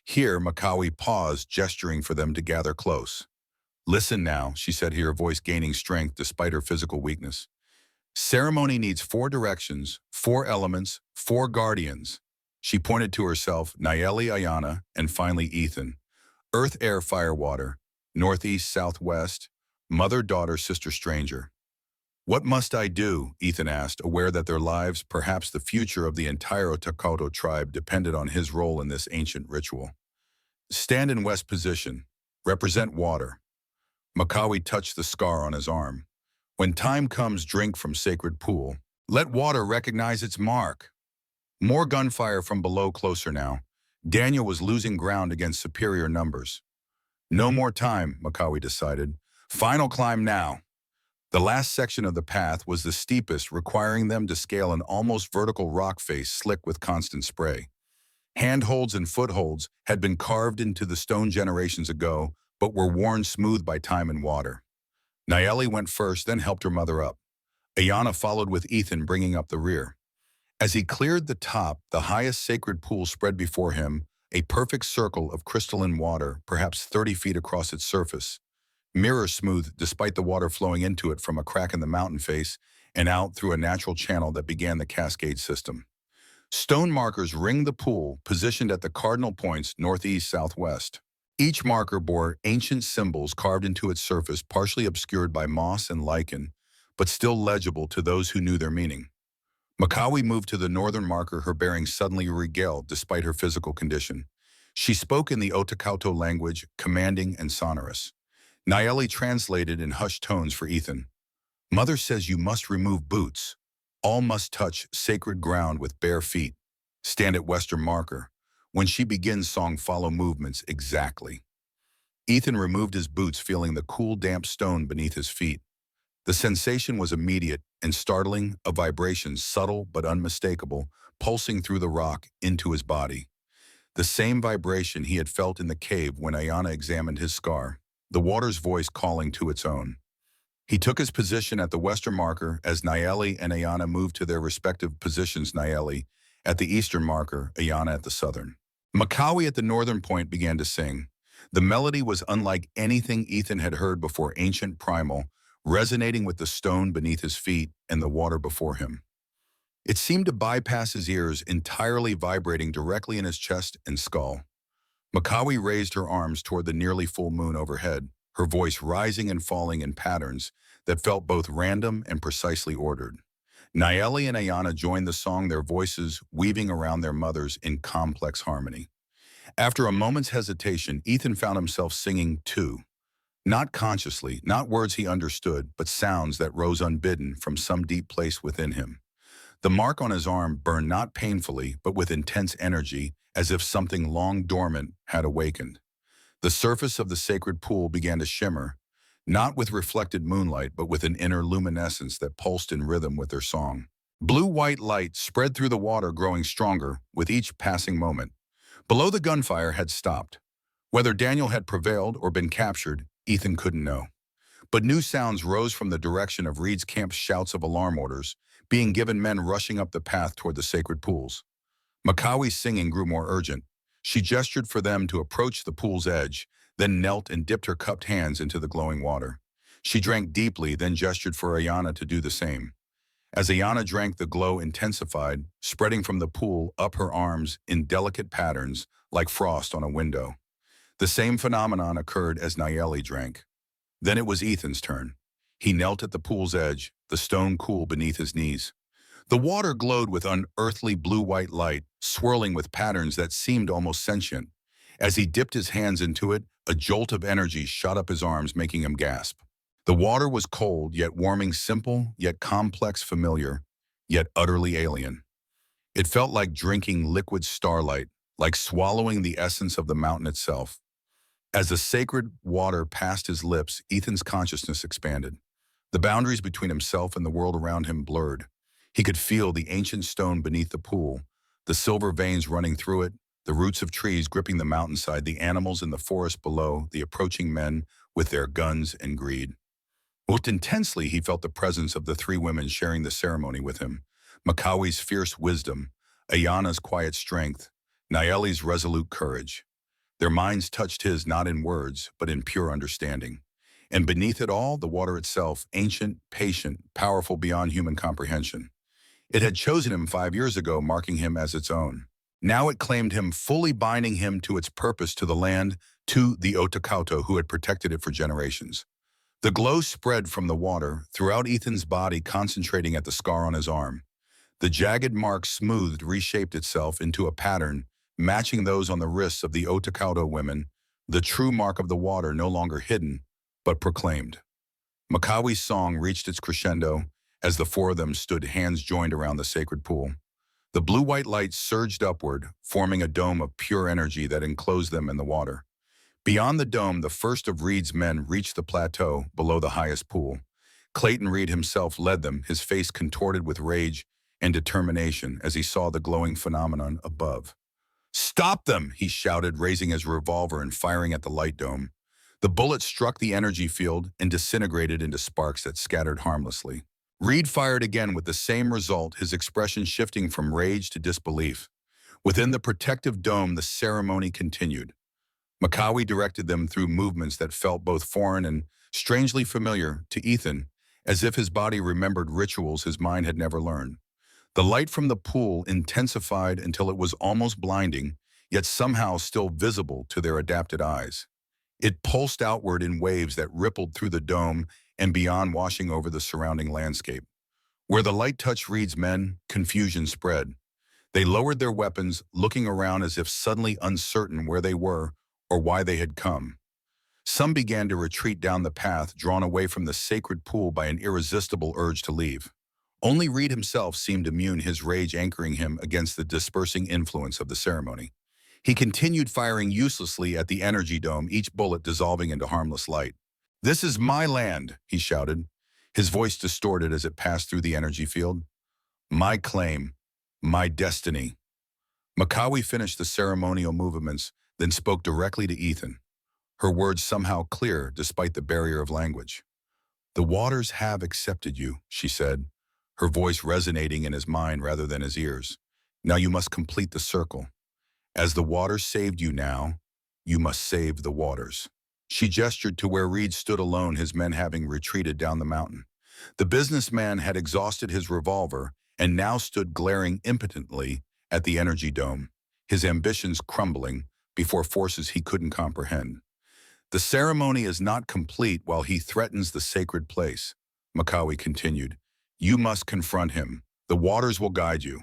Here, Makawi paused, gesturing for them to gather close. "Listen now," she said, her voice gaining strength despite her physical weakness. "Ceremony needs 4 directions, 4 elements, 4 guardians." She pointed to herself, Nayeli, Ayana, and finally Ethan. Earth, air, fire, water. Northeast, southwest. Mother, daughter, sister, stranger. "What must I do?" Ethan asked, aware that their lives, perhaps the future of the entire Otakauto tribe, depended on his role in this ancient ritual. "Stand in west position. Represent water." Makawi touched the scar on his arm. "When time comes, drink from sacred pool. Let water recognize its mark." More gunfire from below, closer now. Daniel was losing ground against superior numbers. "No more time," Makawi decided. "Final climb now." The last section of the path was the steepest, requiring them to scale an almost vertical rock face slick with constant spray. Handholds and footholds had been carved into the stone generations ago, but were worn smooth by time and water. Nayeli went first, then helped her mother up. Ayana followed with Ethan, bringing up the rear. As he cleared the top, the highest sacred pool spread before him, a perfect circle of crystalline water, perhaps 30 feet across its surface. Mirror smooth despite the water flowing into it from a crack in the mountain face and out through a natural channel that began the cascade system. Stone markers ringed the pool, positioned at the cardinal points northeast, southwest. Each marker bore ancient symbols carved into its surface, partially obscured by moss and lichen, but still legible to those who knew their meaning. Makawi moved to the northern marker, her bearing suddenly regaled despite her physical condition. She spoke in the Otakauto language, commanding and sonorous. Nayeli translated in hushed tones for Ethan. "Mother says you must remove boots. All must touch sacred ground with bare feet. Stand at western marker. When she begins song, follow movements exactly." Ethan removed his boots, feeling the cool, damp stone beneath his feet. The sensation was immediate and startling, a vibration subtle but unmistakable, pulsing through the rock into his body. The same vibration he had felt in the cave when Ayana examined his scar, the water's voice calling to its own. He took his position at the western marker as Nayeli and Ayana moved to their respective positions, Nayeli at the eastern marker, Ayana at the southern. Makawi at the northern point began to sing. The melody was unlike anything Ethan had heard before, ancient, primal, resonating with the stone beneath his feet and the water before him. It seemed to bypass his ears, entirely vibrating directly in his chest and skull. Makawi raised her arms toward the nearly full moon overhead, her voice rising and falling in patterns that felt both random and precisely ordered. Nayeli and Ayana joined the song, their voices weaving around their mothers in complex harmony. After a moment's hesitation, Ethan found himself singing too. Not consciously, not words he understood, but sounds that rose unbidden from some deep place within him. The mark on his arm burned not painfully, but with intense energy, as if something long dormant had awakened. The surface of the sacred pool began to shimmer, not with reflected moonlight, but with an inner luminescence that pulsed in rhythm with their song. Blue-white light spread through the water, growing stronger with each passing moment. Below, the gunfire had stopped. Whether Daniel had prevailed or been captured, Ethan couldn't know. But new sounds rose from the direction of Reed's camp, shouts of alarm orders being given, men rushing up the path toward the sacred pools. Makawi's singing grew more urgent. She gestured for them to approach the pool's edge, then knelt and dipped her cupped hands into the glowing water. She drank deeply, then gestured for Ayana to do the same. As Ayana drank, the glow intensified, spreading from the pool up her arms in delicate patterns like frost on a window. The same phenomenon occurred as Nayeli drank. Then it was Ethan's turn. He knelt at the pool's edge, the stone cool beneath his knees. The water glowed with unearthly blue-white light, swirling with patterns that seemed almost sentient. As he dipped his hands into it, a jolt of energy shot up his arms, making him gasp. The water was cold, yet warming, simple, yet complex, familiar, yet utterly alien. It felt like drinking liquid starlight, like swallowing the essence of the mountain itself. As the sacred water passed his lips, Ethan's consciousness expanded. The boundaries between himself and the world around him blurred. He could feel the ancient stone beneath the pool, the silver veins running through it, the roots of trees gripping the mountainside, the animals in the forest below, the approaching men with their guns and greed. Most intensely, he felt the presence of the three women sharing the ceremony with him. Makawi's fierce wisdom, Ayana's quiet strength, Nayeli's resolute courage. Their minds touched his not in words, but in pure understanding. And beneath it all, the water itself, ancient, patient, powerful beyond human comprehension. It had chosen him 5 years ago, marking him as its own. Now it claimed him, fully binding him to its purpose, to the land, to the Otakauto who had protected it for generations. The glow spread from the water, throughout Ethan's body, concentrating at the scar on his arm. The jagged mark smoothed, reshaped itself into a pattern, matching those on the wrists of the Otakauto women, the true mark of the water, no longer hidden, but proclaimed. Makawi's song reached its crescendo as the four of them stood, hands joined around the sacred pool. The blue-white light surged upward, forming a dome of pure energy that enclosed them in the water. Beyond the dome, the first of Reed's men reached the plateau below the highest pool. Clayton Reed himself led them, his face contorted with rage and determination as he saw the glowing phenomenon above. "Stop them!" he shouted, raising his revolver and firing at the light dome. The bullet struck the energy field and disintegrated into sparks that scattered harmlessly. Reed fired again with the same result, his expression shifting from rage to disbelief. Within the protective dome, the ceremony continued. Makawi directed them through movements that felt both foreign and strangely familiar to Ethan, as if his body remembered rituals his mind had never learned. The light from the pool intensified until it was almost blinding, yet somehow still visible to their adapted eyes. It pulsed outward in waves that rippled through the dome and beyond, washing over the surrounding landscape. Where the light touched Reed's men, confusion spread. They lowered their weapons, looking around as if suddenly uncertain where they were or why they had come. Some began to retreat down the path, drawn away from the sacred pool by an irresistible urge to leave. Only Reed himself seemed immune, his rage anchoring him against the dispersing influence of the ceremony. He continued firing uselessly at the energy dome, each bullet dissolving into harmless light. "This is my land," he shouted, his voice distorted as it passed through the energy field. "My claim, my destiny." Makawi finished the ceremonial movements, then spoke directly to Ethan, her words somehow clear despite the barrier of language. "The waters have accepted you," she said, her voice resonating in his mind rather than his ears. "Now you must complete the circle. As the waters saved you now, you must save the waters." She gestured to where Reed stood alone, his men having retreated down the mountain. The businessman had exhausted his revolver and now stood glaring impotently at the energy dome, his ambitions crumbling before forces he couldn't comprehend. "The ceremony is not complete while he threatens the sacred place," Makawi continued. "You must confront him. The waters will guide you."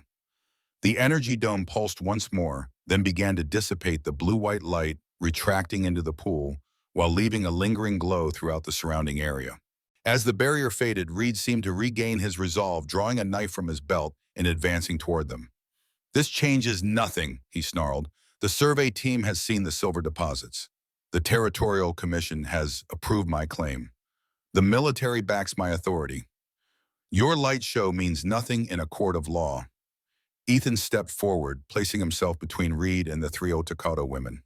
The energy dome pulsed once more, then began to dissipate, the blue-white light retracting into the pool, while leaving a lingering glow throughout the surrounding area. As the barrier faded, Reed seemed to regain his resolve, drawing a knife from his belt and advancing toward them. "This changes nothing," he snarled. "The survey team has seen the silver deposits. The Territorial Commission has approved my claim. The military backs my authority. Your light show means nothing in a court of law." Ethan stepped forward, placing himself between Reed and the three Otakauto women.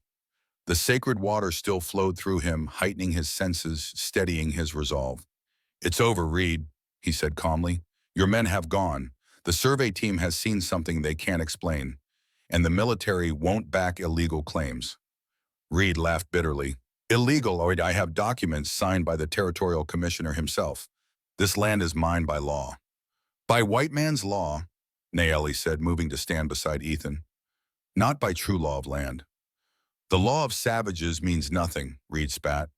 The sacred water still flowed through him, heightening his senses, steadying his resolve. "It's over, Reed," he said calmly. "Your men have gone. The survey team has seen something they can't explain, and the military won't back illegal claims." Reed laughed bitterly. "Illegal, or I have documents signed by the Territorial Commissioner himself. This land is mine by law." "By white man's law," Nayeli said, moving to stand beside Ethan. "Not by true law of land." "The law of savages means nothing," Reed spat.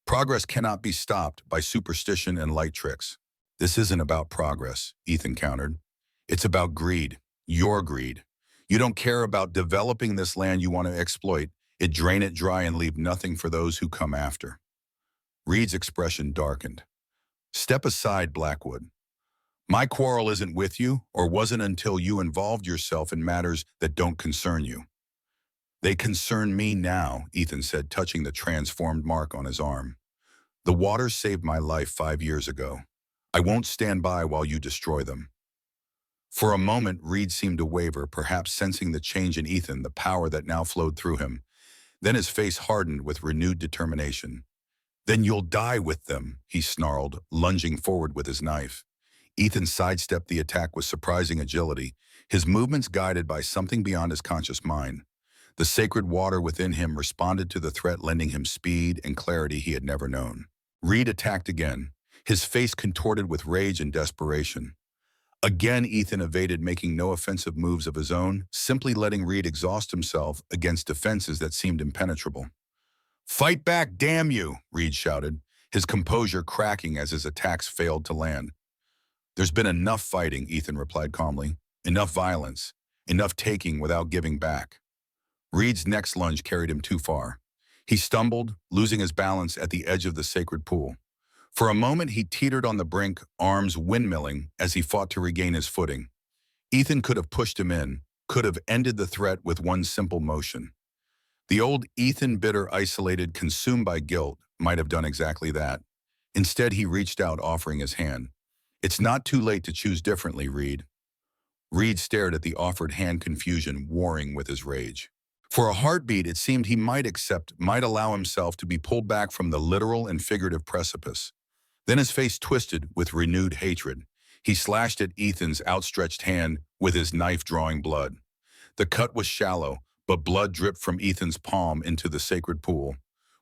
"Progress cannot be stopped by superstition and light tricks." "This isn't about progress," Ethan countered. "It's about greed, your greed. You don't care about developing this land you want to exploit. It drain it dry and leave nothing for those who come after." Reed's expression darkened. Step aside, Blackwood. My quarrel isn't with you, or wasn't until you involved yourself in matters that don't concern you. They concern me now, Ethan said, touching the transformed mark on his arm. The waters saved my life 5 years ago. I won't stand by while you destroy them. For a moment, Reed seemed to waver, perhaps sensing the change in Ethan, the power that now flowed through him. Then his face hardened with renewed determination. Then you'll die with them, he snarled, lunging forward with his knife. Ethan sidestepped the attack with surprising agility, his movements guided by something beyond his conscious mind. The sacred water within him responded to the threat, lending him speed and clarity he had never known. Reed attacked again, his face contorted with rage and desperation. Again, Ethan evaded, making no offensive moves of his own, simply letting Reed exhaust himself against defenses that seemed impenetrable. "Fight back, damn you!" Reed shouted, his composure cracking as his attacks failed to land. "There's been enough fighting," Ethan replied calmly. "Enough violence. Enough taking without giving back." Reed's next lunge carried him too far. He stumbled, losing his balance at the edge of the sacred pool. For a moment, he teetered on the brink, arms windmilling as he fought to regain his footing. Ethan could have pushed him in, could have ended the threat with one simple motion. The old Ethan, bitter, isolated, consumed by guilt, might have done exactly that. Instead, he reached out, offering his hand. "It's not too late to choose differently, Reed." Reed stared at the offered hand, confusion warring with his rage. For a heartbeat, it seemed he might accept, might allow himself to be pulled back from the literal and figurative precipice. Then his face twisted with renewed hatred. He slashed at Ethan's outstretched hand with his knife, drawing blood. The cut was shallow, but blood dripped from Ethan's palm into the sacred pool.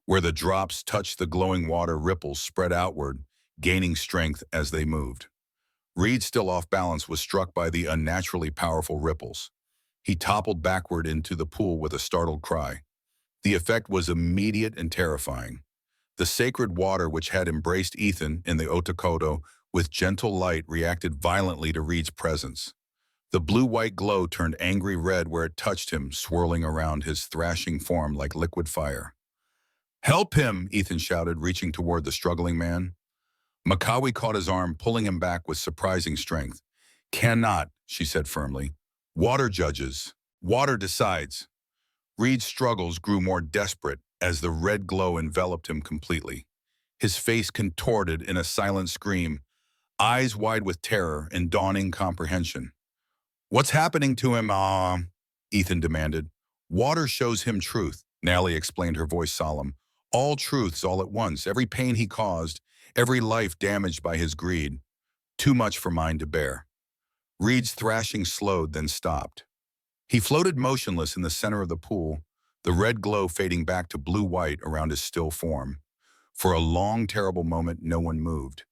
Where the drops touched the glowing water, ripples spread outward, gaining strength as they moved. Reed, still off balance, was struck by the unnaturally powerful ripples. He toppled backward into the pool with a startled cry. The effect was immediate and terrifying. The sacred water, which had embraced Ethan in the Otokoto with gentle light, reacted violently to Reed's presence. The blue-white glow turned angry red where it touched him, swirling around his thrashing form like liquid fire. "Help him!" Ethan shouted, reaching toward the struggling man. Makawi caught his arm, pulling him back with surprising strength. "Cannot," she said firmly. "Water judges. Water decides." Reed's struggles grew more desperate as the red glow enveloped him completely. His face contorted in a silent scream, eyes wide with terror and dawning comprehension. "What's happening to him, Ethan demanded. "Water shows him truth," Nally explained, her voice solemn. "All truths all at once, every pain he caused, every life damaged by his greed. Too much for mine to bear." Reed's thrashing slowed, then stopped. He floated motionless in the center of the pool, the red glow fading back to blue-white around his still form. For a long, terrible moment, no one moved.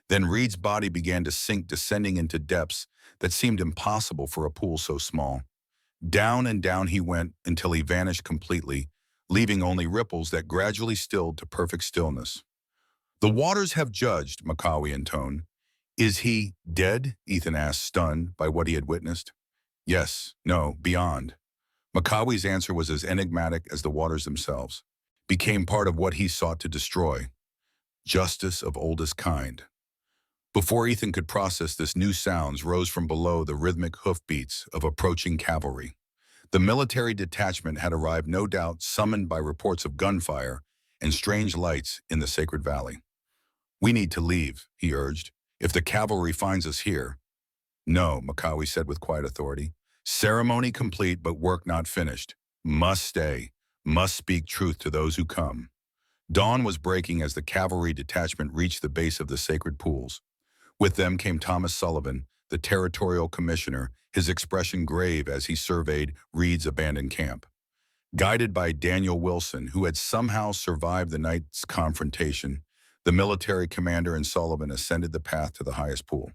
Then Reed's body began to sink, descending into depths that seemed impossible for a pool so small. Down and down he went until he vanished completely, leaving only ripples that gradually stilled to perfect stillness. "The waters have judged," Makawi intoned. "Is he dead?" Ethan asked, stunned by what he had witnessed. "Yes, no, beyond." Makawi's answer was as enigmatic as the waters themselves. "Became part of what he sought to destroy. Justice of oldest kind." Before Ethan could process this, new sounds rose from below, the rhythmic hoofbeats of approaching cavalry. The military detachment had arrived, no doubt summoned by reports of gunfire and strange lights in the sacred valley. "We need to leave," he urged. "If the cavalry finds us here—" "No," Makawi said with quiet authority. "Ceremony complete, but work not finished. Must stay. Must speak truth to those who come." Dawn was breaking as the cavalry detachment reached the base of the sacred pools. With them came Thomas Sullivan, the territorial commissioner, his expression grave as he surveyed Reed's abandoned camp. Guided by Daniel Wilson, who had somehow survived the night's confrontation, the military commander and Sullivan ascended the path to the highest pool.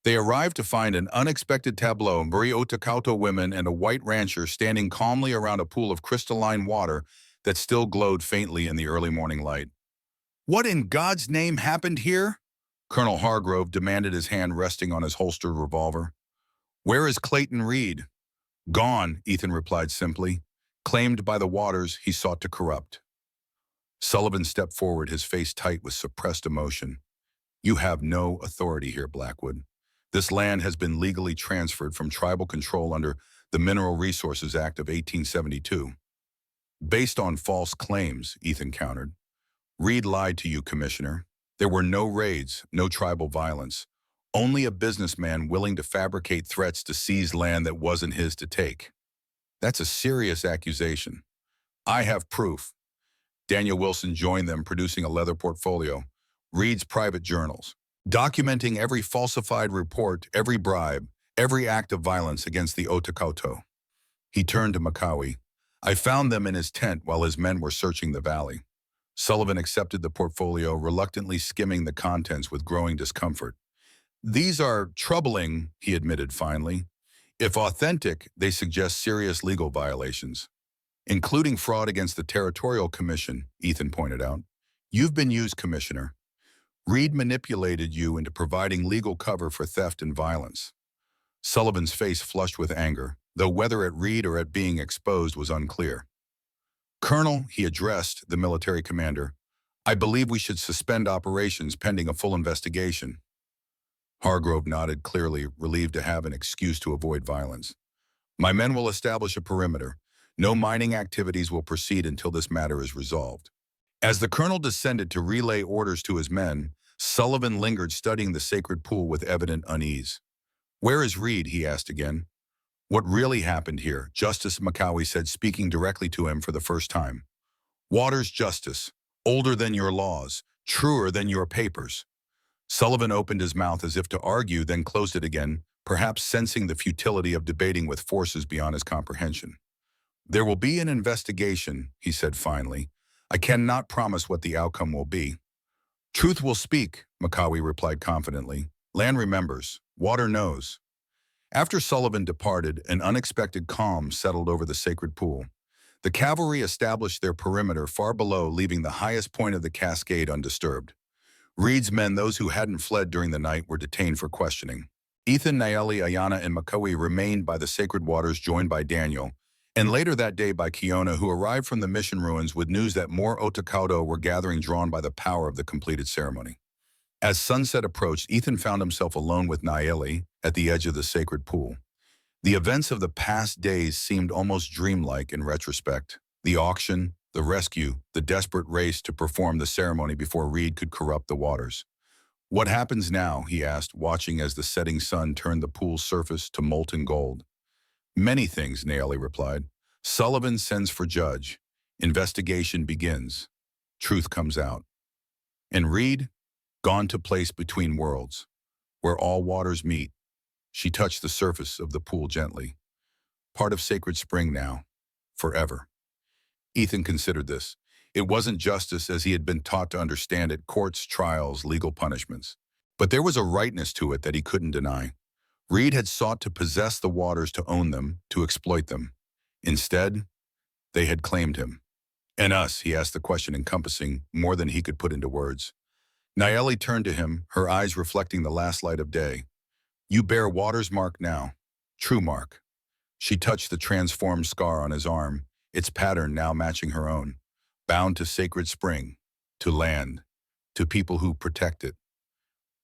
They arrived to find an unexpected tableau: Marie Otakauto women and a white rancher standing calmly around a pool of crystalline water that still glowed faintly in the early morning light. "What in God's name happened here?" Colonel Hargrove demanded, his hand resting on his holstered revolver. "Where is Clayton Reed?" "Gone," Ethan replied simply. "Claimed by the waters he sought to corrupt." Sullivan stepped forward, his face tight with suppressed emotion. You have no authority here, Blackwood. This land has been legally transferred from tribal control under the Mineral Resources Act of 1872. Based on false claims, Ethan countered. Reed lied to you, Commissioner. There were no raids, no tribal violence. Only a businessman willing to fabricate threats to seize land that wasn't his to take. That's a serious accusation. I have proof. Daniel Wilson joined them, producing a leather portfolio, Reed's private journals, documenting every falsified report, every bribe, every act of violence against the Otakauto. He turned to Makawi. I found them in his tent while his men were searching the valley. Sullivan accepted the portfolio, reluctantly skimming the contents with growing discomfort. These are troubling, he admitted finally. If authentic, they suggest serious legal violations, including fraud against the Territorial Commission, Ethan pointed out. You've been used, Commissioner. Reed manipulated you into providing legal cover for theft and violence. Sullivan's face flushed with anger, though whether at Reed or at being exposed was unclear. Colonel, he addressed the military commander, I believe we should suspend operations pending a full investigation. Hargrove nodded, clearly relieved to have an excuse to avoid violence. My men will establish a perimeter. No mining activities will proceed until this matter is resolved. As the colonel descended to relay orders to his men, Sullivan lingered, studying the sacred pool with evident unease. Where is Reed? He asked again. What really happened here? Justice Makawi said, speaking directly to him for the first time. Water's justice, older than your laws, truer than your papers. Sullivan opened his mouth as if to argue, then closed it again, perhaps sensing the futility of debating with forces beyond his comprehension. There will be an investigation, he said finally. I cannot promise what the outcome will be. Truth will speak, Makawi replied confidently. Land remembers. Water knows. After Sullivan departed, an unexpected calm settled over the sacred pool. The cavalry established their perimeter far below, leaving the highest point of the cascade undisturbed. Reed's men, those who hadn't fled during the night, were detained for questioning. Ethan, Naeli, Ayana, and Makawi remained by the sacred waters, joined by Daniel, and later that day by Kiona, who arrived from the mission ruins with news that more Otakauto were gathering, drawn by the power of the completed ceremony. As sunset approached, Ethan found himself alone with Naeli at the edge of the sacred pool. The events of the past days seemed almost dreamlike in retrospect. The auction, the rescue, the desperate race to perform the ceremony before Reed could corrupt the waters. What happens now? He asked, watching as the setting sun turned the pool's surface to molten gold. Many things, Naeli replied. Sullivan sends for judge. Investigation begins. Truth comes out. And Reed, gone to place between worlds, where all waters meet. She touched the surface of the pool gently. Part of sacred spring now, forever. Ethan considered this. It wasn't justice as he had been taught to understand it, courts, trials, legal punishments. But there was a rightness to it that he couldn't deny. Reed had sought to possess the waters, to own them, to exploit them. Instead, they had claimed him. And us, he asked the question, encompassing more than he could put into words. Naeli turned to him, her eyes reflecting the last light of day. You bear water's mark now, true mark. She touched the transformed scar on his arm, its pattern now matching her own. Bound to sacred spring, to land, to people who protect it.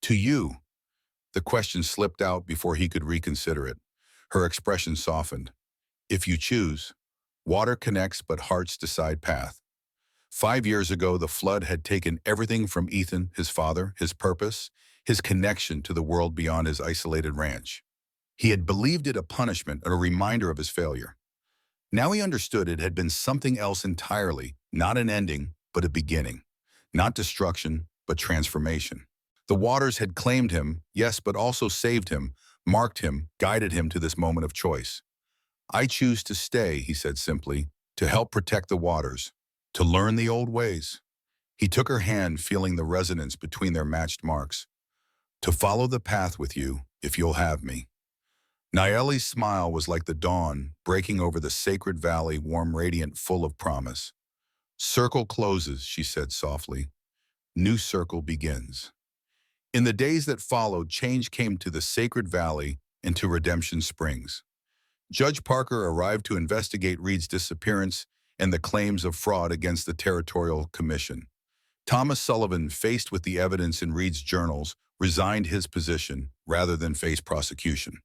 To you. The question slipped out before he could reconsider it. Her expression softened. If you choose, water connects but hearts decide path. 5 years ago, the flood had taken everything from Ethan, his father, his purpose, his connection to the world beyond his isolated ranch. He had believed it a punishment, a reminder of his failure. Now he understood it had been something else entirely, not an ending, but a beginning. Not destruction, but transformation. The waters had claimed him, yes, but also saved him, marked him, guided him to this moment of choice. I choose to stay, he said simply, to help protect the waters, to learn the old ways. He took her hand, feeling the resonance between their matched marks. To follow the path with you, if you'll have me. Naeli's smile was like the dawn, breaking over the sacred valley, warm, radiant, full of promise. Circle closes, she said softly. New circle begins. In the days that followed, change came to the sacred valley and to Redemption Springs. Judge Parker arrived to investigate Reed's disappearance and the claims of fraud against the Territorial Commission. Thomas Sullivan, faced with the evidence in Reed's journals, resigned his position rather than face prosecution.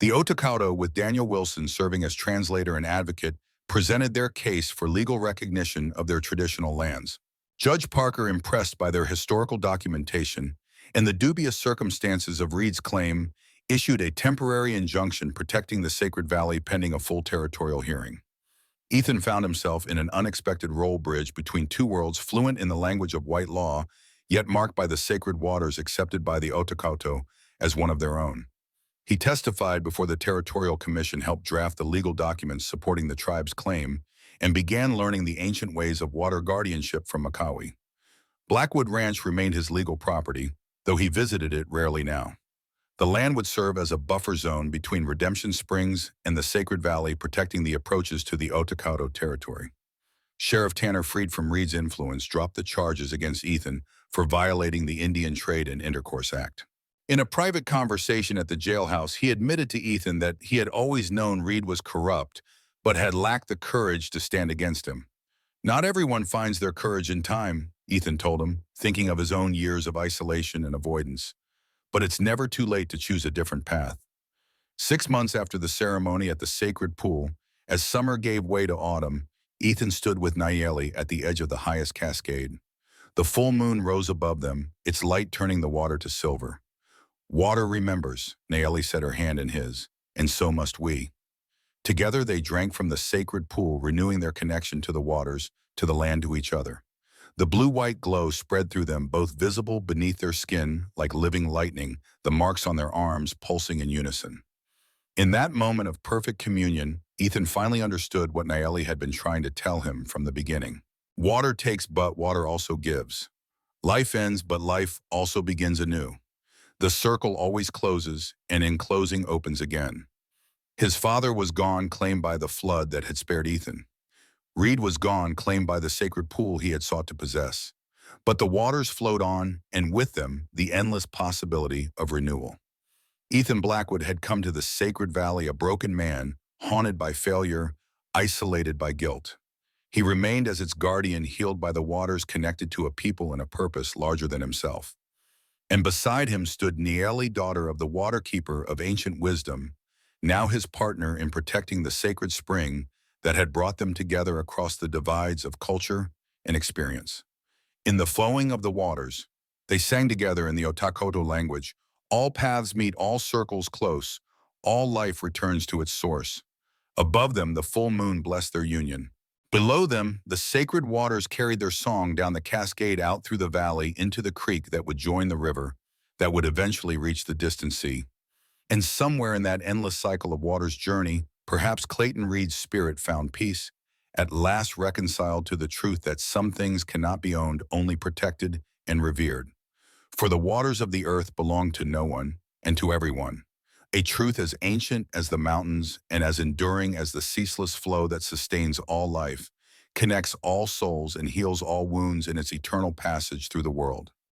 The Otokoto, with Daniel Wilson serving as translator and advocate, presented their case for legal recognition of their traditional lands. Judge Parker, impressed by their historical documentation and the dubious circumstances of Reed's claim, issued a temporary injunction protecting the Sacred Valley pending a full territorial hearing. Ethan found himself in an unexpected role bridge between two worlds, fluent in the language of white law, yet marked by the sacred waters accepted by the Otokoto as one of their own. He testified before the Territorial Commission, helped draft the legal documents supporting the tribe's claim, and began learning the ancient ways of water guardianship from Makawi. Blackwood Ranch remained his legal property, though he visited it rarely now. The land would serve as a buffer zone between Redemption Springs and the Sacred Valley, protecting the approaches to the Otokoto territory. Sheriff Tanner, freed from Reed's influence, dropped the charges against Ethan for violating the Indian Trade and Intercourse Act. In a private conversation at the jailhouse, he admitted to Ethan that he had always known Reed was corrupt, but had lacked the courage to stand against him. "Not everyone finds their courage in time," Ethan told him, thinking of his own years of isolation and avoidance. "But it's never too late to choose a different path." 6 months after the ceremony at the sacred pool, as summer gave way to autumn, Ethan stood with Nayeli at the edge of the highest cascade. The full moon rose above them, its light turning the water to silver. "Water remembers," Nayeli set her hand in his, "and so must we." Together they drank from the sacred pool, renewing their connection to the waters, to the land, to each other. The blue-white glow spread through them, both visible beneath their skin like living lightning, the marks on their arms pulsing in unison. In that moment of perfect communion, Ethan finally understood what Nayeli had been trying to tell him from the beginning. Water takes, but water also gives. Life ends, but life also begins anew. The circle always closes, and in closing opens again. His father was gone, claimed by the flood that had spared Ethan. Reed was gone, claimed by the sacred pool he had sought to possess. But the waters flowed on, and with them, the endless possibility of renewal. Ethan Blackwood had come to the Sacred Valley a broken man, haunted by failure, isolated by guilt. He remained as its guardian, healed by the waters, connected to a people and a purpose larger than himself. And beside him stood Nayeli, daughter of the waterkeeper of ancient wisdom, now his partner in protecting the sacred spring that had brought them together across the divides of culture and experience. In the flowing of the waters, they sang together in the Otokoto language, "All paths meet, all circles close, all life returns to its source." Above them, the full moon blessed their union. Below them, the sacred waters carried their song down the cascade, out through the valley, into the creek that would join the river, that would eventually reach the distant sea. And somewhere in that endless cycle of water's journey, perhaps Clayton Reed's spirit found peace, at last reconciled to the truth that some things cannot be owned, only protected and revered. For the waters of the earth belong to no one and to everyone. A truth as ancient as the mountains and as enduring as the ceaseless flow that sustains all life, connects all souls, and heals all wounds in its eternal passage through the world.